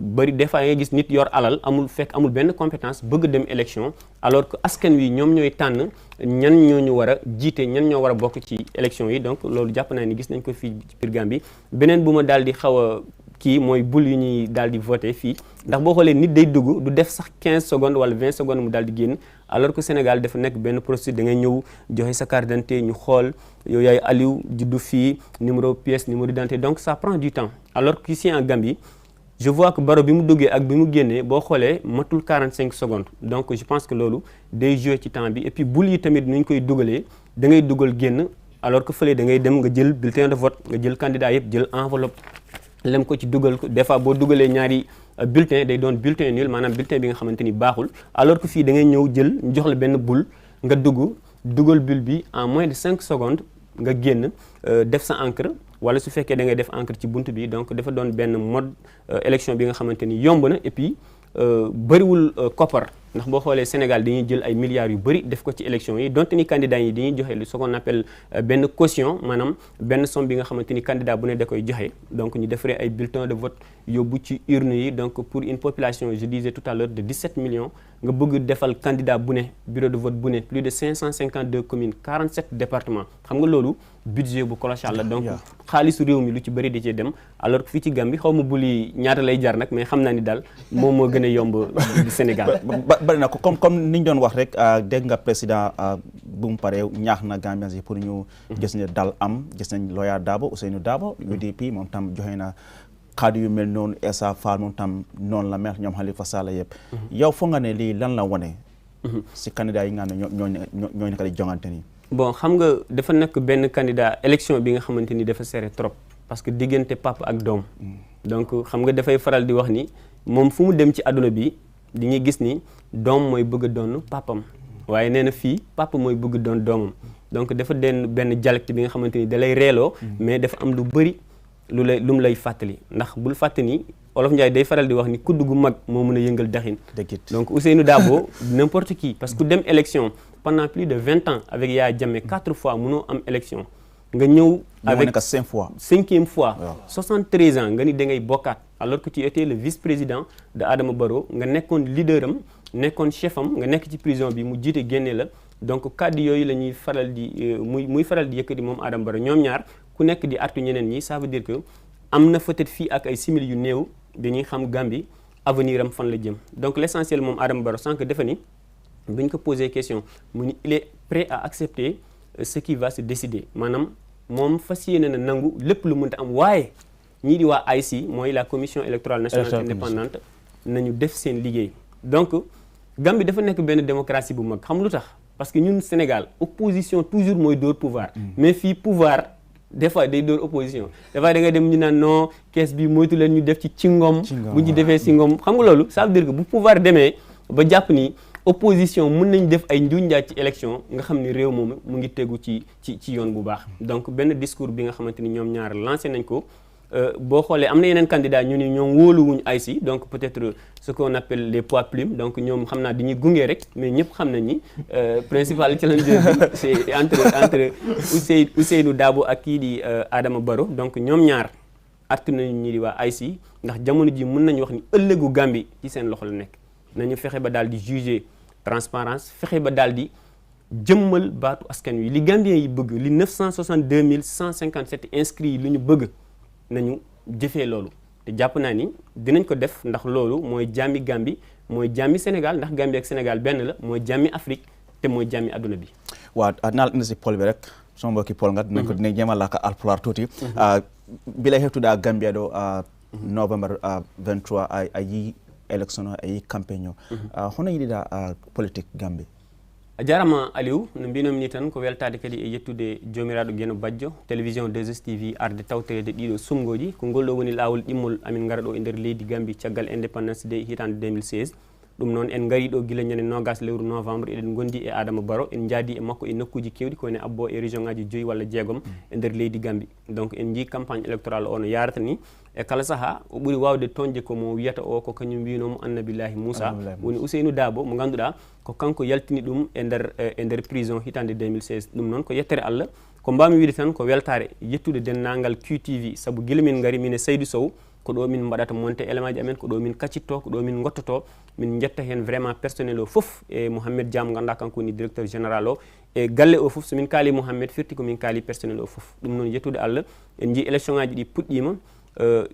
bari des fois nga gis nit yor alal amul benn compétence bëgg dem élection alors que askan wi ñoom ñooy tànn ñan ñoo ñu war a jiite ñan ñoo war a bokk ci élection yi. Donc loolu jàpp naa ni gis nañ ko fii ci biir Gambie beneen bu ma daal di xaw a kii mooy bul yu ñuy daal di voté fii ndax boo xoolee nit day dugg du def sax 15 secondes wala 20 secondes mu daal di génn alors que Sénégal dafa nekk benn procédure da ngay ñëw joxe sa carte d'identité ñu xool yow yaay Aliou juddu fii numéro pièce numéro d'identité donc ça prend du temps alors qu'ici en Gambie je vois que Barrow bi mu duggee ak bi mu génnee boo xoolee matul 45 secondes donc je pense que loolu day jouer ci temps bi et puis bul yi tamit nu ñu koy dugalee da ngay dugal génn alors que fële da ngay dem nga jël bulletin de vote nga jël candidat yëpp jël enveloppe lem ko ci dugal ko des fois boo dugalee ñaari bulletin day doon bulletin nul maanaam bulletin bi nga xamante ni baaxul alors que fii da ngay ñëw jël ñu jox la benn bul nga dugal bulle bi en moins de 5 secondes nga génn def sa encre wala su fekkee da ngay def encre ci bunt bi donc dafa doon benn mode élection bi nga xamante ni yomb na et puis bëriwul koppar ndax boo xoolee Sénégal dañuy jël ay milliards yu bëri def ko ci élection yi donte ni candidats yi dañuy joxe lu ce qu'on appelle benn caution maanaam benn somme bi nga xamante ni candidat bu ne da koy joxe donc ñu defaree ay bulletins de vote yóbbu ci urne yi donc pour une population je disais tout à l'heure de 17 millions nga bëgg defal candidat bu ne bureau de vote bu ne plus de 552 communes 47 départements xam nga loolu budget bu colossal la donc xaalisu réew mi lu ci bëri da cee dem alors que fii ci Gambie xaw ma buli ñaata lay jar nag mais xam naa ni daal moom moo gën a yomb Sénégal bari na ko comme ni ñu doon wax rek dégg nga président bu mu paree ñaax na Gambians yi pour ñu gis ne dal am gis nañ Lawyer Darboe Ousainou Darboe UDP moom tam joxe na kaddu yu mel noonu Essa Faal moom tam noonu la mel ñoom Halifa Sallah yëpp yow foog nga ne lii lan la wane si candidat yi nga xam ne ñooy nekk di jongante nii bon xam nga dafa nekk benn candidat élection bi nga xamante ni dafa serré trop parce que diggante papa ak doom donc xam nga dafay faral di wax ni moom fu mu dem ci àdduna bi di ñuy gis ni doom mooy bëgg a doon papam waaye nee na fii papa mooy bëgg doon doomam donc dafa benn dialecte bi nga xamante ni da lay reeloo mais dafa am lu bëri lu mu lay fàttali ndax bul fàtte ni Olof Ndiaye day faral di wax ni kudd gu mag moo mën a yëngal daxin donc Ousainou Darboe n'importe qui parce que dem élection pendant plus de 20 ans avec Yaya Jammeh 4 fois mënoo am élection nga ñëw avec 5 fois 5e fois 73 ans nga ni da ngay bokkaat alors que tu étais le vice-président de Adama Barrow nga nekkoon leader am nekkoon chef am nga nekk ci prison bi mu jiite génne la donc kàddu yooyu la ñuy faral di muy faral di yëkkati moom Adama Barrow ñoom ñaar ku nekk di artu ñeneen ñi ça veut dire que am na peut-être fii ak ay simili yu néew dañuy xam Gambie avenir am fan la jëm donc l'essentiel moom Adama Barrow sànq defe ni bu ñu ko posé question mu ni il est prêt à accepter ce qui va se décider maanaam moom fas yéene na nangu lépp lu mënta am waaye ñii di waa IC mooy la commission électorale nationale indépendante nañu def seen liggéey donc Gambie dafa nekk benn démocratie bu mag xam lu tax parce que ñun Sénégal opposition toujours mooy dóor pouvoir mais fii pouvoir des fois day dóor opposition des fois da ngay dem ñu naan non kees bi moytu leen ñu def ci cingom bu ñu defee cingom xam nga loolu ça veut dire que bu pouvoir demee ba jàpp ni opposition mën nañ def ay njuuñ njaaj ci élection nga xam ni réew moom mu ngi tegu ci yoon bu baax donc benn discours bi nga xamante ni ñoom ñaar lancé nañ ko boo xoolee am na yeneen candidat ñu ni ñoom wóoluwuñ IC donc peut-être ce qu'on appelle les poids plumes donc ñoom xam naa dañuy gunge rek mais ñëpp xam nañ ni principal challenger bi c'est entre Ousainou Darboe ak kii di Adama Barrow donc ñoom ñaar artu nañu ñi di waa IC ndax jamono ji mën nañu wax ni ëllëgu Gambie ci seen loxo la nekk nañu fexe ba daal di juger transparence fexe ba daal di jëmmal baatu askan wi li Gambien yi bëgg li 962 157 inscrits yi lu ñu bëgg nañu jëfee loolu te jàpp naa ni dinañ ko def ndax loolu mooy jàmmi Gambie mooy jàmmi Sénégal ndax Gambie ak Sénégal benn la mooy jàmmi Afrique te mooy jàmmi adduna bi. waaw naa la indi si pol bi rek sama mbokki pol nga dinañ ko dinañ jéem a làkk alpulaar tuuti. bi lay heftude Gambia ɗo November 23 a yi élection o a yi campagne o hono yiɗiɗa politique Gambie? a jarama Aliou no mbinom ni tan ko weltade kadi e yettude jomiraɗo Gueno Badjo télévision 2STV arde tawtorede ɗiɗo sumgoji ko ngol ɗo woni lawol ɗimmol amin gara ɗo e nder leydi Gambie caggal indépendance day hitande 2016 ɗum noon en gari ɗo guila ñande nogas lewru novembre eɗen gondi e Adama Barrow en jaadi e makko e nokkuji kewɗi ko woni abbo e région ngaji 5 walla 6 e nder leydi Gambie donc en jii campagne électorale o no yarata ni e kala saaha o ɓuuri wawde toñde komo wiyata o ko kañum mbinomo annabillahi Moussa woni Ousainou Darboe mo ganduɗa ko kanko yaltini ɗum e nder prison hitande 2016 ɗum noon ko yettere Allah ko mbami wiide tan ko weltare yettude dennangal QTV saabu guila min gari min e Seydou Sow ko ɗo min mbaɗata monté élément ji amen ko ɗo min kaccitto ko ɗo min gottoto min jetta hen vraiment personnel o foof e Mouhamed Diam ganduɗa kanko woni directeur général o e galle o foof somin kaali Mouhamed firti komin kaali personnel o foof ɗum noon yettude Allah en jii élection ngaji ɗi puɗɗima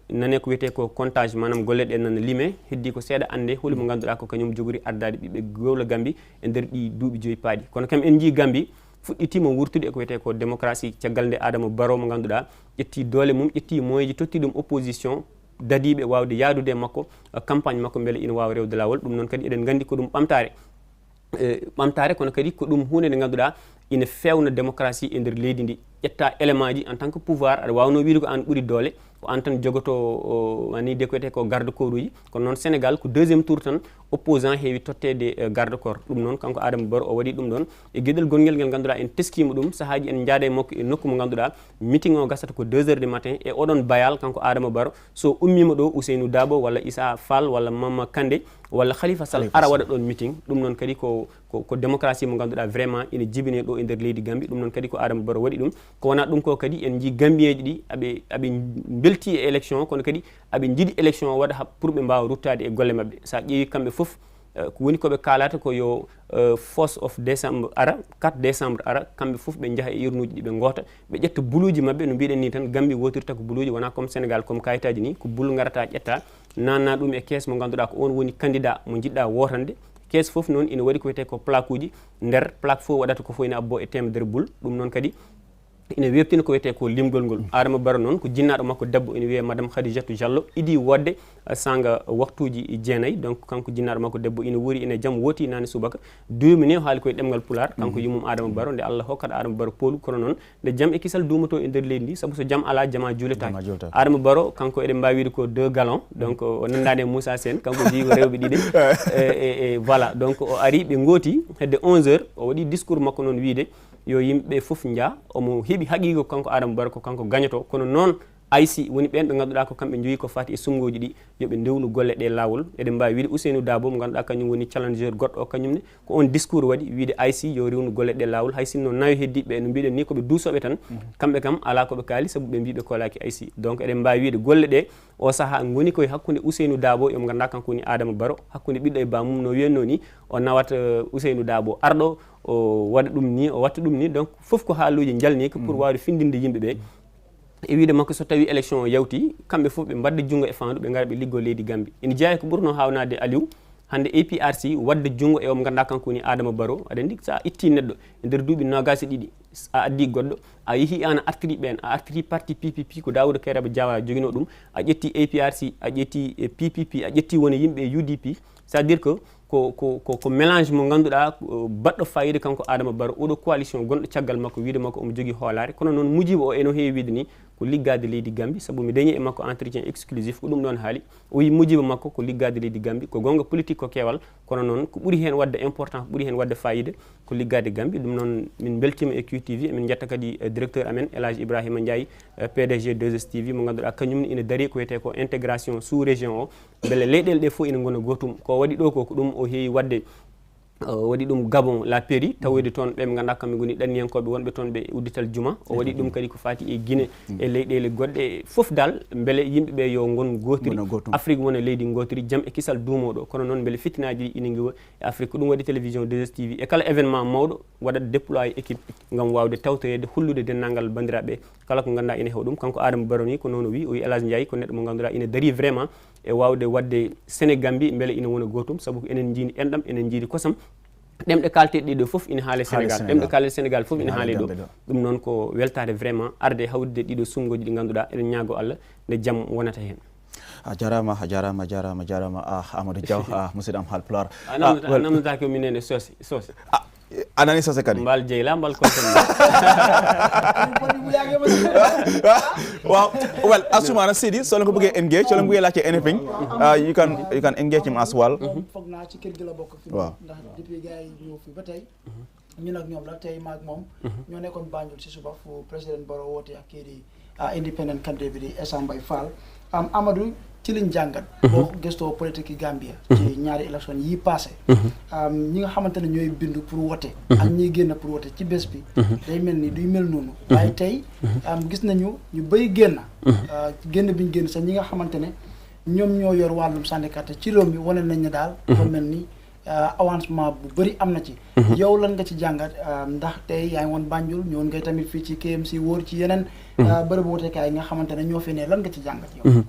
nane ko wiyete ko comptage manam golleɗe nan limé heddi ko seeɗa ande holi mo ganduɗa ko kañum jogori ardade ɓiɓɓe gowla Gambi e nder ɗi duuɓi joyi paaɗi kono kam en jii Gambi fuɗɗitima wurtude ko wiyete ko démocratie caggal nde Adama Barrow mo ganduɗa ƴetti doole mum ƴetti moyeji totti ɗum opposition dadiɓe wawde yaadude makko campagne makko beele ina wawa rewde lawol ɗum noon kadi eɗen gandi ko ɗum ɓamtare kono kadi ko ɗum hunde nde ganduɗa ina fewna démocratie e nder leydi ndi ƴetta élément ji en tant que pouvoir aɗa wawno wiide ko an ɓuuri doole ko an tan jogoto ani de ko wiyete ko garde corps uji kono noon Sénégal ko deuxiéme tour tan opposant heewi tottede garde corps ɗum noon kanko Adama Barrow o waɗi ɗum ɗon e gueɗel gonguel ngel ganduɗa en teskima ɗum sahaji en jaada e makko e nokku mo ganduɗa meeting o gasata ko 2 heures du matin e oɗon bayal kanko Adama Barrow so ummima ɗo Ousseynou Dabo walla Issa Fall walla Mama Kandé walla Khalifa Sall ara waɗa ɗon meeting ɗum noon kadi ko démocratie mo ganduɗa vraiment ina jibine ɗo e nder leydi Gambi ɗum noon kadi ko Adama Barrow waɗi ɗum ko wona ɗum ko kadi en jii Gambieji ɗi aɓe belti e élection kono kadi aɓe jiiɗi élection o waɗa pour ɓe mbawa ruttade e golle mabɓe sa ƴeewi kamɓe foof ko woni koɓe kalata ko yo first of décembre ara 4 décembre ara kamɓe foof ɓe jaaha e urnuji ɗi ɓe goota ɓe ƴetta buluji mabɓe no mbiɗen ni tan Gambi wotirta ko buluji wona comme Sénégal comme kayitaji ni ko bulu garata ƴetta nanna ɗum e caisse mo ganduɗa ko on woni candidat mo jiɗɗa wotande caisse foof noon ina waɗi ko wiyete ko plaque uji nder plaque fof waɗata ko fof ina abbo e temedere boule ɗum noon kadi ina webtina ko wiyete ko limgol ngol Adama Barrow noon ko jinnaɗo makko debbo ina wiye madame Khadijatou Diallo idi wodde sanga waktuji jeenayyi donc kanko jinnaɗo makko debbo ina wuri ina jaam wooti nane subaka duumi ni haali koye ɗemgal pular kanko yummum Adama Barrow nde Allah hokkata Adama Barrow polu kono noon nde jaam e kisal duumato e nder leydi ndi saabu so jaam ala jama juuletaki Adama Barrow kanko eɗen mbawi wiide ko 2 gallons donc o nandani e Moussa Sène kanko wi ko rewɓe ɗiɗi e voilà donc o ari ɓe gooti hedde 11 heures o waɗi discours makko noon wiide yo yimɓe fof jaa omo heeɓi haqiqa kanko Adama Barrow ko kanko gagnoto kono noon aysi woni ɓen ɓe ganduɗa ko kamɓe joyi ko fati e sumgoji ɗi yoɓe ndewnu golle ɗe lawol eɗen mbawi wiide Ousseynou Dabo mo ganduɗa kañum woni challenger goɗɗo o kañumne ko on discours waɗi wiide aysi yo rewnu golle ɗe lawol hay sinno nawi heddiɓe no mbiɗen ni koɓe duusoɓe tan kamɓe kam ala koɓe kaali saabu ɓe mbiɓe kolaki aysi donc eɗen mbawi wiide golle ɗe o saaha goni koye hakkude Ousseynou Dabo yomo ganduɗa kanko woni Adama Barrow hakkude ɓiɗɗo e bamum no wiyanno ni o nawat Ousseynou Dabo arɗo o waɗa ɗum ni o watta ɗum ni donc foof ko haaluji jalni ko pour wawde findinde yimɓeɓe e wiide makko so tawi élection o yawti kamɓe fof ɓe mbadda jungo e fandu ɓe gara ɓe liggo leydi Gambi ina jeeya ko ɓurno hawnade Aliou hande APRC wadde jungo e omo ganduɗa kanko woni Adama Barrow aɗa andi sa itti neɗɗo e nder duuɓi nogas e ɗiɗi a addi goɗɗo a yeehi an a artiri ɓen a artiri parti PPP ko Daouda Kairaba Diawa joguino ɗum a ƴetti APRC a ƴetti PPP a ƴetti woni yimɓe UDP c'est à dire que ko mélange mo ganduɗa baɗɗo fayida kanko Adama Barrow oɗo coalition gonɗo caggal makko wiide makko omo jogui hoolare kono noon mujiba o eno heewi wiide ni ko liggade leydi Gambi saabu mi dañi e makko entretien exclusif ko ɗum ɗon haali o wi mujiba makko ko liggade leydi Gambi ko gonga politique ko kewal kono noon ko ɓuuri hen wadde important ko ɓuuri hen wadde fayida ko liggade Gambi ɗum noon min beltima e QTV emin jetta kadi directeur amen Elhadji Ibrahima Ndiaye PDG 2STV mo ganduɗa kañumne ina daari ko wiyete ko intégration sous région o beele leyɗele ɗe fof ina gona gotum ko waɗi ɗo ko ɗum o heewi wadde waɗi ɗum Gabon la Péri tawede toon ɓe ganduɗa kamɓe goni ɗanniyankoɓe wonɓe toon ɓe uddital juma o waɗi ɗum kadi ko fati e Guinée e leyɗele goɗɗe foof dal beele yimɓeɓe yo gon gotiri Afrique wona leydi gotiri jaam e kisal duumoɗo kono noon beele fitinaji ina guiwa e Afrique ko ɗum waɗi télévision 2STV e kala événement mawɗo waɗat déployé équipe gam wawde tawtoyede hullude dennangal bandiraɓe kala ko ganduɗa ina heewa ɗum kanko Adama Barrow ni ko noon o wi Elhadji Ndiaye ko neɗɗo mo ganduɗa ina daari vraiment e wawde wadde Sénégambi beele ina wona gotum saabu ko enen jiini enɗam enen jiidi kosam ɗemɗe kalteɗe ɗiɗo fof ina haale Sénégal ɗemɗe kalteɗe Sénégal fof ina haale ɗo ɗum noon ko weltade vraiment arde hawde ɗiɗo sumgoji ɗi ganduɗa eɗen ñaago Allah nde jaam wonata hen a jarama Amadou Diaw musidɗo am Haalpulaar namdotake o minene sauce anani sose kadi mbal jeyla mbal konten wow well Assoumana Sidi so ko bëggee engage so bëggee laajte anything you can engage him as well foog naa ci kër gi la bokk fi ndax depuis gars yi ñëw fi ba tey ñun ak ñoom la tey maag moom ñoo nekkoon Banjul si suba fu président Barrow woote ak kii di independent candidate bi di Essa Mbaye Fall Amadou ci liñ jàngat boo gëstoo politique yi Gambia ci ñaari élection yi passé ñi nga xamante ne ñooy bindu pour wote ak ñiy génn pour wote ci bés bi day mel ni duy mel noonu waaye tey gis nañu ñu bëri génn bi ñu génn sax ñi nga xamante ne ñoom ñoo yor wàllum syndicat ci réew mi wane nañ ne daal dafa mel ni avancement bu bëri am na ci. yow lan nga ci jàngat ndax tey yaa ngi woon Banjul ñëwoon ngay tamit fii ci KMC wóor ci yeneen. bërëbu wotekaay yi nga xamante ne ñoo fi ne lan nga ci jàngat yow.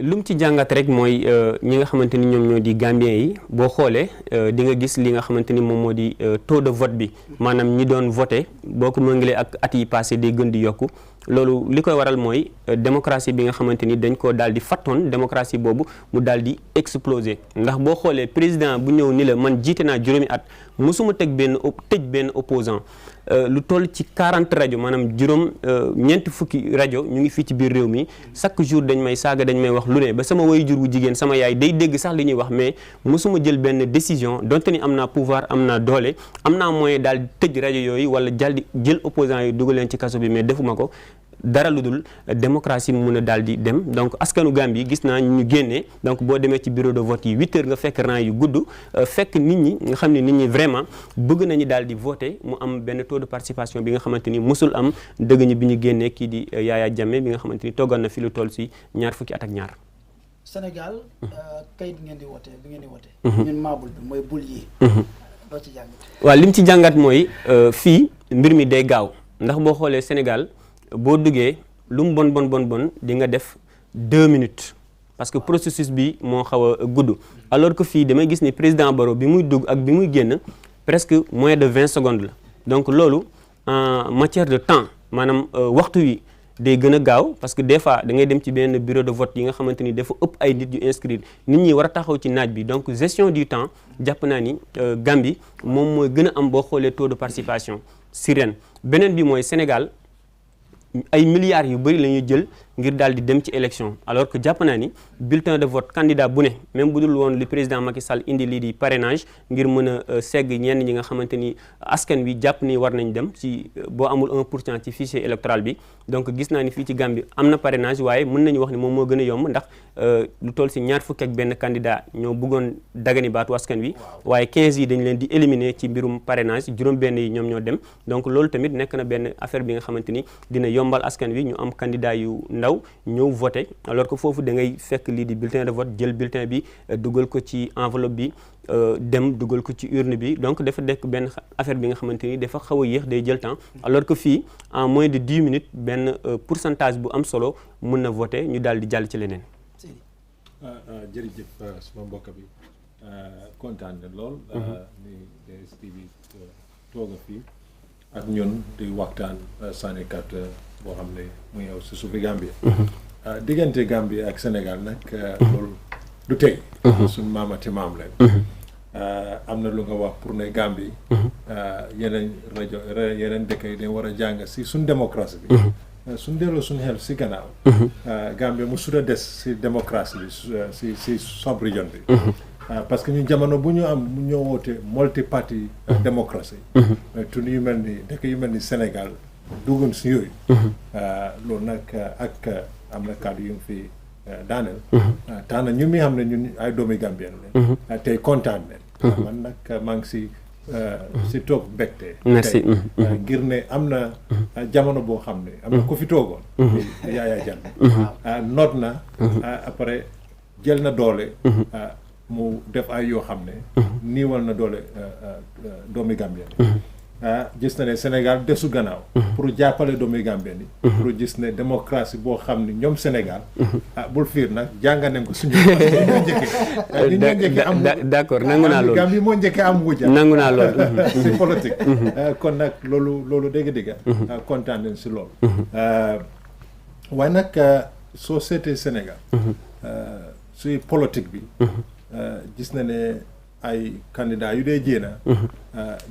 lu mu ci jàngat rek mooy ñi nga xamante ni ñoom ñoo di Gambien yi boo xoolee di nga gis li nga xamante ni moom moo di taux de vote bi maanaam ñi doon voté boo ko méngalee ak at yi passé day gën di yokku loolu li koy waral mooy démocratie bi nga xamante ni dañ ko daal di fattoon démocratie boobu mu daal di exploser ndax boo xoolee président bu ñëw ni la man jiite naa juróomi at mosuma tëj benn opposant lu toll ci 40 rajo maanaam ñeenti fukki rajo ñu ngi fii ci biir réew mi chaque jour dañ may saaga dañ may wax lu ne ba sama waajur wu jigéen sama yaay day dégg sax li ñuy wax mais mosuma jël benn décision donte ni am naa pouvoir am naa doole am naa moyen daal tëj rajo yooyu wala jël opposant yi dugal leen ci kaso bi mais defuma ko dara lu dul démocratie mu mën a daal di dem donc askanu Gambie gis naa ñu génnee donc boo demee ci bureau de vote yi 8 heures nga fekk rang yu gudd fekk nit ñi nga xam ne nit ñi vraiment bëgg nañu daal di voter mu am benn taux de participation bi nga xamante ni mosul am dëgg ñi bi ñu génnee kii di Yaya Jammeh bi nga xamante ni toggal na fi lu toll si ñaar fukki at ak ñaar. Sénégal kayit ngeen di wote bi ngeen di wote. ñun maabul bi mooy bul yi. doo ci jàngat. waaw li mu ci jàngat mooy fii mbir mi day gaaw ndax boo xoolee Sénégal. boo duggee lu mu bon di nga def 2 minutes parce que processus bi moo xaw a gudd alors que fii damay gis ni président Barrow bi muy dugg ak bi muy génn presque moins de 20 secondes la donc loolu en matière de temps maanaam waxtu wi day gën a gaaw parce que des fois da ngay dem ci benn bureau de vote yi nga xamante ni dafa ëpp ay nit yu inscrire nit ñi war a taxaw ci naaj bi donc gestion du temps jàpp naa ni Gambie moom mooy gën a am boo xoolee taux de participation si ren beneen bi mooy Sénégal ay milliards yu bëri la ñuy jël ngir daal di dem ci élection alors que jàpp naa ni bulletin de vote candidat bu ne même bu dul woon li président Macky Sall indi lii di parrainage ngir mën a segg ñenn ñi nga xamante ni askan wi jàpp ni war nañ dem ci boo amul 1% ci fichier électoral bi donc gis naa ni fii ci Gambie am na parrainage waaye mën nañu wax ni moom moo gën a yomb ndax lu toll si ñaar fukk ak benn candidat ñoo bëggoon dagani baatu askan wi waaye 15 yi dañ leen di éliminer ci mbirum parrainage juróom-benn yi ñoom ñoo dem donc loolu tamit nekk na benn affaire bi nga xamante ni dina yombal askan wi ñu am candidat yu ndaw ñëw voté alors que foofu da ngay fekk lii di bulletin de vote jël bulletin bi dugal ko ci enveloppe bi dem dugal ko ci urne bi donc dafa nekk benn affaire bi nga xamante ni dafa xaw a yéex day jël temps alors que fii en moins de 10 minutes benn pourcentage bu am solo mën na voté ñu daal di jàll ci leneen. jërëjëf suma mbokk bi kontaan na lool. ni DSTV tooga fii ak ñun di waxtaan sànnikat boo xam ne mu yow si suufi Gambie. diggante Gambie ak Sénégal nag loolu du tey. suñu maamati maam leen. am na lu nga wax pour ne Gambie. yeneen rajo yeneen dëkk yi dañ war a jàng si suñ démocratie bi. suñ delloo suñu xel si gannaaw. Gambie mu suda des si démocratie bi si sub-région bi. parce que ñu jamono bu ñu am ñoo woote multi party démocratie. tun yu mel ni dëkk yu mel ni Sénégal duggoon si yooyu. loolu nag ak am na kàddu yu fi daaneel. tax na ñun mi xam ne ñun ay doomi Gambien leen. tey kontaan leen. man nag maa ngi si toog mbégte. merci ngir ne am na jamono boo xam ne am na ku fi toogoon. Yaya Jammeh. noot na. après jël na doole. mu def ay yoo xam ne. niiwal na doole doomi Gambien. gis na ne Sénégal desu gannaaw. pour jàppale doomi Gambien yi. pour gis ne démocratie boo xam ne ñoom Sénégal. bul fiir nag jànganeem ko suñu. ñoo njëkkee am d'accord nangu naa loolu Gambie moo njëkkee am wuja. nangu naa loolu. si politique. kon nag loolu dégg-dégg. kontaan nañ si loolu. waaye nag soo seetee Sénégal. suy politique bi. gis na ne ay candidat yu dee jéena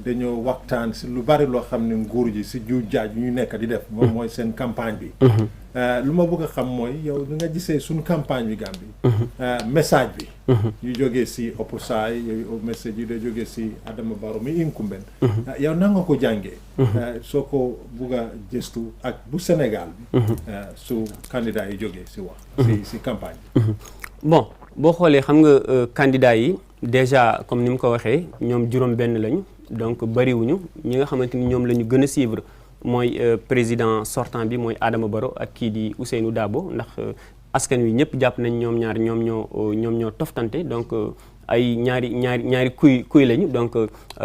dañoo waxtaan si lu bari loo xam ne nguur ji si ju jaaj yu ñu nekk di def moom mooy seen campagne bi lu ma bëgg a xam mooy yow da nga gisee suñ campagne bi Gambie message bi yu jógee si opposant yooyu message yu dee jógee si Adama Barrow mi incumbent yow na nga ko jàngee soo ko bugg a gëstu ak bu Sénégal bi su candidat yi jógee si wax si campagne bi bon boo xoolee xam nga candidat yi déjà comme ni mu ko waxee ñoom juróom benn lañu donc bariwuñu ñi nga xamante ni ñoom la ñu gën a suivre mooy président sortant bi mooy Adama Barrow ak kii di Ousseynou Dabo ndax askan wi ñëpp jàpp nañ ñoom ñaar ñoom ñoo toftante donc ay ñaari kuy lañu donc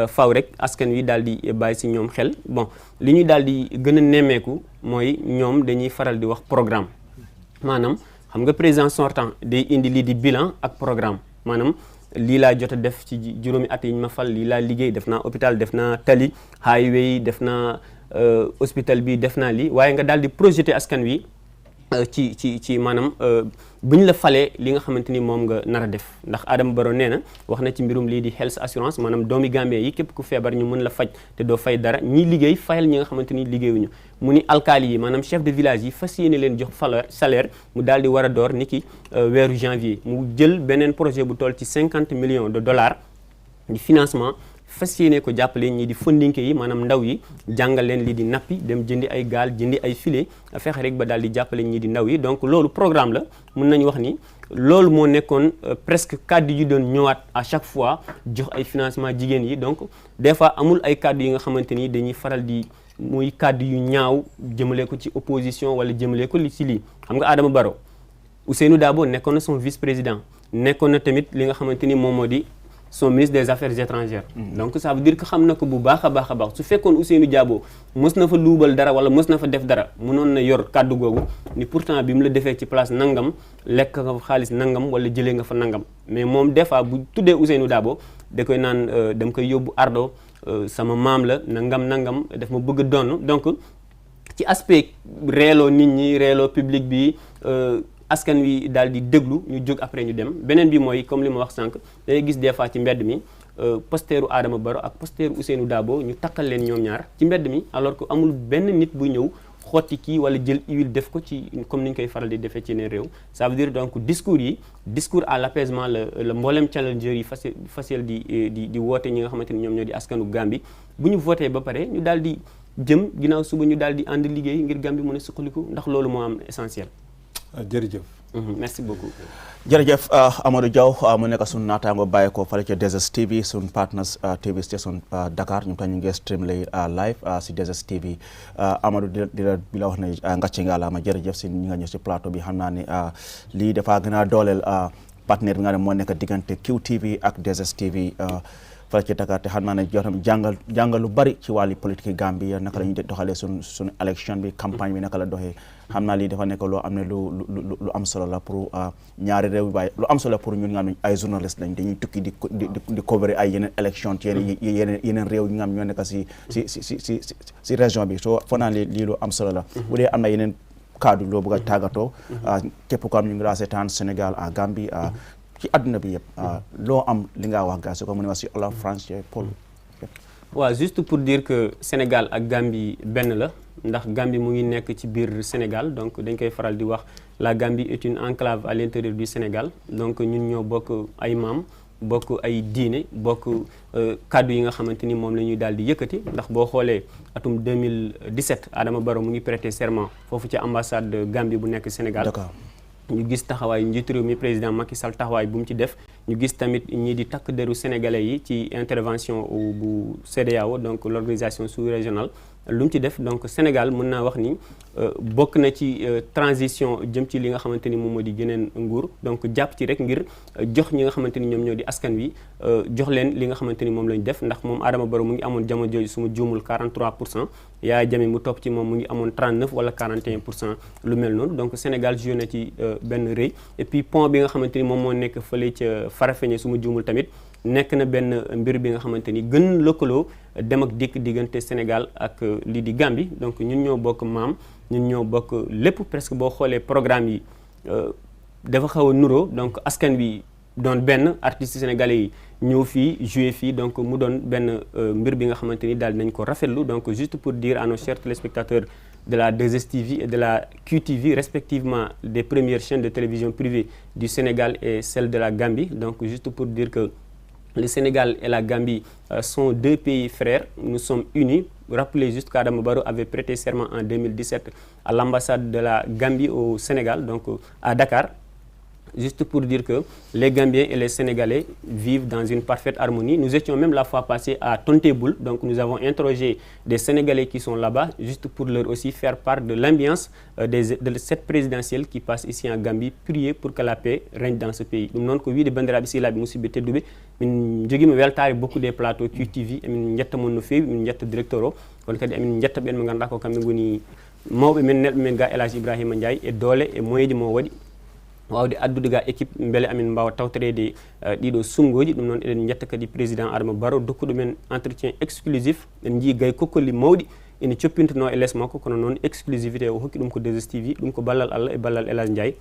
faw rek askan wi daal di bàyyi si ñoom xel bon li ñuy daal di gën a nemmeeku mooy ñoom dañuy faral di wax programme maanaam xam nga président sortant day indi lii di bilan ak programme maanaam lii laa jot a def ci juróomi at yi ñu ma fal lii laa liggéey def naa hôpital def naa tali highway def naa hospital bi def naa lii waaye nga daal di projeté askan wi ci maanaam bu ñu la falee li nga xamante ni moom nga nar a def ndax Adama Barrow nee na wax na ci mbirum lii di health assurance maanaam doomi Gambie yi képp ku feebar ñu mën la faj te doo fay dara ñi liggéey fayal ñi nga xamante ni liggéeyuñu mu ni alkaali yi maanaam chef de village yi fas yéene leen jox salaire mu daal di war a door ni ki weeru janvier mu jël beneen projet bu toll ci 50 millions de dollars di financement fas yéene ko jàppale ñii di fondinke yi maanaam ndaw yi jàngal leen lii di nappi dem jëndi ay gaal jëndi ay filet fexe rek ba daal di jàppale ñii di ndaw yi donc loolu programme la mën nañu wax ni loolu moo nekkoon presque kàddu yu doon ñëwaat à chaque fois jox ay financement jigéen yi donc des fois amul ay kàddu yi nga xamante ni dañuy faral di muy kàddu yu ñaaw jëmale ko ci opposition wala jëmale ko li ci lii xam nga Adama Barrow Ousseynou Dabo nekkoon na son vice président nekkoon na tamit li nga xamante ni moom moo di son ministre des affaires étrangères donc ça veut dire que xam na ko bu baax a baax su fekkoon Ousseynou Diabo mës na fa luubal dara wala mës na fa def dara mënoon na yor kàddu googu ni pourtant bi mu la defee ci place nangam lekk nga fa xaalis nangam wala jëlee nga fa nangam mais moom des fois bu tuddee Ousseynou Dabo da koy naan dama koy yóbbu ardo sama maam la nangam daf ma bëgg a donn donc ci aspect reeloo nit ñi reeloo public bi askan wi daal di déglu ñu jóg après ñu dem beneen bi mooy comme li ma wax sànq day gis des fois ci mbedd mi posteeru Adama Barrow ak posteeru Ousseynou Dabo ñu takkal leen ñoom ñaar ci mbedd mi alors que amul benn nit bu ñëw xotti kii wala jël huile def ko ci comme ni ñu koy faral di defee ci yeneen réew ça veut dire donc discours à l'apaisement la mboolem challenger yi facile di woote ñi nga xamante ni ñoom ñoo di askanu Gambie bu ñu voté ba pare ñu daal di jëm ginnaaw suba ñu daal di ànd liggéey ngir Gambie mën a suqaliku ndax loolu moo am essentiel. jërëjëf. merci beaucoup. jërëjëf Amadou Diaw mu nekk suñu naataango bàyyi ko fale ca 2STV suñu partners TV station Dakar ñu tam ñu ngi stream lay live si 2STV Amadou di la wax ne ngàcce nga la ma jërëjëf si ñi nga ñëw si plateau bi xam naa ne lii dafa gën a dooleel partenaire bi nga ne moo nekk diggante QTV ak 2STV fale ci Dakar te xam naa ne jotam jàngal lu bari ci wàllu politique Gambie naka la ñuy doxalee suñu élection bi campagne bi naka la doxee xam naa lii dafa nekk loo am ne lu am solo la pour ñaari réew yi waaye lu am solo pour ñun nga xam ne ay journaliste lañ dañuy tukki di couvrir ay yeneen élection ci yeneen réew yi nga xam ñoo nekk si région bi soo foo naa lii lu am solo la bu dee am na yeneen kaddu loo bëgg a tàggatoo képp ko am ñu ngi laa seetaan Sénégal à Gambie ci àdduna bi yëpp loo am li nga wax gaa su ko mën a wax si olof français Paul. waaw juste pour dire que Sénégal ak Gambie benn la ndax Gambie mu ngi nekk ci biir Sénégal donc dañ koy faral di wax la Gambie est une enclave à l'intérieur du Sénégal donc ñun ñoo bokk ay maam bokk ay diine bokk kaddu yi nga xamante ni moom la ñuy daal di yëkkati ndax boo xoolee atum 2017 Adama Barrow mu ngi prêter serment foofu ci ambassade de Gambie bu nekk Sénégal. D'accord. ñu gis taxawaay njiitu réew mi président Macky Sall taxawaay bu mu ci def ñu gis tamit ñii di takk deru sénégalais yi ci intervention bu CEDEAO donc l'organisation sous-régionale lu mu ci def donc Sénégal mën naa wax ni bokk na ci transition jëm ci li nga xamante ni moom moo di geneen nguur donc jàpp ci rek ngir jox ñi nga xamante ni ñoom ñoo di askan wi jox leen li nga xamante ni moom lañ def ndax moom Adama Barrow mu ngi amoon jamono jooju suma juumul 43% Yaya Jammeh mu topp ci moom mu ngi amoon 39 wala 41% lu mel noonu donc Sénégal joué na ci benn rëy et puis pont bi nga xamante ni moom moo nekk fële ca Farafeñe suma juumul tamit nekk na benn mbir bi nga xamante ni gën lëkkaloo dem ak dikk diggante Sénégal ak lii di Gambie donc ñun ñoo bokk maam ñun ñoo bokk lépp presque boo xoolee programme yi dafa xaw a nuroo donc askan wi doon benn artistes sénégalais yi ñëw fii jouer fii donc mu doon benn mbir bi nga xamante ni daal nañ ko rafetlu donc juste pour dire à nos chers téléspectateurs de la 2STV et de la QTV respectivement des premières chaînes de télévision privées du Sénégal et celle de la Gambie donc juste pour dire que le Sénégal et la Gambie sont deux pays frères. Nous sommes unis. Rappelez juste qu'Adama Barrow avait prêté serment en 2017 à l'ambassade de la Gambie au Sénégal, donc à Dakar. juste pour dire que les Gambiens et les Sénégalais vivent dans une parfaite harmonie. Nous étions même la fois passée à Tonteboul, donc nous avons interrogé des Sénégalais qui sont là-bas, juste pour leur aussi faire part de l'ambiance de cette présidentielle qui passe ici en Gambie, prier pour que la paix règne dans ce pays. Nous n'avons que vu des banderabi si la musibe tedube, min jogi me weltare beaucoup des plateaux QTV, min jetta mon no fewi, min jetta directeur o, kon kadi min jetta ben mo ganda ko kambe goni mawbe men nelbe men ga Elhadji Ibrahima Ndiaye e doole e moyeji mo wadi wawde addude ga équipe mbele amin mbawa tawtorede ɗiɗo sungoji ɗum noon eɗen jetta kadi président Adama Barrow dokkuɗo men entretien exclusif en jii gay kokkolli mawɗi ene coppintono e less makko kono noon exclusivité o hokki ɗum ko 2STV ɗum ko ballal Allah e ballal Elhadji Ndiaye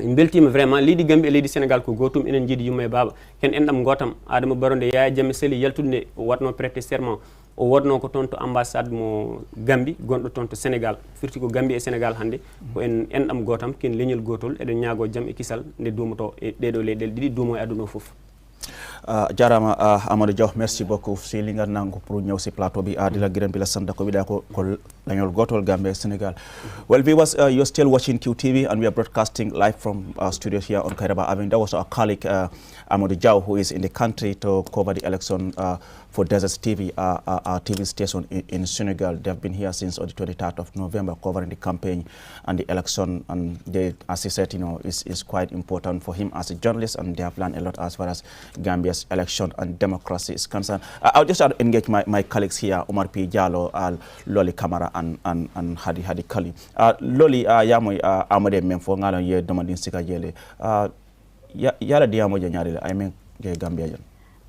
en beltima vraiment leydi Gambie e leydi Sénégal ko gotum enen jiidi yumma e baba ken enɗam gotam Adama Barrow nde Yaya Jammeh sali yaltude watno prêter serment o wodno ko toon to ambassade mo Gambie gonɗo toon to Sénégal firti ko Gambie e Sénégal hannde ko en enɗam gotam ken leñol gotol eɗen ñaago jaam e kisal nde duumoto e ɗeɗo leyɗele ɗiɗi duumo e aduna o fof jarama Amadou Diaw merci beaucoup si li nga nangu pour ñëw si plateau bi di la gërëm bi la sant ko wiɗa ko lañol gotol Gambie Sénégal. Well viewers, you're still watching QTV and we are broadcasting live from our studio here on Kairaba Avenue. That was our colleague Amadou Diaw, who is in the country to cover the election for Desert TV, our TV station in Senegal. They've been here since on the 23rd of November covering the campaign and the election, and they, as he said, you know, is quite important for him as a journalist, and they have learned a lot as far as Gambia's election and democracy is concerned. I'll just engage my colleagues here, Omar P. Jallow, Loli Kamara, and Hadi Kali. Loli, yamoy amade memfo ngalo ye domandin sika jele. Yala diamo janyarele, I mean Gambia jan.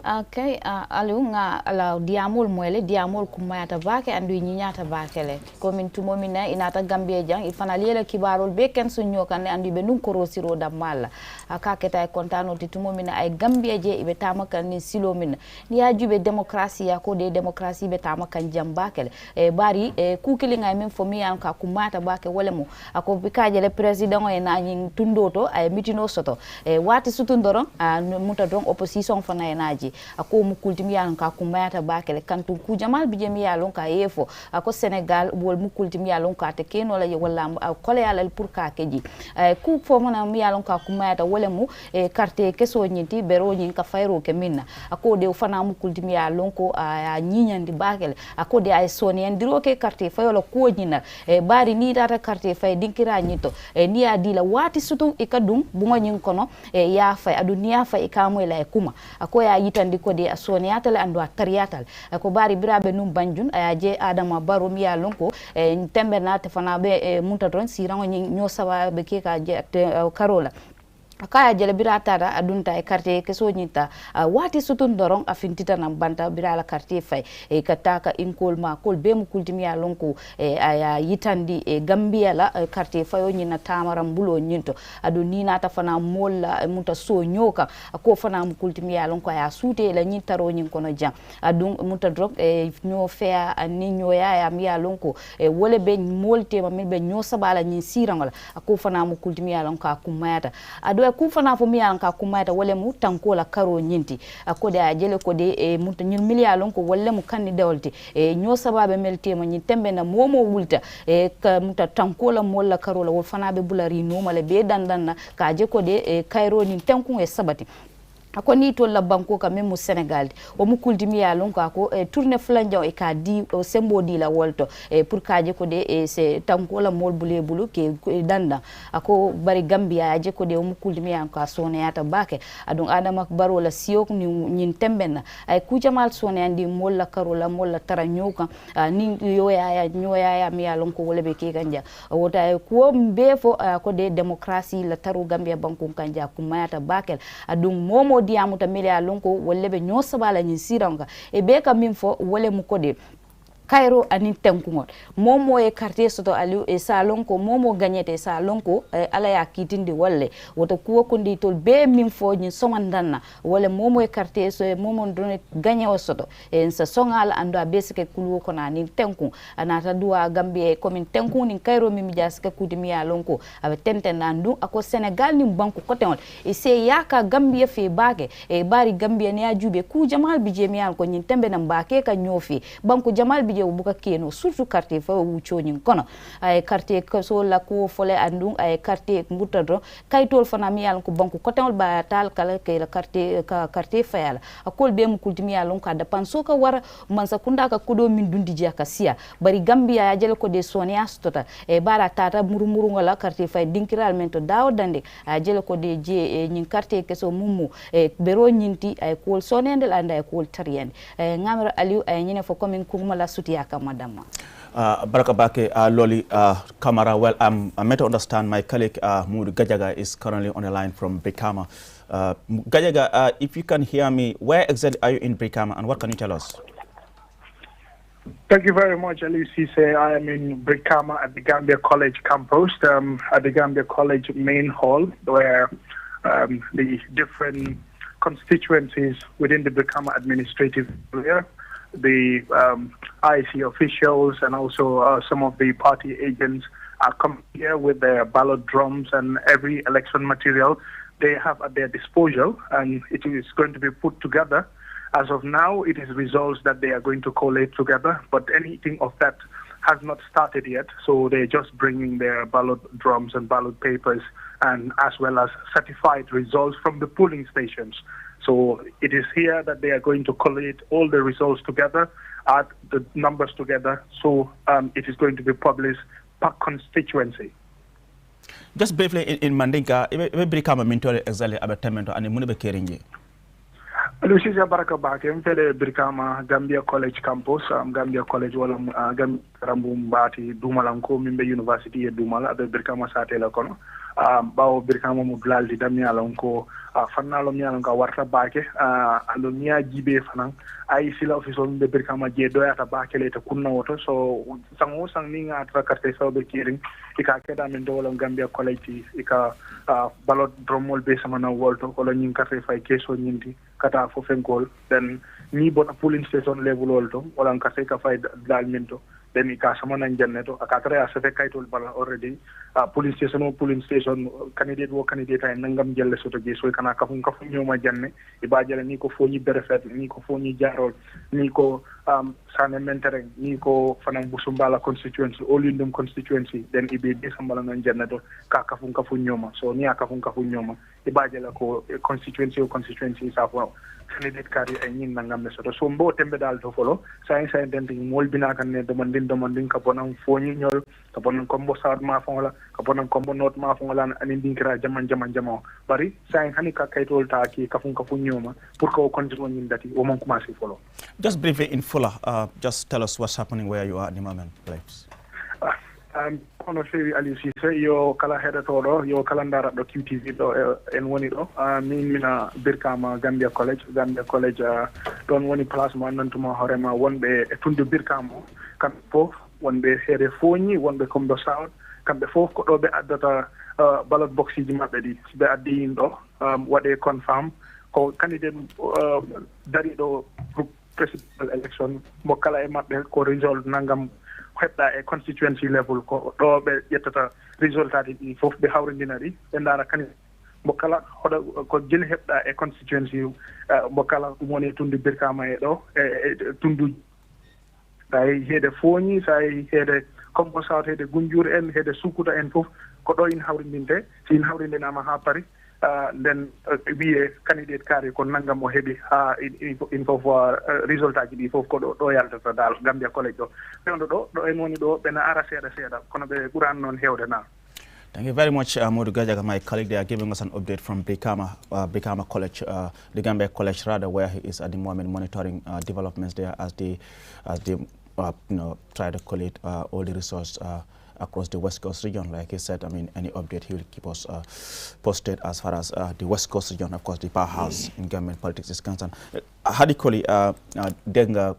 Okay, alu nga ala diamol mwele diamol kumayata bake andu nyinyata bakele komin tumo mina inata Gambia jang ifana liela kibarol be ken sunyo kan andu be nun korosiro da mala aka keta e kontano ti tumo mina ay Gambia je ibe tamakan ni silo mina ni ajube demokrasi ya ko de demokrasi be tamakan jam bakele e bari kukili ngay men fomi an ka kumata bake wala mo ako bikaje le president o na nyin tundoto ay mitino soto wati sutundoro muta don opposition fana enaji ako mukultimi yalon ka kumayata bakele kantum ku jamal bi jemi yalon ka yefo ako Senegal wol mukultimi yalon ka te keno la wala kole yalal pour ka keji ku fo mona mi yalon ka kumayata wala mu carte keso nyinti bero nyin ka fayro ke minna ako de fana mukultimi yalon ko a nyinyandi bakele ako de ay soni endiro ke carte fayolo ko nyina bari ni data carte fay dinkira nyito ni adila wati sutu ikadum bungo nyin kono ya fay adunia fay ikamo la kuma ako ya yitandi ko de asoniyatal ando tariyatal ko bari birabe num banjun ayaje Adama Barrow mi yalon ko tembe na te fana be munta don sirango nyo sawa be ke ka je karola akaya jele birata adunta e carte ke so nyita wati sutun dorong afintita nam banta birala carte fay e kataka inkol ma kol be mu kultimi ya lonko aya yitandi e Gambia la carte fayo nyina tamaram bulo nyinto adu ni nata fana molla muta so nyoka ko fana mu kultimi ya lonko ya sute la nyitaro nyin kono jang adu muta drog e nyo fea ani nyo ya mi ya lonko e wole be molte ma be nyo sabala nyin sirangola ko fana mu kultimi ya lonko akumayata adu ku fana fo mi yanka kumayta wala mu tanko la karo nyinti akode a jele ko de mu nyul miliyalon ko wala mu kanni dawlti nyo sababe melte ma nyi tembe na momo wulta ka muta tanko la molla karo la wol fana be bulari no mala be dandanna ka je ko de kayro ni tanku e sabati ako ni to la banko ka même Sénégal o mu kuldimi ya lon ko tourner flanjan e ka di o sembo di la wolto pour kaje ko de c'est tanko la mol bule bulu ke danda ako bari Gambia aje ko de o mu kuldimi ya ka soneyata bake adon Adama Barrow la siok ni nyin tembenna ay ku jamal sone andi mol la karola mol la tara nyoka ni yoya nyoya mi ya lon ko wala be ke kanja wota ko mbefo ko de démocratie la taru Gambia banko kanja kumayata bake adon momo diamu ta mele alonko wolle be nyosabala nyi siranga e be ka min fo wole mu kode Cairo anin tenkungot momo e quartier soto aliu e salon ko momo gagnete salon ko ala ya kitindi walle woto kuwo kundi tol be min fo nyi somandanna wala momo e quartier so momo drone gagné o soto en sa songal ando abesike kuluwo ko na ni tenkun anata duwa Gambie ko min tenkun ni Cairo mi jaske kudi mi alon ko abe tenten nandu ako Sénégal ni banku kotenol e se yaka Gambie fe bage e bari Gambie ni ajube ku jamal bi jemi ko nyi tembe na mbake ka nyofi banku jamal bi je buka keno surtout quartier fa wucho nyin kono ay quartier ko so la ko fole andung ay quartier ngutado kaytol fana mi yalon ko banku kotenol ba tal kala ke la quartier fayala akol be mu kultimi yalon ka da panso ka wara man sakunda ka kudo min dundi je ka siya bari Gambia ya jele ko de sonia stota e bara tata murumuru ngala quartier fay dinkiral mento dawo dande a jele ko de je nyin quartier keso mumu e bero nyinti ay ko sonende anda ay ko tariyande ngamra Aliou ay nyine fo komin kurmala sutiya ka madama Baraka Bake, Loli Kamara. Well, I'm meant to understand my colleague Mood Gajaga is currently on the line from Brikama. Gajaga, if you can hear me, where exactly are you in Brikama and what can you tell us? Thank you very much, Aliou Cisse. I am in Brikama at the Gambia College campus, at the Gambia College main hall, where the different constituencies within the Brikama administrative area, the IEC officials and also some of the party agents are coming here with their ballot drums and every election material they have at their disposal, and it is going to be put together. As of now, it is results that they are going to collate together, but anything of that has not started yet, so they're just bringing their ballot drums and ballot papers and as well as certified results from the polling stations. So it is here that they are going to collate all the results together, add the numbers together, so it is going to be published per constituency. Just briefly, in Mandinka, it become a mentor exactly about Temento and Munebe Keringi. Lucia Baraka Bake, Mfele Brikama, Gambia College campus, Gambia College, Gambia Rambumbati, Dumalanko, Mimbe University, Dumala, the Brikama Satela Kono. Bawo Brikama Muglal di Damia Lonko, Fanalo Mianka Warta Bake, Alumia Gibe Fanang, I see office on the Brikama Jedo at a Bakele to Kuna Water, so Sango Sanging at Rakate Sobe Kiring, Ika Keda Mendola Gambia College, Ika Ballot Dromol Besamana Walto, Olonin Cafe Keso Ninti, Kata Fofengol, then ni bona polling station level also, Olan Kaseka Fight Dalmento. Then ika samana njanneto akatare asafe kaitol bala already police station candidate ay nangam jelle soto je so kana kafun nyoma janne ibajale ni ko foñi berefet ni ko foñi jarol ni ko sane mentere ni ko fanam busumbala constituency olindum constituency then ibe desambala non janneto ka kafun nyoma so ni akafun nyoma ibajale ko constituency sa fo candidate kari ay nyin nangam ne soto so mbo tembe dal to folo sa den mol bina kan ne demanding ka bonam foñi ñol ka bonam kombo sawd ma fongola ka bonam kombo not ma fongola ani dinkira jaman bari sa hani ka kaytol ta ki ka fun ñoma pour ko continue ñin dati o mon commencer folo. Just briefly in Fula, just tell us what's happening where you are at the moment, please. Kono fewi Aliou Cisse yo kala heɗotoɗo yo kala dara ɗo QTV ɗo en woni ɗo min mina Birkama Gambia College ɗon woni place mo annantuma hoorema wonɓe e tunde Birkama o kamɓe fof wonɓe heede Foñi wonɓe Kombo South kamɓe fof ko ɗo ɓe addata ballot box ji maɓɓe ɗi ɓe addi yin ɗo waɗe confirm ko candidate dariɗo pour presidential election mo kala e maɓɓe ko result nangam heɓɗa e constituency level ko ɗo ɓe ƴettata résultat ɗi fof ɓe hawrindina ɗi ɓe ndaara kani mo kala hoɗo ko jeli heɓɗa e constituency mo kala ɗum woni tundu Birkama e ɗo e tunduji sa yehi heede Foñi sa yehi heede Kombo South heede Gunjur en heede Sukuta en fof ko ɗo in hawrindinte si in hawrindinama ha paari nden wiye candidate kaari ko nanngam o heɓi ha in fof résultat ji ɗi fof ko ɗo yaltata dal Gambia College ɗo ɓewdo ɗo en woni ɗo ɓena ara seeɗa kono ɓe ɓurani noon hewde na. Thank you very much, Modu Gajaga, my colleague. They are giving us an update from Brikama College, the Gambia College rather, where he is at the moment monitoring developments there as they try to collate all the results across the West Coast region. Like he said, I mean, any update he will keep us posted as far as the West Coast region, of course, the powerhouse in government politics is concerned. Hadi Koli, Denga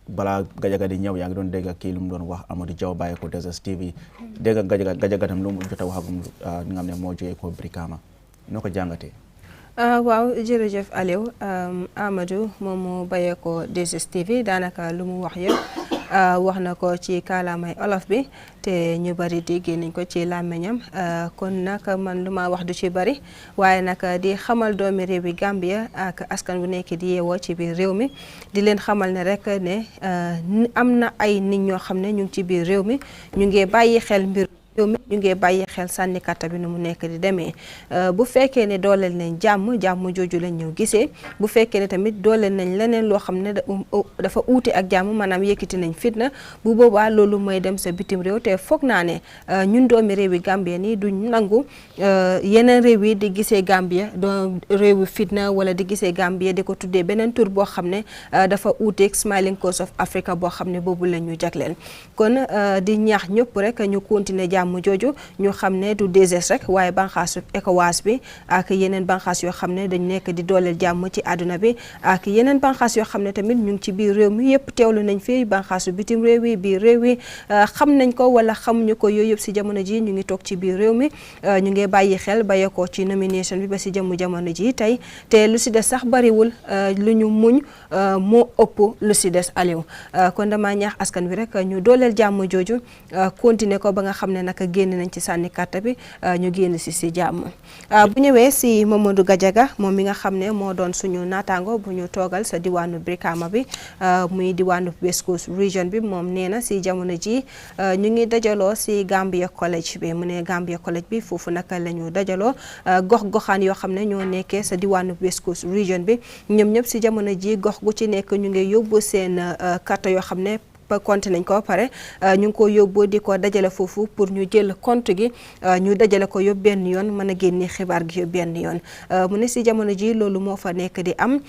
bala Gajaga di ñëw yaa ngi doon dégg kii lu mu doon wax Amadou Diaw bàyyi ko 2STV dégg Gajaga tam lu mu jot a waxagum li nga xam ne moo jógee ko Brikama noo ko jàngatee. waaw jërëjëf Aliou Amadou moom moo bàyyee ko 2STV daanaka lu mu wax yëpp wax na ko ci kàllaamay olof bi te ñu bari déggee nañ ko ci làmmiñam kon nag man lu ma wax du ci bari waaye nag di xamal doomi réew yi Gambia ak askan bu nekk di yeewoo ci biir réew mi di leen xamal ne rek ne am na ay nit ñoo xam ne ñu ngi ci biir réew mi ñu ngi bàyyi xel mbir ñu ngi bàyyi xel sànni kàtta bi nu mu nekk di demee bu fekkee ne dooleel nañ jàmm jooju lañ ñëw gisee bu fekkee ne tamit dooleel nañ leneen loo xam ne dafa uute ak jàmm maanaam yëkkati nañ fitna bu boobaa loolu mooy dem sa bitim réew te foog naa ne ñun doomi réew yi Gambie nii duñ nangu yeneen réew yi di gisee Gambia doo réewu fitna wala di gisee Gambia di ko tuddee beneen tur boo xam ne dafa uuteeg Smiling Coast of Africa boo xam ne boobu la ñu jagleel kon di ñaax ñëpp rek ñu continuer jàmm jooju ñu xam ne du DSS rek waaye banxaasu ECOWAS bi ak yeneen banxaas yoo xam ne dañ nekk di dooleel jàmm ci àdduna bi ak yeneen banxaas yoo xam ne tamit ñu ngi ci biir réew mi yëpp teewlu nañ fi banxaasu bitim réew yi biir réew yi xam nañ ko wala xamuñu ko yooyu yëpp si jamono ji ñu ngi toog ci biir réew mi ñu ngi bàyyi xel bàyyeekoo ci nomination bi ba si jamono ji tey te lu si des sax bariwul lu ñu muñ moo ëpp lu si des Aliou kon dama ñaax askan wi rek ñu dooleel jàmm jooju continuer ko ba nga xam ne nag génn nañ ci sànni kàtta bi ñu génn si jàmm bu ñëwee si Mamadou Gajaga moom mi nga xam ne moo doon suñu naataango bu ñu toogal sa diwaanu Brikama bi muy diwaanu West Coast Region bi moom nee na si jamono ji ñu ngi dajaloo si Gambia College bi mu ne Gambia College bi foofu naka la ñu dajaloo gox-goxaan yoo xam ne ñoo nekkee sa diwaanu West Coast Region bi ñoom ñëpp si jamono ji gox gu ci nekk ñu ngi yóbbu seen kàtta yoo xam ne compte nañ ko pare ñu ngi ko yóbbu di ko dajale foofu pour ñu jël compte gi ñu dajale ko yóbbu benn yoon mën a génne xibaar gi yóbbu benn yoon mu ne si jamono ji loolu moo fa nekk di am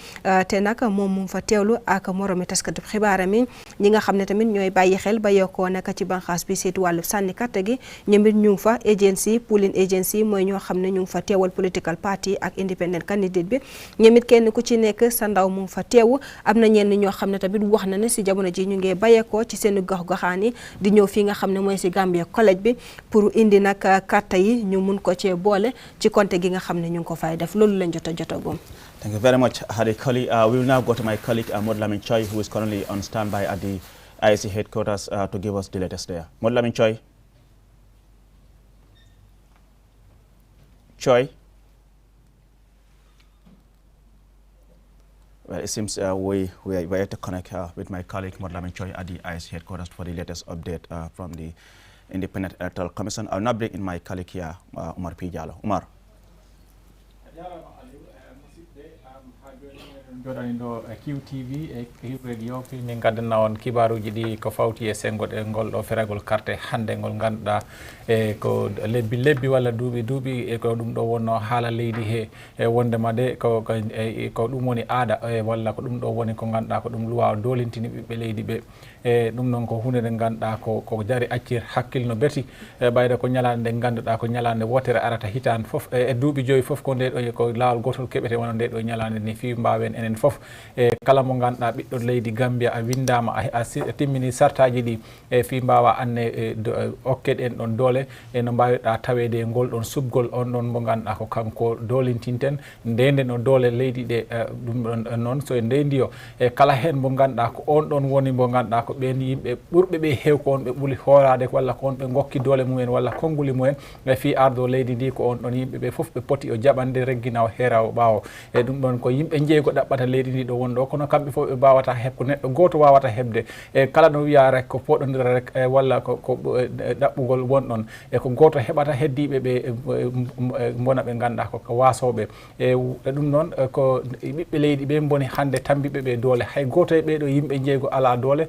te nag moom mu fa teewlu ak moromi taskatu xibaaram yi ñi nga xam ne tamit ñooy bàyyi xel ba yokkoo nag ci banxaas bi seetu wàllu sànni kàtta gi ñoom it ñu ngi fa agency polling agency mooy ñoo xam ne ñu ngi fa teewal political party ak independent candidate bi ñoom it kenn ku ci nekk sa ndaw mu ngi fa teewu am na ñenn ñoo xam ne tamit wax na ne si jamono ji ñu ngi bàyyi ko ci seen gox-goxaan yi di ñëw fii nga xam ne mooy si Gambia College bi pour indi nag carte yi ñu mun ko cee boole ci compte gi nga xam ne ñu ngi ko fay def loolu lañ jotagum. Thank you very much, Hadi Kali. We will now go to my colleague Mod Lamin Choi, who is currently on standby at the IEC headquarters to give us the latest there. Mod Lamin Choi. Well, it seems we are to connect with my colleague Modlamin Choi at the IEC headquarters for the latest update from the Independent Electoral Commission. I'll now bring in my colleague here, Umar P. Jallo. Umar. joɗaniɗo QTV e Q radio fi min gaddanna on kibaruji ɗi ko fawti e sengol ngol ɗo feragol carte hande ngol ganduɗa e ko lebbi walla duuɓi e ko ɗum ɗo wonno haala leydi he e wondema de ko ɗum woni aada walla ko ɗum ɗo woni ko ganduɗa ko ɗum luwa dolintini ɓiɓɓe leydi ɓe e ɗum noon ko hunde nde ganduɗa ko jari accir hakkille no beeti ɓayde ko ñalande nde ganduɗa ko ñalande wotere arata hitande foof e duuɓi joyi foof ko nde ɗo ko laawol gotol keɓete wona nde ɗo ñalande ni fi mbawen enen foof e kala mo ganduɗa ɓiɗɗo leydi Gambia a windama a timmini sartaji ɗi e fi mbawa anne okkeɗen ɗon doole e no mbawiɗa tawede ngol ɗon subgol on ɗon mo ganduɗa ko kanko dolintinten ndende no doole leydi ɗe ɗum ɗon noon so e ndendiyo e kala hen mo ganduɗa ko on ɗon woni mo ganduɗa ko ɓen yimɓe ɓurɓe ɓe heew ko on ɓe ɓuuri hoorade walla ko on ɓe gokki doole mumen walla konnguli mumen e fi ardo leydi ndi ko on ɗon yimɓe ɓe foof ɓe poti o jaɓande reggina o heera o ɓaawo e ɗum ɗon ko yimɓe jeeygo ɗaɓɓata leydi ndi ɗo wonɗo kono kamɓe fof ɓe mbawata heɓ ko neɗɗo goto wawata heɓde e kala no wiya rek ko poɗodira rek walla ko ɗaɓɓugol wonɗon e ko goto heɓata heddiɓe ɓe bona ɓe ganduɗa ko wasoɓe e ɗum noon ko ɓiɓɓe leydi ɓe boni hande tambiɓe ɓe doole hay goto e ɓeɗo yimɓe jeeygo ala doole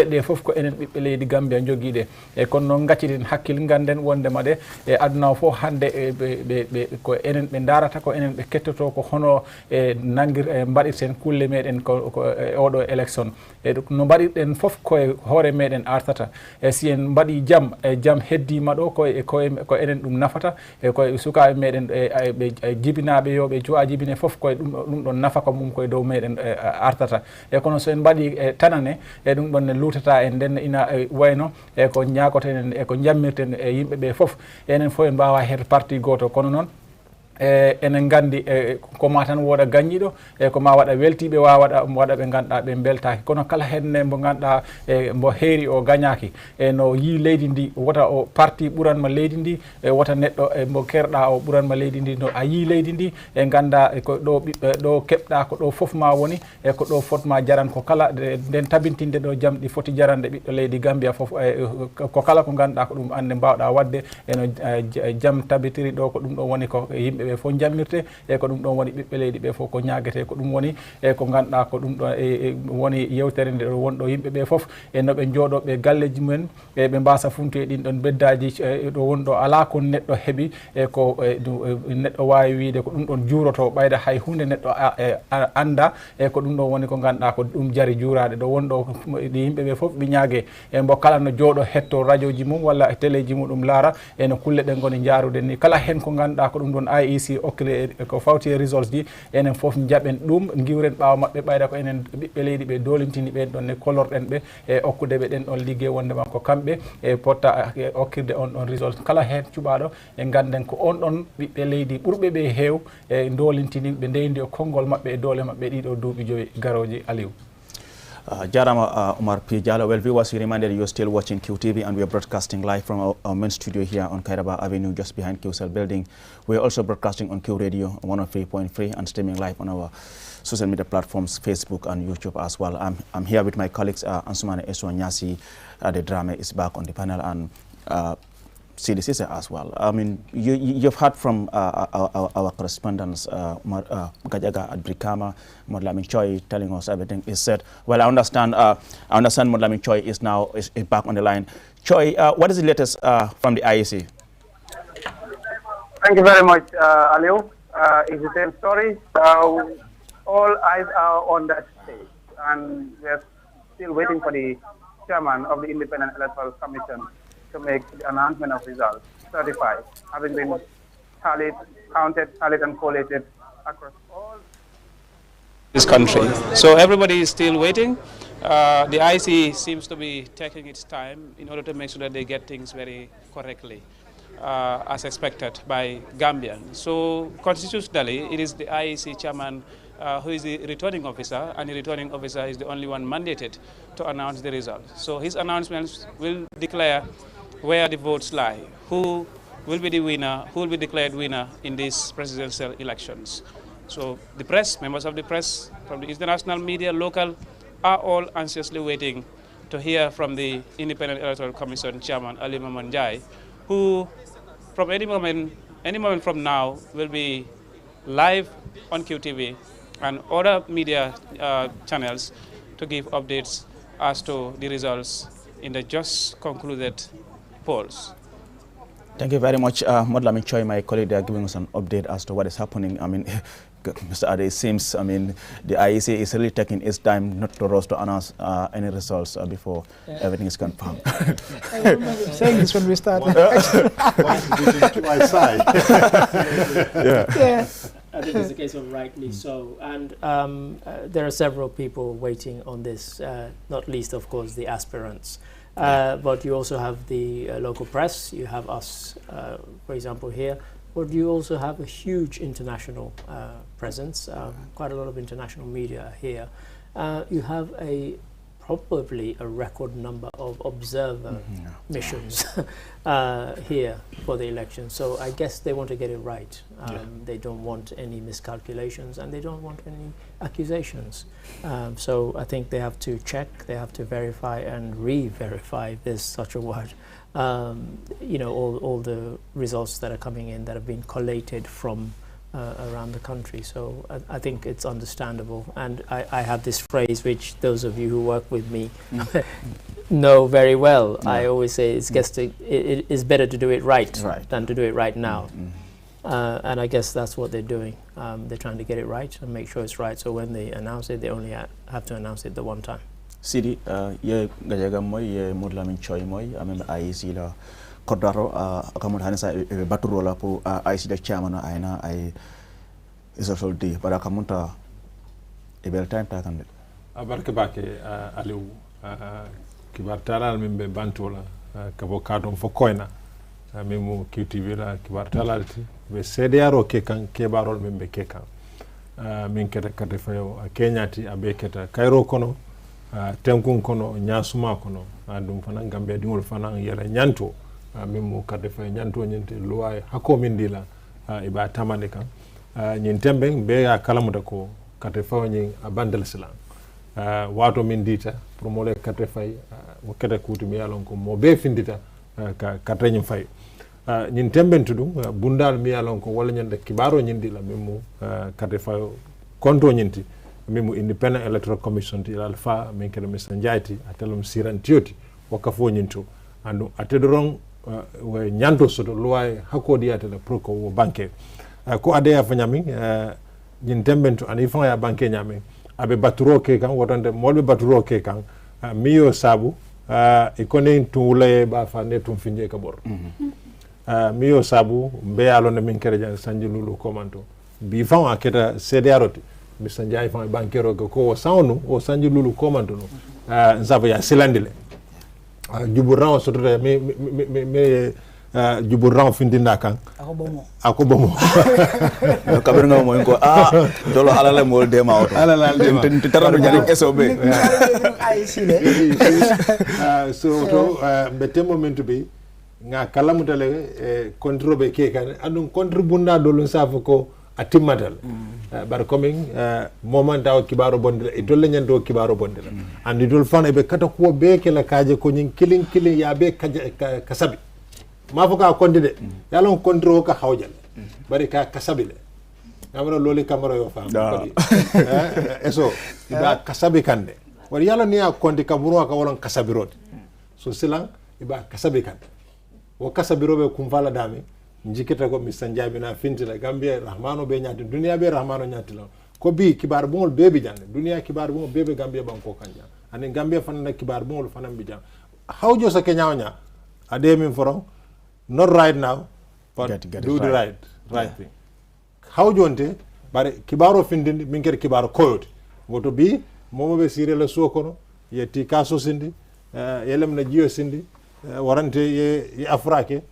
ɗe foof ko enen ɓiɓɓe leydi Gambia joguiɗe e kono noon gacciden hakkille ganden wondema de e aduna o fof hande ko enen ɓe darata ko enen ɓe kettoto ko hono mbaɗirten kulle meɗen ko oɗo élection e no mbaɗirɗen foof koye hoore meɗen artata e si en mbaɗi jaam e jaam heddima ɗo ko enen ɗum nafata e koye sukaɓe meɗen ɓe jibinaɓe yoɓe jowa jibine foof koye ɗum ɗon nafa ko mum koye dow meɗen artata e kono so en mbaɗi tanane e ɗum ɗon ne lutata en nden ina wayno e ko ñagoten e ko jammirten e yimɓeɓe foof enen fof en mbawa heeto parti goto kono noon enen gandi ko ma tan woda gañiɗo ko ma waɗa weltiɓe waɗa ɓe ganduɗa ɓe beltaki kono kala henne mo ganduɗa mbo heeri o gañaki no yi leydi ndi wota o parti ɓuranma leydi ndi wota neɗɗo mbo kerɗa o ɓuranma leydi ndi no a yi leydi ndi ganda ko ɗo ɓiɓɓe ɗo keɓɗa ko ɗo foof ma woni ko ɗo fotma jaran ko kala nden tabintinde ɗo jamɗi foti jarande ɓiɗɗo leydi Gambia foof ko kala ko ganduɗa ko ɗum ande mbawɗa wadde eno jam tabitiri ɗo ko ɗum ɗo woni ko yimɓeɓe fof jammirte ko ɗum ɗon woni ɓiɓɓe leydi ɓe fof ko ñaguete ko ɗum woni ko ganduɗa ko ɗum ɗo woni yewtere nde ɗo wonɗo yimɓeɓe fof noɓe jooɗo ɓe galleji mumen ɓe mbasa funtoye ɗin ɗon beddaji ɗo wonɗo ala ko neɗɗo heeɓi ko neɗɗo wawi wiide ko ɗum ɗon juuroto ɓayda hay hunde neɗɗo anda ko ɗum ɗon woni ko ganduɗa ko ɗum jari juurade ɗo wonɗo yimɓeɓe fof ɓe ñaague mbo kala no jooɗo hetto radio ji mum walla téléji muɗum laara no kulle ɗen goni jaarude ni kala hen ko ganduɗa ko ɗum ɗon IEC okkile ko fawti e results ji enen fof jaɓen ɗum giwren ɓaawa maɓɓe ɓayda ko enen ɓiɓɓe leydi ɓe dolintini ɓen ɗon ne kolorɗen ɓe okkude ɓe ɗen ɗon liggey wondema ko kamɓe potta okkirde on ɗon result kala hen cuɓaɗo ganden ko on ɗon ɓiɓɓe leydi ɓurɓe ɓe heew dolintini ɓe ndeydi o konngol maɓɓe e doole maɓɓe ɗiɗo duuɓi joyi garoji Aliou. Jarama Omar P. Jallo. Well, viewers, we remind that you're still watching QTV and we are broadcasting live from our main studio here on Kairaba Avenue, just behind QCell building. We are also broadcasting on Q Radio 103.3 and streaming live on our social media platforms, Facebook and YouTube as well. I'm here with my colleagues, Ansumane Eswanyasi, the drama is back on the panel, and CDC as well. I mean, you've heard from our correspondents, Gajaga at Brikama, Modlamin Choi, telling us everything is said. Well, I understand Modlamin Choi is now back on the line. Choi, what is the latest from the IEC? Thank you very much, Aliou. It's the same story. All eyes are on that stage, and we're still waiting for the chairman of the Independent Electoral Commission to make the announcement of results, certified, having been tallied, counted, and collated across all this country. So everybody is still waiting. The IC seems to be taking its time in order to make sure that they get things very correctly, as expected by Gambians. So constitutionally, it is the IEC chairman who is the returning officer, and the returning officer is the only one mandated to announce the results. So his announcements will declare where the votes lie, who will be the winner, who will be declared winner in these presidential elections. So the press, members of the press from the international media, local, are all anxiously waiting to hear from the Independent Electoral Commission Chairman Ali Mamanjai, who from any moment from now will be live on QTV and other media channels to give updates as to the results in the just concluded polls. Thank you very much, Modlamin Choi, my colleague. They are giving us an update as to what is happening. I mean, Mr. Ade, it seems, I mean, the IEC is really taking its time not to rush to announce any results before everything is confirmed. I remember saying this when we started. Yeah. I think it's a case of rightly so. And there are several people waiting on this, not least, of course, the aspirants. But you also have the local press, you have us, for example, here, but you also have a huge international presence, quite a lot of international media here. You have probably a record number of observer missions here for the election. So I guess they want to get it right. They don't want any miscalculations and they don't want any accusations. So I think they have to check, they have to verify and re-verify, if there's such a word, you know, all the results that are coming in that have been collated from around the country. So I think it's understandable, and I have this phrase which those of you who work with me know very well. I always say it is better to do it right than to do it right now. And I guess that's what they're doing. They're trying to get it right and make sure it's right, so when they announce it, they only have to announce it the one time. Sidi, ye gajaga moy ye Modlamin Choi moy amem IEC la kodaro akamon hanisa baturo la pour IEC de chairman aina ay social day para kamunta ebel time ta kan abarke bake Aliou kibar taral mimbe bantola kabo kadon fo koyna memo QTV la kibar talalti be CDRO ke kan kebarol membe ke kan min keta kate fayo kenyati abe keta Cairo kono tenkun kono nyasuma kono dum fana gambe dingol fana yela nyanto memo kate fayo nyanto nyinte luwa hako min dila iba tamande kan nyin tembe be ya kalamuta ko kate fayo nyin abandal silan wato min dita pour mo le kate fay mo kete kutu mi yalon ko mo be findita ka kate nyim fay ñin tembentu dum bundal mi yalon ko wala ñande kibaro ñindi la memu kate fa konto ñinti memu independent electoral commission ti alfa min kede Mr. Njaiti atelum siran tioti waka fo ñinto andu atedron we ñanto soto loi hakodi atela pro ko wo banque ko ade ya fanyami ñin tembentu ani fa ya banque ñame abe baturo ke kan wotande molbe baturo ke kan miyo sabu e konen tuulaye ba fa ne tum finje ka bor miyo sabu mbe yalonde min kere jan sanji lulu komanto bi fan aketa CDRoti mi sanjay fan bankero ko sawnu o sanji lulu komanto no nzava ya silandile juburan soto me juburan findinda kan ako bomo kabir nga mo ko dolo alala mo de ma auto alala de taram jani SOB ay sile so to bete moment bi nga kalamutale controbe ke kan andum contribunda do lon safa ko atimmatal bar coming moment taw kibaro bondela e dolle nyando kibaro bondela andi dol fan e be kata ko be ke la kaaje ko nyin kilin ya be kasabi ma foka kondide yalon kontro ka hawjal bari ka kasabi le amara loli camera yo fa ko eso iba kasabi kande wari yalon ni a kondi kaburo ka wolon kasabirot so silang iba kasabi kande wo kasabirobe kumfala dami njiketa ko mi sanjabi na fintila gambia rahmano be nyati dunia be rahmano nyati la ko bi kibar bungol bebe jande dunia kibar bungol bebe gambia banko kanja ani gambia fanana kibar bungol fanam bi jam hawjo sa kenyawnya ade min foron not right now but do the right thing hawjo nte bare kibaro findindi min ker kibaro koyote goto bi momo be sire la sokono yetti kaso sindi yelem na jiyo sindi warante ye afrake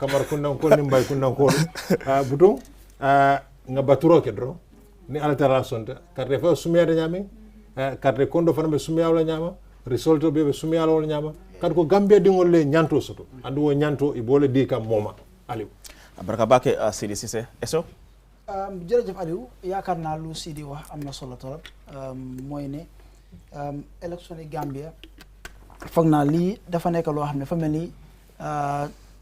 kamar kundan ko nimbay kundan ko buton nga baturo ke dro ni altera sonta carte fa sumiyade nyame carte kondo fana be sumiyawla nyama risolto be sumiyawla nyama kad ko gambia dingol le nyanto soto andu wo nyanto e bole di kam moma aliou baraka bake Sidi Cissé eso jërëjëf Aliou yaakaar naa lu Sidi wax am na solo torop mooy ne élection yi Gambia foog naa lii dafa nekk loo xam ne fa mel ni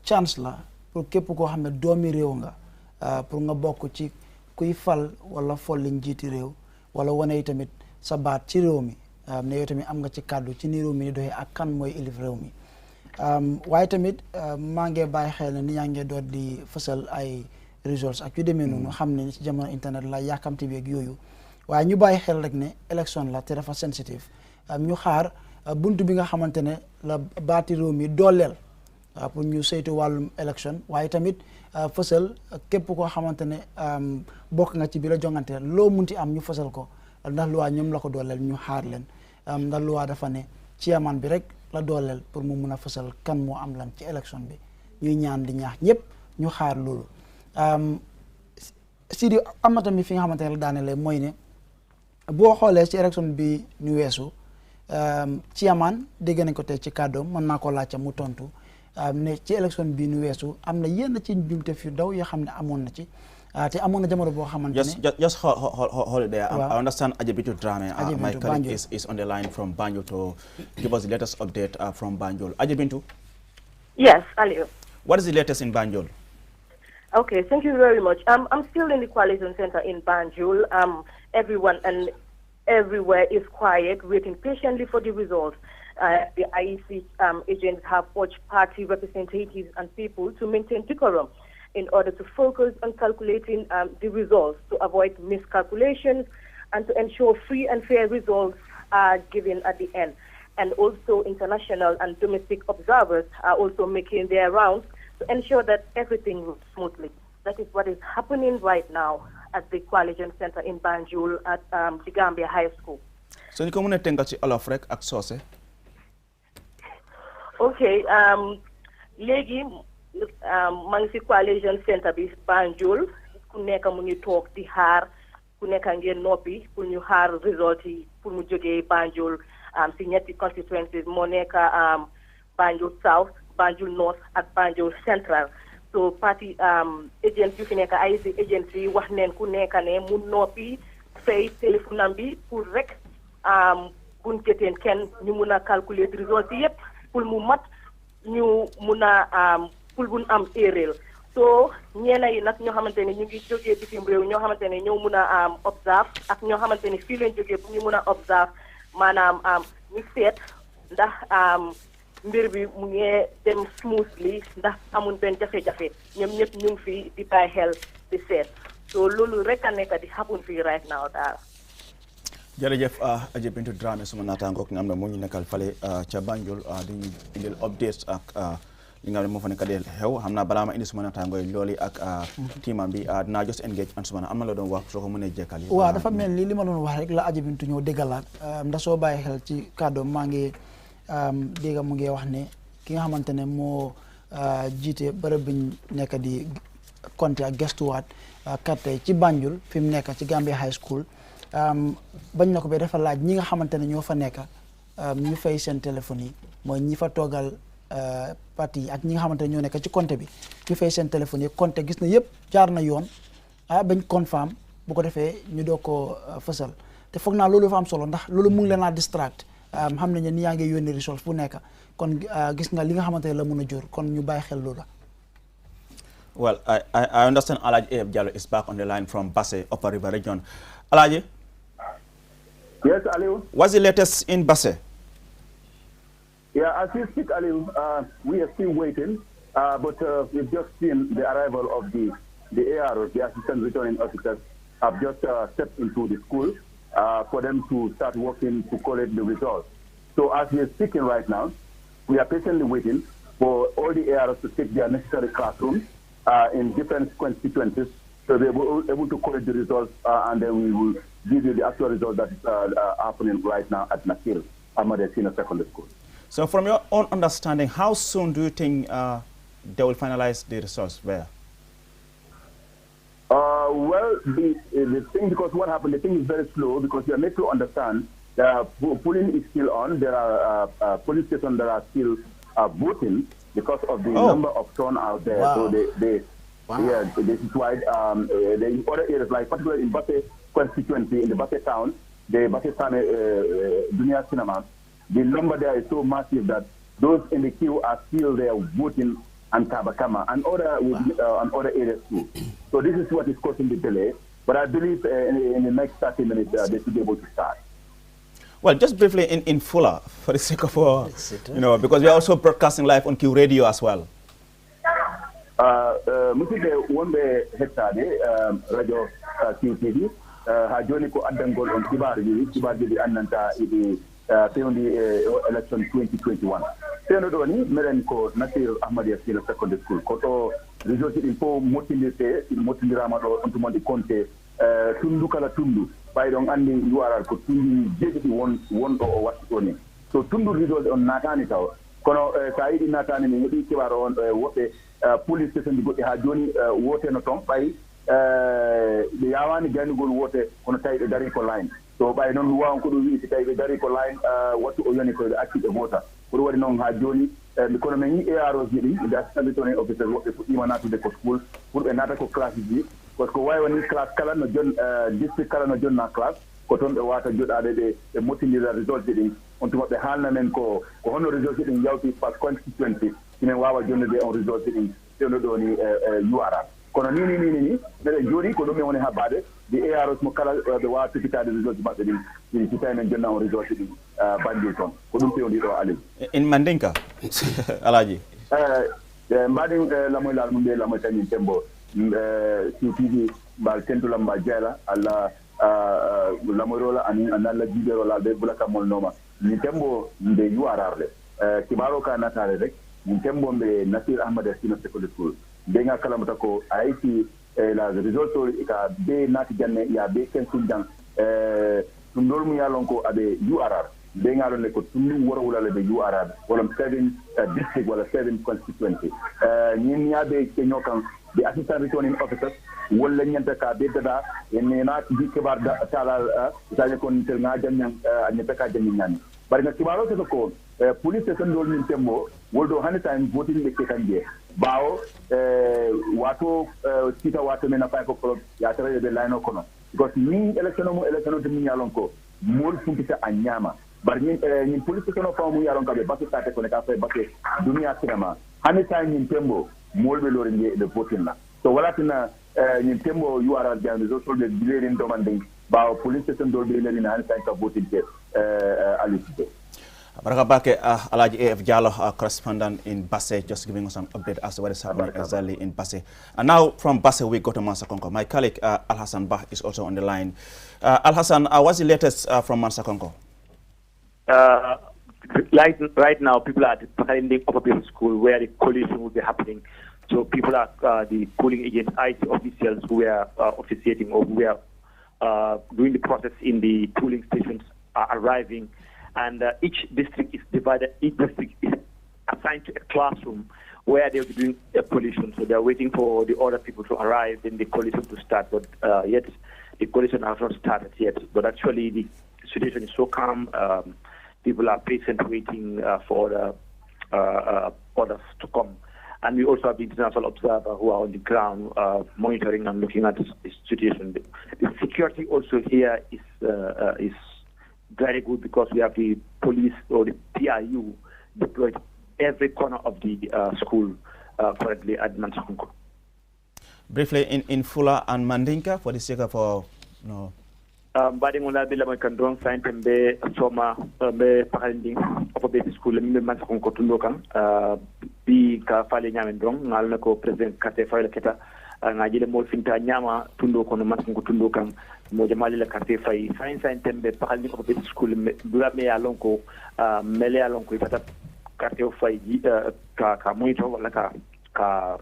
chance la pour képp koo xam ne doomi réew nga pour nga bokk ci kuy fal wala folli njiiti réew wala wane tamit sa baat ci réew mi ne yow tamit am nga ci kàddu ci ni réew mi di doxee ak kan mooy ilif réew mi waaye tamit maa ngi bàyyi xel ne ni yaa ngi doon di fësal ay results ak yu demee noonu xam ne ci jamono internet la yàkkamti bi ak yooyu waaye ñu bàyyi xel rek ne élection la te dafa sensitive ñu xaar buntu bi nga xamante ne la baati réew mi dooleel pour ñu saytu wàllum élection waaye tamit fësal képp koo xamante ne bokk nga ci bi la jongante loo munti am ñu fësal ko ndax luwaa ñoom la ko dooleel ñu xaar leen ndax luwaa dafa ne chairman bi rek la dooleel pour mu mun a fësal kan moo am lan ci élection bi ñuy ñaan di ñaax ñëpp ñu xaar loolu Sidi am na tamit fi nga xamante ne la daanele mooy ne boo xoolee ci élection bi ñu weesu chairman dégg nañ ko tey ci kàddoom mën naa ko laajte mu tontu ne ci élection bi ñu weesu am na yenn ci njumte fi daw yoo xam ne amoon na ci te amoon na jamono boo xamante ne just hold it there. I understand Ajabitu Drame, my colleague is on the line from Banjul to give us the latest update from Banjul. Ajabitu? Yes, Aliou. What is the latest in Banjul? Okay, thank you very much. I'm still in the Coalition Center in Banjul. Everyone and everywhere is quiet, waiting patiently for the results. The IEC agents have urged party representatives and people to maintain decorum in order to focus on calculating the results to avoid miscalculations and to ensure free and fair results are given at the end. And also international and domestic observers are also making their rounds to ensure that everything runs smoothly. That is what is happening right now at the Coalition Center in Banjul at the Gambia High School. So, you can tell ci olof rek ak soose. Okay, léegi maa ngi si coalition centre bi Banjul ku nekk mu ngi toog di xaar ku nekk ngeen noppi pour ñu xaar result yi pour mu jógee Banjul si ñetti constituencies moo nekk Banjul South Banjul North ak Banjul Central so parti agents yu fi nekk IEC agents yi wax neen ku nekk ne mu noppi fay téléphone am bi pour rek buñ jëteen kenn ñu mun a calculer result yi yëpp pour mu mat ñu mun a pour buñ am erreur so ñeena yi nag ñoo xamante ne ñu ngi jógee bitim réew ñoo xamante ne ñoo mun a observe ak ñoo xamante ne fii leen jógee pour ñu mun a observe maanaam ñu seet ndax mbir bi mu ngi dem smoothly ndax amuñ benn jafe-jafe ñoom ñëpp ñu ngi fi di bàyyi xel di seet so loolu rek a nekk di happen fii right now daal. jërëjëf Adja Bintu Dramé suma naataangook nga xam ne moo ñu nekkal fale ca Banjul di indil updates ak li nga xam ne moo fa nekk di xew xam naa balaa ma indi suma naataangoo yi loolu ak tiimam bi dinaa just engage an suma am na la doon wax soo ko mënee jekkal yi. waaw dafa mel ni li ma doon wax rek la Adja Bintu ñëw déggalaat ndax soo bàyyi xel ci kàddoom maa ngi dégg mu ngi wax ne ki nga xamante ne moo jiite bërëb bi ñu nekk di compter ak gestuwaat carte ci Banjul fi mu nekk ci Gambia High School bañ na ko ba dafa laaj ñi nga xamante ne ñoo fa nekk ñu fay seen téléphone yi mooy ñi fa toogal parti yi ak ñi nga xamante ne ñoo nekk ci compte bi ñu fay seen téléphone yi compte gis na yëpp jaar na yoon bañ confirm bu ko defee ñu doog ko fësal te foog naa loolu fa am solo ndax loolu mu ngi leen a distract xam nañu ni yaa ngi yónni resource bu nekk kon gis nga li nga xamante ne la mun a jur kon ñu bàyyi xel loolu. Well, I understand Alaji A.F. Jallow is back on the line from Basse, Upper River Region. Alaji? Yes, Aliu. What's the latest in Basse? Yeah, as we speak, Aliu, we are still waiting, but we've just seen the arrival of the AROs, the Assistant Returning Officers, have just stepped into the school for them to start working to collect the results. So as we are speaking right now, we are patiently waiting for all the AROs to take their necessary classrooms in different constituencies, so they will be able to collect the results, and then we will give you the actual result that is happening right now at Nakil, Ahmad Senior Secondary School. So from your own understanding, how soon do you think they will finalize the results there? Well, the thing, because what happened, the thing is very slow, because you are made to understand that polling is still on. There are police stations that are still voting because of the number of turnout there. Wow. So yeah, this is why the other areas, like particularly in Basse constituency, in the Basse town, the Basse town Dunia Cinema, the number there is so massive that those in the queue are still there voting and Kabakama and other areas too. So this is what is causing the delay. But I believe in the next 30 minutes they should be able to start. Well, just briefly in Fuller, for the sake of, because we are also broadcasting live on Q Radio as well. Musidɓe wonɓe hettade radio QTV ha joni ko addangol on kibaruji ɗi andanta iɗi fewndi election 2021 fewno ɗo ni meɗen ko Nasir Ahmadiyya Senior Secondary School ko ɗo résultat ɗin fof mottidirte mottidirama ɗo on tuma ɗi compte tundu kala tundu ɓay ɗon andi URR ko tundu jeeɗiɗi wonɗo o watti ɗo ni so tundu résultat on natani taw kono sa yiɗi natani mi heeɓi kibaro on woɓɓe police station ji goɗɗi ha joni woteno toon ɓay ɓe yawani gaynugol wote kono tawi ɓe dari ko line so ɓay noon wawan ko ɗum wi si tawi ɓe dari ko line wattu o yoni koɓe acci ɓe vota ko ɗum waɗi noon ha joni kono min yi AROs ji ɗi ɓe assistant returning officer woɓɓe fuɗɗima natude ko school pour ɓe nata ko classe ji par ce que wawi woni classe kala no jon district kala no jonna classe ko toon ɓe wata joɗade ɓe mottidira result ji ɗin on tuma ɓe haalna men ko hono result ji ɗin yawti par constituency inen wawa jonnude on result ji ɗin fewno ɗo ni URR kono ni mbeɗen jooɗi ko ɗum min woni ha baade di AROs mo kala ɓe wawa topitade result maɓɓe ɗin si tawi men jonna on result ɗin Banjul toon ko ɗum fewndi ɗo Aliou in Mandinka Alaji mbaɗin lamoylal mum mbiye lamoy tañin tembo QTV mbal tentulam mba jeela allah lamoyrola anin analla jiɓerolal ɓe bulakamol nooma min tembo mbe yuwararde kibaro ka natare rek min tembo mbe Nasir Ahmad Senior Secondary School mbeŋa kalamata ko a yetti la result ka be naati janne ya be kensun jang ɗum ɗol mu yalon ko aɓe URR be ngalo le ko tunu woro wala le be URR wala 7 district wala 7 constituency ñin ñabe ke ñokan the assistant returning officers wala ñanta ka be dada en na di kibar da tala taje kon tel nga jam ñan ñanta ka jam ñan bari na kibaro to ko police station dol min tembo woldo hani time voting be ke kanje bawo wato sita wato mena 5 o'clock ya tare be line kono because ni election de min yalon ko mol fumpita anyama bar ni police station fa mu yalon ka be bakke tate ko ne ka fa bakke dunia cinema hani time ni tembo mol be lori de voting la so wala tina ni tembo URL jam zo solde dilerin domande bawo police station dol be leri na hani time ka voting ke alisite. Baraka Bake, Alaji AF Jallo, correspondent in Basse, just giving us an update as to what is happening exactly in Basse. And now from Basse, we go to Mansakonko. My colleague Al-Hassan Bah is also on the line. Al-Hassan, what's the latest from Mansakonko? Right now, people are at the Pakanding Upper School where the collation will be happening. So people are the polling agents, IT officials who are officiating or who are doing the process in the polling stations are arriving. And each district is divided. Each district is assigned to a classroom where they'll be doing a collation. So they're waiting for the other people to arrive and the collation to start. But yet the collation has not started yet. But actually the situation is so calm. People are patient, waiting for the orders to come. And we also have the international observer who are on the ground monitoring and looking at the situation. The security also here is very good because we have the police or the PIU deployed every corner of the school currently at Mansakonko. Briefly, in Fula and Mandinka, for the sake of no. Badingola bila mo kandong sa intembe soma be pakalinding of the school mi Mansakonko tundokan bi ka fale nyamen dong ngal na ko president kate fale keta ngajile mo finta nyama tundo kono Mansakonko tundokan mo jamali la carte fay sain tembe pakal ni ko be school dura me ya lonko mele ya lonko itata carte fay ka monitor wala ka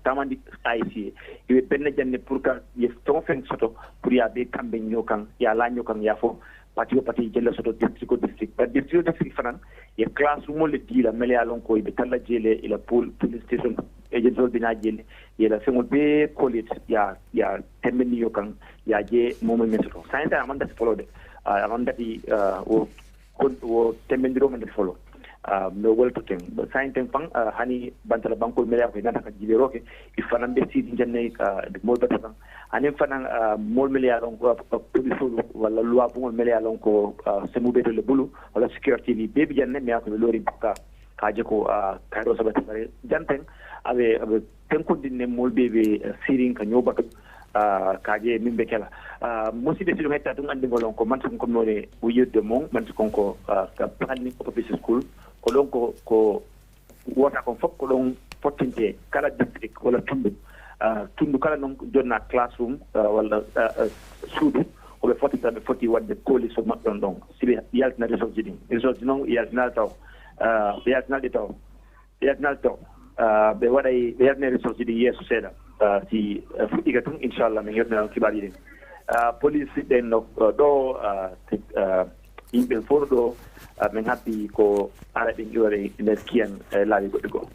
tamandi IC ibe benna janne pour ka ye ton fen soto pour ya be kambe nyokan ya la nyokan ya fo pati jelle soto district but district fanan ye class mo le dila mele ya lonko ibe talla jele ila police station agent zol bina jele ye la fengol be college ya tembe ni yokan ya je momo meso sainte amanda follow de amanda di o tembe ndiro man follow no well to thing but sainte pang hani bantala banko mele ko nata ka jibe roke ifanan be sidi janne de mo bata ani fanan mol mele ya lon ko police wala loi bu mele ya lon ko semu be le bulu wala security ni be janne me ko lori ka je ko kayro sabata bare janten abe tenkudinne molbebe sirin ka nyobatu kaje mimbe kala musi de sido hetta dum andi ngolon ko man ko nore wuyede mon man ko ka pani ko office school ko don ko wota ko fop ko don potinte kala district wala tundu kala non jonna classroom wala suudu ko be foti wadde koli so maddon don sibi yaltina result non yaltina taw be waɗay ɓe yatne ressource ɗi yeeso seeɗa si fuɗɗiga tun inchallah min yetnaa kibaji ɗin police ɗen no ɗo yimɓe fof ɗo min haɓɓi ko ara ɓe ƴoore nder kiyan laawi goɗɗe goo.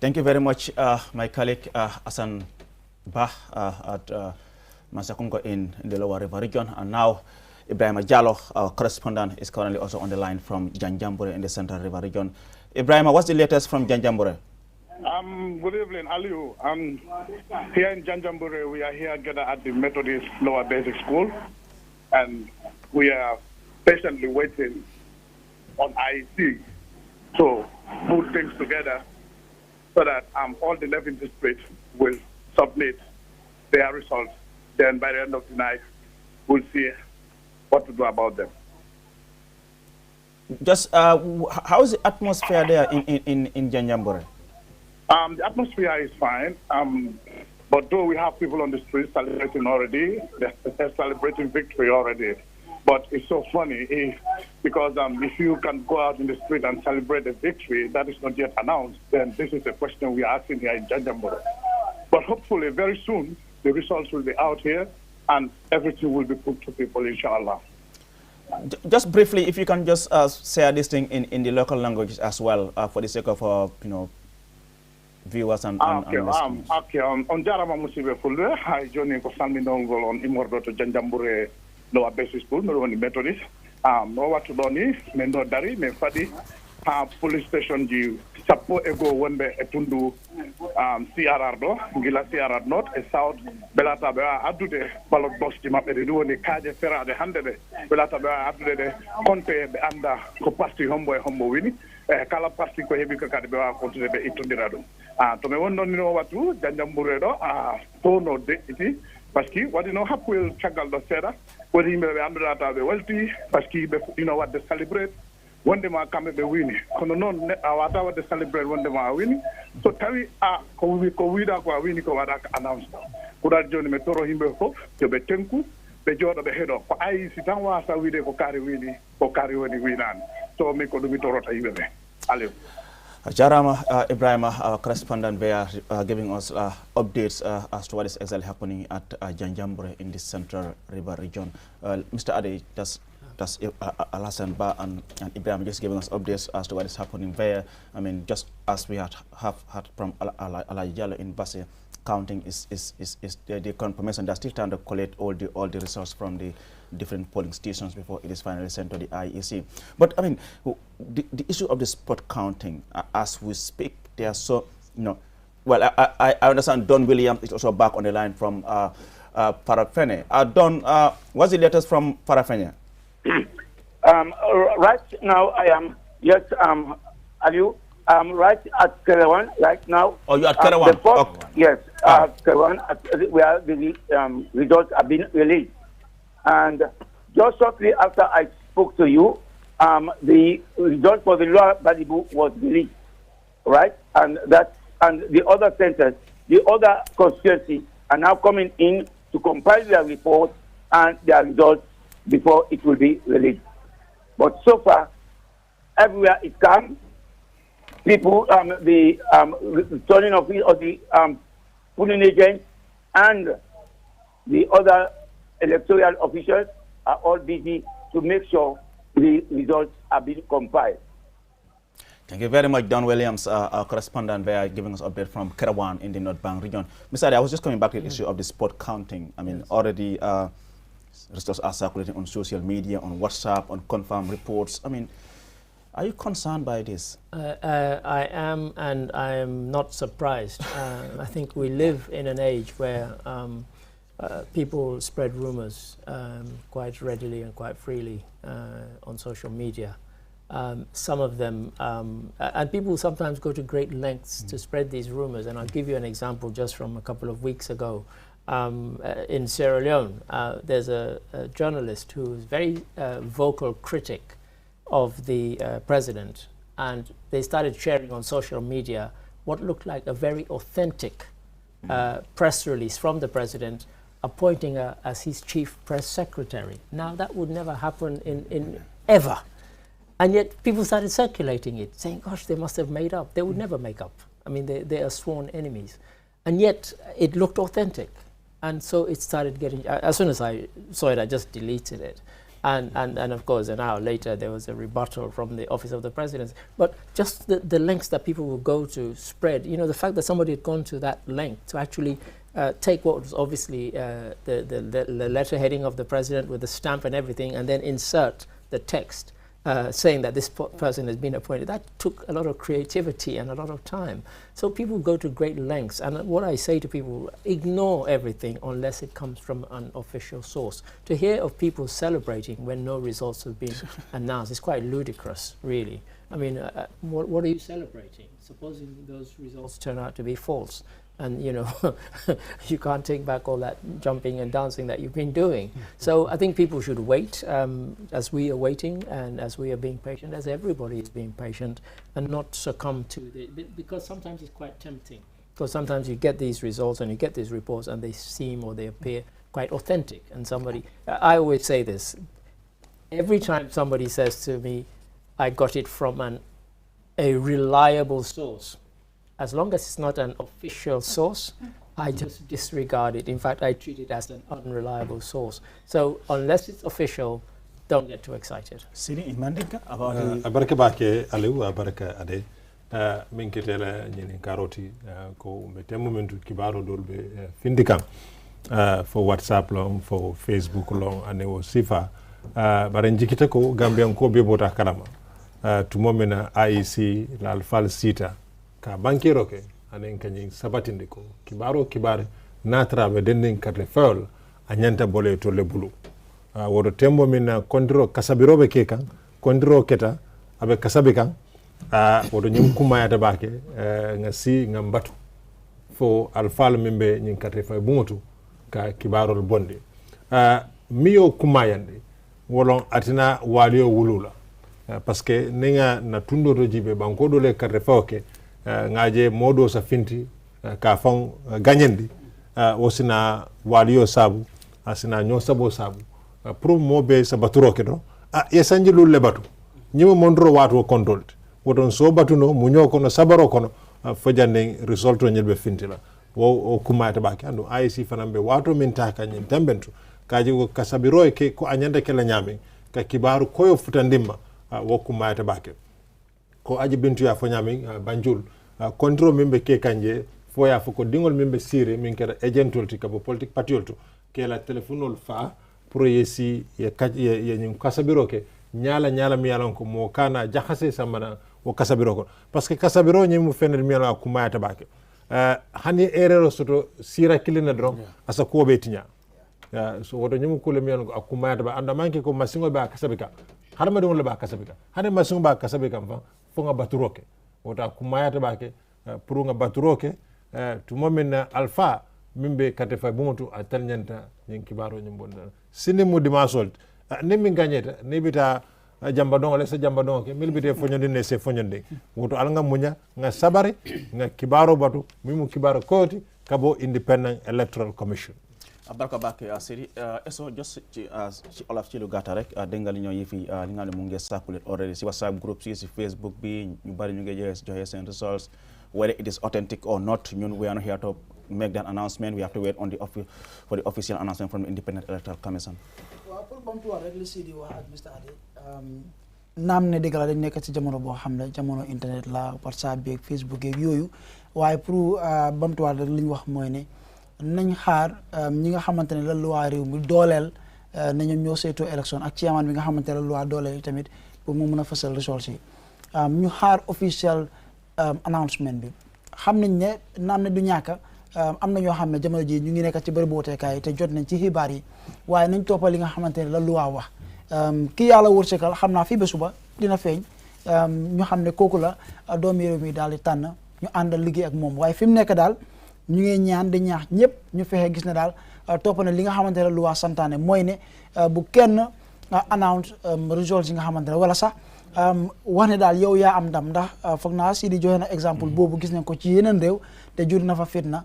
Thank you very much, my colleague Hassan Bah at Mansakonko in the Lower River region. And now Ibrahim Jallo, our correspondent, is currently also on the line from Janjambure in the Central River region. Ibrahim, what's the latest from Janjambure? Good evening, Aliu. Here in Janjambure, we are here gathered at the Methodist Lower Basic School, and we are patiently waiting on IEC to put things together so that all the 11 districts will submit their results. Then by the end of the night, we'll see what to do about them. Just how is the atmosphere there in Janjambure? The atmosphere is fine, but though we have people on the street celebrating already, they're celebrating victory already. But it's so funny because if you can go out in the street and celebrate a victory that is not yet announced, then this is a question we are asking here in Janjambure. But hopefully very soon the results will be out here, and everything will be put to people, inshallah. Just briefly, if you can just share this thing in the local language as well, for the sake of viewers and listeners. Okay, on jarama musibe fulbe hay joni ko salminongol on imordo to Janjambure lower basic school no woni methodist no wattu do ni men do dari men fadi ha police station ji sappo ego wonbe e tundu CRR do gila CRR north e south belata be addude ballot box ji mabbe de woni kaaje ferade hande de belata be addude de konte be anda ko parti hombo e hombo wini kala parti ko hebi ko kade be wa kontude be ittondira dum to me wonno ni no watu Janjambure do to no de iti parce que wadi no happel tagal do seda wadi yimbe be andata be walti parce que be wadde celebrate wonde ma kambe be wini kono non awata wadde celebrate wonde ma wini so tawi ko wida ko wini ko wada ka announce ko dal joni me toro yimbe fof to be tenku be jodo be hedo ko ay si tan wasa wide ko kari wini ko kari woni winan to mi ko dumi torota yimbe be Aliou. Jarama Ibrahima, our correspondent there, giving us updates as to what is exactly happening at Janjambure in the Central River region. Mr. Ade, that's Alassane Ba and Ibrahim just giving us updates as to what is happening there. I mean, just as we have had from Alaji Jallo in Basse, counting is the confirmation that still trying to collect all the results from the different polling stations before it is finally sent to the IEC. But I mean, the issue of the spot counting, as we speak, they are so, well, I understand Don Williams is also back on the line from Farafenni. Don, what's the latest from Farafenni? Right now, I am, yes, Aliou, I'm right at Kerawan right now. Oh, you're at Kerawan? Okay. Yes, Kerawan, where the results have been released. And just shortly after I spoke to you, the result for the Lower Badibu was released, right? And the other centers, the other constituencies are now coming in to compile their report and their results before it will be released. But so far, everywhere it's calm. People, the turning of the polling agents and the other electoral officials are all busy to make sure the results are being compiled. Thank you very much, Don Williams, our correspondent there, giving us update from Kerawan in the North Bank region. Mr. Ade, I was just coming back to the issue of the spot counting. I mean, already results are circulating on social media, on WhatsApp, on confirmed reports. I mean, are you concerned by this? I am, and I am not surprised. I think we live in an age where people spread rumors quite readily and quite freely on social media. Some of them, and people sometimes go to great lengths to spread these rumors. And I'll give you an example just from a couple of weeks ago. In Sierra Leone, there's a journalist who is very vocal critic of the president, and they started sharing on social media what looked like a very authentic press release from the president appointing her as his chief press secretary. Now that would never happen in ever. And yet people started circulating it, saying, gosh, they must have made up. They would never make up. I mean, they are sworn enemies. And yet it looked authentic. And so it started getting, as soon as I saw it, I just deleted it. And of course, an hour later, there was a rebuttal from the Office of the President. But just the lengths that people will go to spread, the fact that somebody had gone to that length to actually take what was obviously the letter heading of the president with the stamp and everything, and then insert the text saying that this person has been appointed. That took a lot of creativity and a lot of time. So people go to great lengths. And what I say to people, ignore everything unless it comes from an official source. To hear of people celebrating when no results have been announced is quite ludicrous, really. I mean, what are you celebrating? Supposing those results turn out to be false. And, you can't take back all that jumping and dancing that you've been doing. So I think people should wait as we are waiting and as we are being patient, as everybody is being patient, and not succumb to because sometimes it's quite tempting. Because sometimes you get these results and you get these reports and they seem or they appear quite authentic. And I always say this, every time somebody says to me, I got it from a reliable source, as long as it's not an official source, I just disregard it. In fact, I treat it as an unreliable source. So unless it's official, don't get too excited. Sini imandika about abaraka bake Aliou abaraka ade min ketela nyini karoti ko mete momentu kibaro dolbe findikan for WhatsApp long for Facebook long ane wo sifa bare njikita ko Gambian ko be bota kalama tumomena IEC la alfal sita ka bankero ke ane kanyi sabatinde ko kibare natrabe denden karte fol anyanta bole to le bulu wodo tembo min kondiro kasabirobe ke kan kondiro keta abe kasabi kan wodo nyum kumayata bake ngasi ngambatu fo alfal membe nyin karte fa bumotu ka kibarol bonde miyo kumayande wolon atina waliyo wulula parce que ninga na tundo to jibe banko do le karte fa ke ngaje modo sa finti ka fon ganyendi wosina waliyo sabu asina nyo sabo sabu pour mo be sa baturo ke do ye sanji lulle batu nyimo mondro watu control woton so batuno mu nyoko no sabaro kono fojande result to nyelbe fintila wo kumata baki ando IC fanambe watu min taka nyin tembentu kaji ko kasabiro ke ko anyanda kala nyame ka kibaru koyo futandimma wo kumata baki ko aji bintu ya fo nyame banjul control membe ke kanje fo ya fo ko dingol membe sire min kera agentol ti kabo politique patiolto ke la telefonol fa pour yesi ye nyum kasabiro ke nyala mi yalan ko mo kana jaxase samana wo kasabiro ko parce que kasabiro nyim fenel mi yalan ko mayata bake hani erreur soto sira kilina dron asa ko be tinya so wodo nyum ko le mi yalan ko mayata ba anda manki ko masingo ba kasabika harma do ba kasabika hani masingo ba kasabika fa fo nga baturoke wota ko mayata bake pour nga baturoke tumo min alpha mimbe kate fa bumotu atal nyanta nyen kibaro nyum bonda sini mu dimasol ni min gagneta ni bita jamba dongo le sa jamba dongo ke mil bite foñonde ne se foñonde woto al nga munya nga sabari nga kibaro batu mimu kibaro koti kabo Independent Electoral Commission barka bake seri eso just ci olaf ci lu gata rek dengal ñoo yifi li nga ne mu ngi circulate already si WhatsApp group si Facebook bi ñu bari ñu ngi joxe sen results whether it is authentic or not we are not here to make that announcement. We have to wait on for the official announcement from the Independent Electoral Commission. waaw pour bamtuwaat rek li Sidi wax ak Mr Ade naam ne dëgg la dañ nekk ci jamono boo xam ne jamono internet la WhatsApp bi ak Facebook yeeg yooyu waaye pour bamtuwaat rek li ñu wax mooy ne nañ xaar ñi nga xamante ne la loi réew mi dooleel na ñoom ñoo saytoo élection ak chairman bi nga xamante ne la loi dooleel tamit pour mu mun a fësal results yi ñu xaar official announcement bi xam nañ ne naam ne du ñàkk am na ñoo xam ne jamono ji ñu ngi nekk ci bërëb wooteekaay te jot nañ ci xibaar yi waaye nañ toppal li nga xamante ne la loi wax ki yàlla wërsëgal xam naa fii ba suba dina feeñ ñu xam ne kooku la doomi réew mi daal di tànn ñu àndal liggéey ak moom waaye fi mu nekk daal ñu ngi ñaan di ñaax ñëpp ñu fexe gis ne daal topp na li nga xamante ne la loi santaane mooy ne bu kenn announce results yi nga xamante ne wala sax wax ne daal yow yaa am ndam ndax foog naa si di joxe na exemple boobu gis nañ ko ci yeneen réew te jur na fa fitna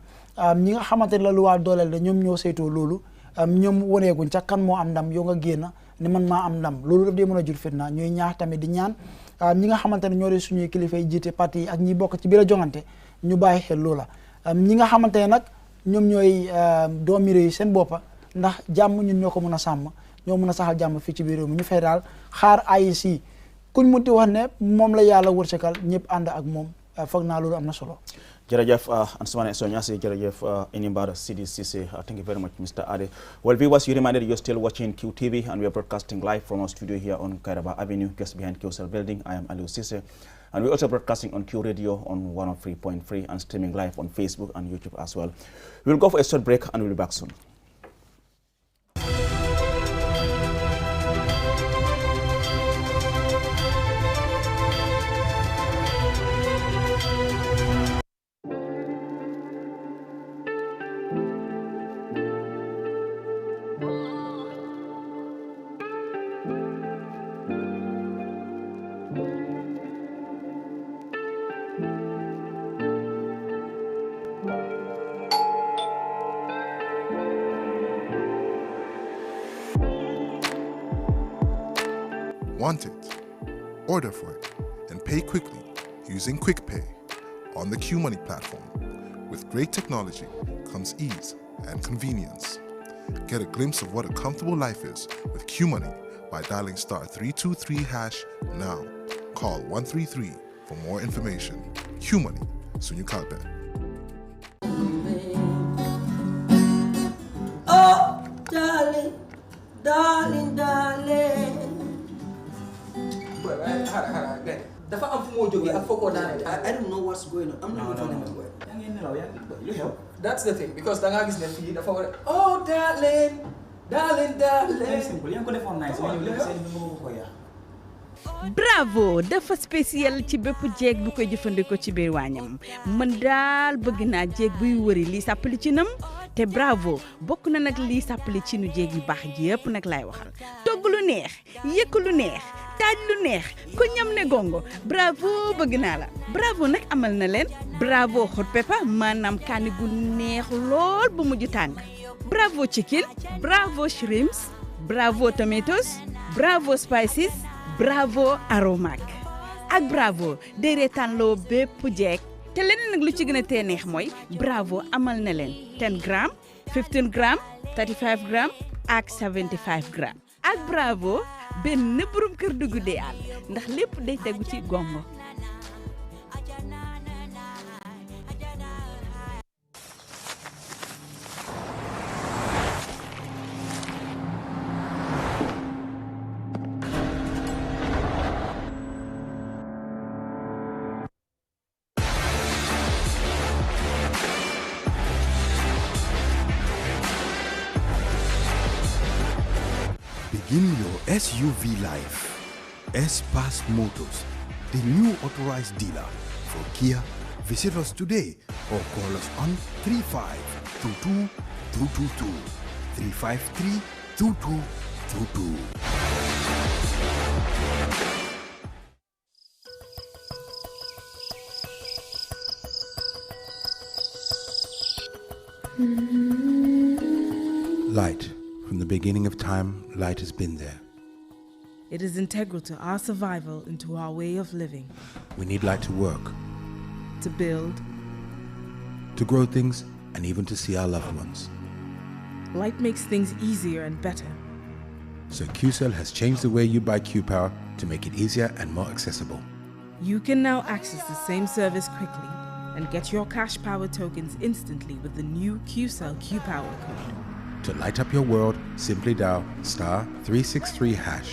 ñi nga xamante ne la luwaa dooleel de ñoom ñoo saytoo loolu ñoom waneeguñ ca kan moo am ndam yow nga génn ne man maa am ndam loolu daf dee mën a jur fitna ñuy ñaax tamit di ñaan ñi nga xamante ne ñoo di suñuy kilifa yi jiite parti yi ak ñi bokk ci biir a jongante ñu bàyyi xel loola ñi nga xamante ne nag ñoom ñooy doomi réew yi seen boppa ndax jàmm ñun ñoo ko mën a sàmm ñoo mën a saxal jàmm fii ci biir réew mi ñu fay daal xaar IEC kuñ munti wax ne moom la yàlla wërsëgal ñëpp ànd ak moom foog naa loolu am na solo. Jerejef Ansumane Sonyasi, Jerejef Inimbar Sidi Sise. Thank you very much, Mr. Ade. Well, viewers, you reminded you're still watching QTV and we are broadcasting live from our studio here on Kairaba Avenue, just behind QCell building. I am Aliou Sise. And we're also broadcasting on Q Radio on 103.3 and streaming live on Facebook and YouTube as well. We'll go for a short break and we'll be back soon. Want it? Order for it and pay quickly using QuickPay on the QMoney platform. With great technology, comes ease and convenience. Get a glimpse of what a comfortable life is with Q Money by dialing *323# now. Call 133 for more information. Q Money, Sunyu Kalpe. Oh, darling, darling, darling. Dafa am fu mo joge ak foko daane. I don't know what's going on. I'm not going anywhere. You help. That's the thing because da nga gis ne fi dafa war oh darling, darling, darling. Simple yang ko defon nice ñu ñu seen ñu ko ya. Bravo dafa spécial ci bépp jeeg bu koy jëfandikoo ci biir waañam man daal bëgg naa jeeg buy wëri lii sàppali ci nam te bravo bokk na nag lii sàppali ci nu jeeg yu baax ji yëpp nag laay waxal togg lu neex yëkk lu neex taaj lu neex ko ñam ne gongo bravo bëgg naa la bravo nag amal na leen bravo hot pepper maanaam kaani gu neex lool bu mujj tàng bravo chicken bravo shrimps bravo tomatoes bravo spices bravo aromac ak bravo day reetaanloo bépp jeeg te leneen nag lu ci gën a tee neex mooy bravo amal na leen 10 grammes 15 grammes 35 grammes ak 75 grammes ak bravo benn borom kër du guddee àll ndax lépp day tegu ci gongo. Begin your SUV life. S-Pass Motors, the new authorized dealer for Kia. Visit us today or call us on 3522-222, 353-2222. Light. From the beginning of time, light has been there. It is integral to our survival and to our way of living. We need light to work, To build, to grow things, and even to see our loved ones. light makes things easier and better. So QCell has changed the way you buy Q-Power to make it easier and more accessible. You can now access the same service quickly and get your cash power tokens instantly with the new QCell Q-Power code. To light up your world, simply dial *363#.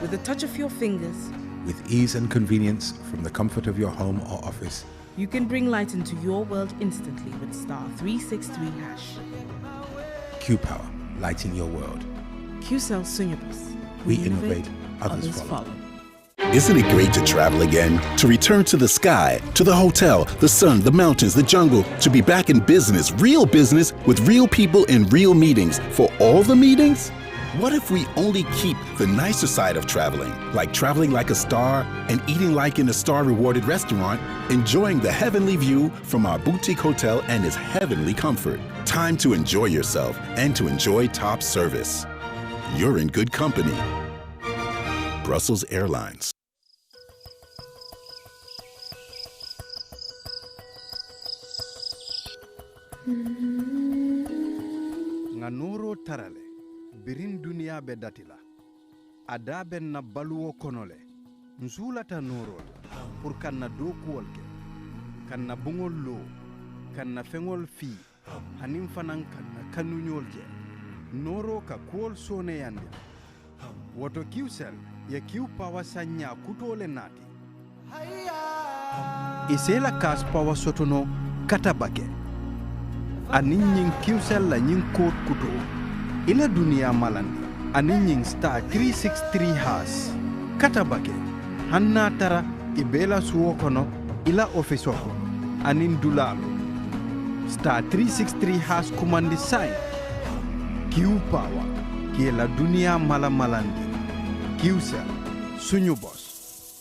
With a touch of your fingers, With ease and convenience from the comfort of your home or office, you can bring light into your world instantly with *363#. Q-Power, lighting your world. QCell Sunyabus. We innovate, others follow. Isn't it great to travel again? To return to the sky, to the hotel, the sun, the mountains, the jungle, to be back in business, real business, with real people in real meetings. For all the meetings? What if we only keep the nicer side of traveling, like traveling like a star and eating like in a star-rewarded restaurant, enjoying the heavenly view from our boutique hotel and its heavenly comfort. Time to enjoy yourself and to enjoy top service. You're in good company. Brussels Airlines. nga noro tarale birin duniya be datila ada ben na baluwo konole nsulata noro pour kanna do kuwol ke kanna bungol lo kanna fengol fi hanim fanan kanna kanunyol je noro ka kuwol sone yandi woto QCell ya Q-Power sanya kutole nati isela kas power sotono katabake anin ñing QCell la ñing code kuto ila dunia malandi anin ñing star 363# katabake hanna tara ibela suwo kono ila office ko anin dulalo star 363# kumandi sign Q-Power ki la dunia malandi QCell suñu boss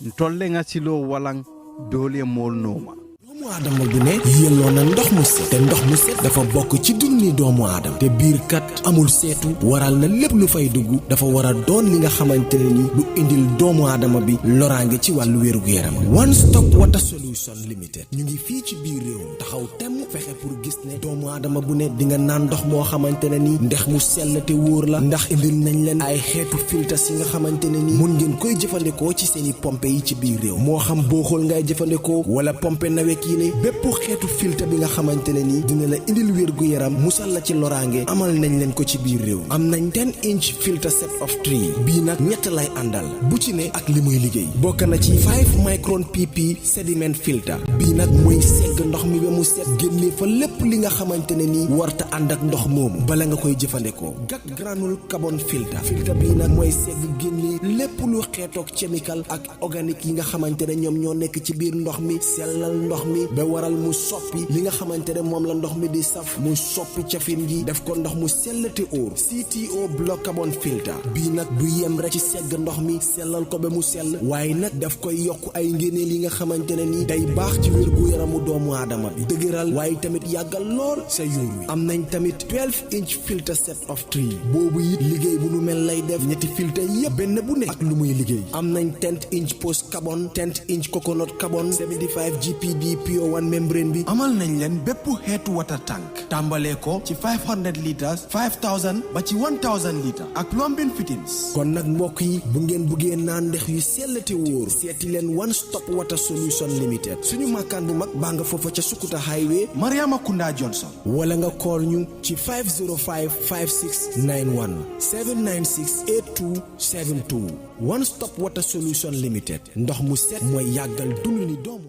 ntolle nga silo walang dole mol noma doomu aadama bu ne yelloo na ndox mu set te ndox mu set dafa bokk ci dundi doomu aadama te biir kat amul seetu waral na lépp lu fay dugg dafa war a doon li nga xamante ne ni lu indil doomu aadama bi loraange ci wàllu wérugu yaram One Stop Water Solution Limited ñu ngi fii ci biir réew taxaw temm fexe pour gis ne doomu aadama bu ne di nga naan ndox moo xamante ne ni ndex mu sell te wóor la ndax indil nañ leen ay xeetu filtres yi nga xamante ne ni mun ngeen koy jëfandikoo ci seeni pompe yi ci biir réew moo xam booxool ngay jëfandikoo wala pompe nawek yi ne bépp xeetu filtre bi nga xamante ne ni dina la indil wér gu yaram musal la ci loraange amal nañ leen ko ci biir réew am nañ 10-inch filter set of 3 bii nag ñett lay àndal bu ci ne ak li muy liggéey bokk na ci 5 micron pp sediment filter bii nag mooy segg ndox mi ba mu set génnee fa lépp li nga xamante ne ni warta ànd ak ndox moomu bala nga koy jëfandikoo gat granule carbon filter bii nag mooy segg génnee lépp lu xeetoog chemical ak organique yi nga xamante ne ñoom ñoo nekk ci biir ndox mi sellal ndox mi ba waral mu soppi li nga xamante ne moom la ndox mi di saf mu soppi cafin gi def ko ndox mu sell te óor CTO block carbon filter bii nag du yem rek ci segg ndox mi sellal ko ba mu sell waaye nag daf koy yokk ay ngéneel yi nga xamante ne ni day baax ci wér gu yaramu doomu aadama bi dëgëral waaye tamit yàggal lool sa yuur wi am nañ tamit 12-inch filter set of 3 boobu it liggéey bu nu mel lay def ñetti filter yépp benn bu nekk ak lu muy liggéey am nañ 10-inch post carbon 10-inch coconut carbon 75 GPD PO1 membrane bi amal nañ leen bépp xeetu water tank tàmbalee ko ci 500 litres 5000 ba ci 1000 litres ak plumbing fittings kon nag mbokk yi bu ngeen buggee naan ndex yu sell te wóor seeti leen One Stop Water Solution Limited suñu makkaan bu mag baa nga foofa ca Sukuta Highway Mariama Kunda Johnson wala nga call ñu ci 505 5691 796 8272 One Stop Water Solution Limited ndox mu set mooy yàggal dund ni doomu.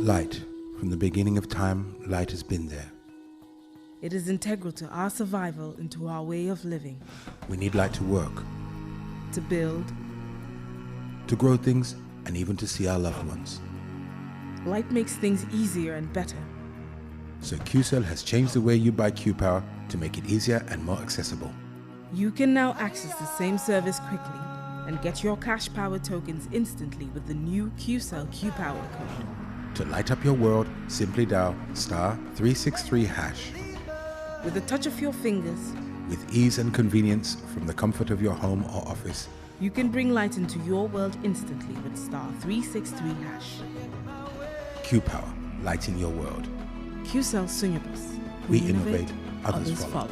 Light. From the beginning of time, light has been there. It is integral to our survival and to our way of living. We need light to work, to build, to grow things, and even to see our loved ones. Light makes things easier and better. So QCell has changed the way you buy Q-Power to make it easier and more accessible. You can now access the same service quickly and get your cash power tokens instantly with the new QCell Q-Power code. To light up your world, simply dial *363#. With the touch of your fingers, with ease and convenience from the comfort of your home or office, you can bring light into your world instantly with *363#. Q-Power, lighting your world. QCell Sunyabus. We innovate, others follow.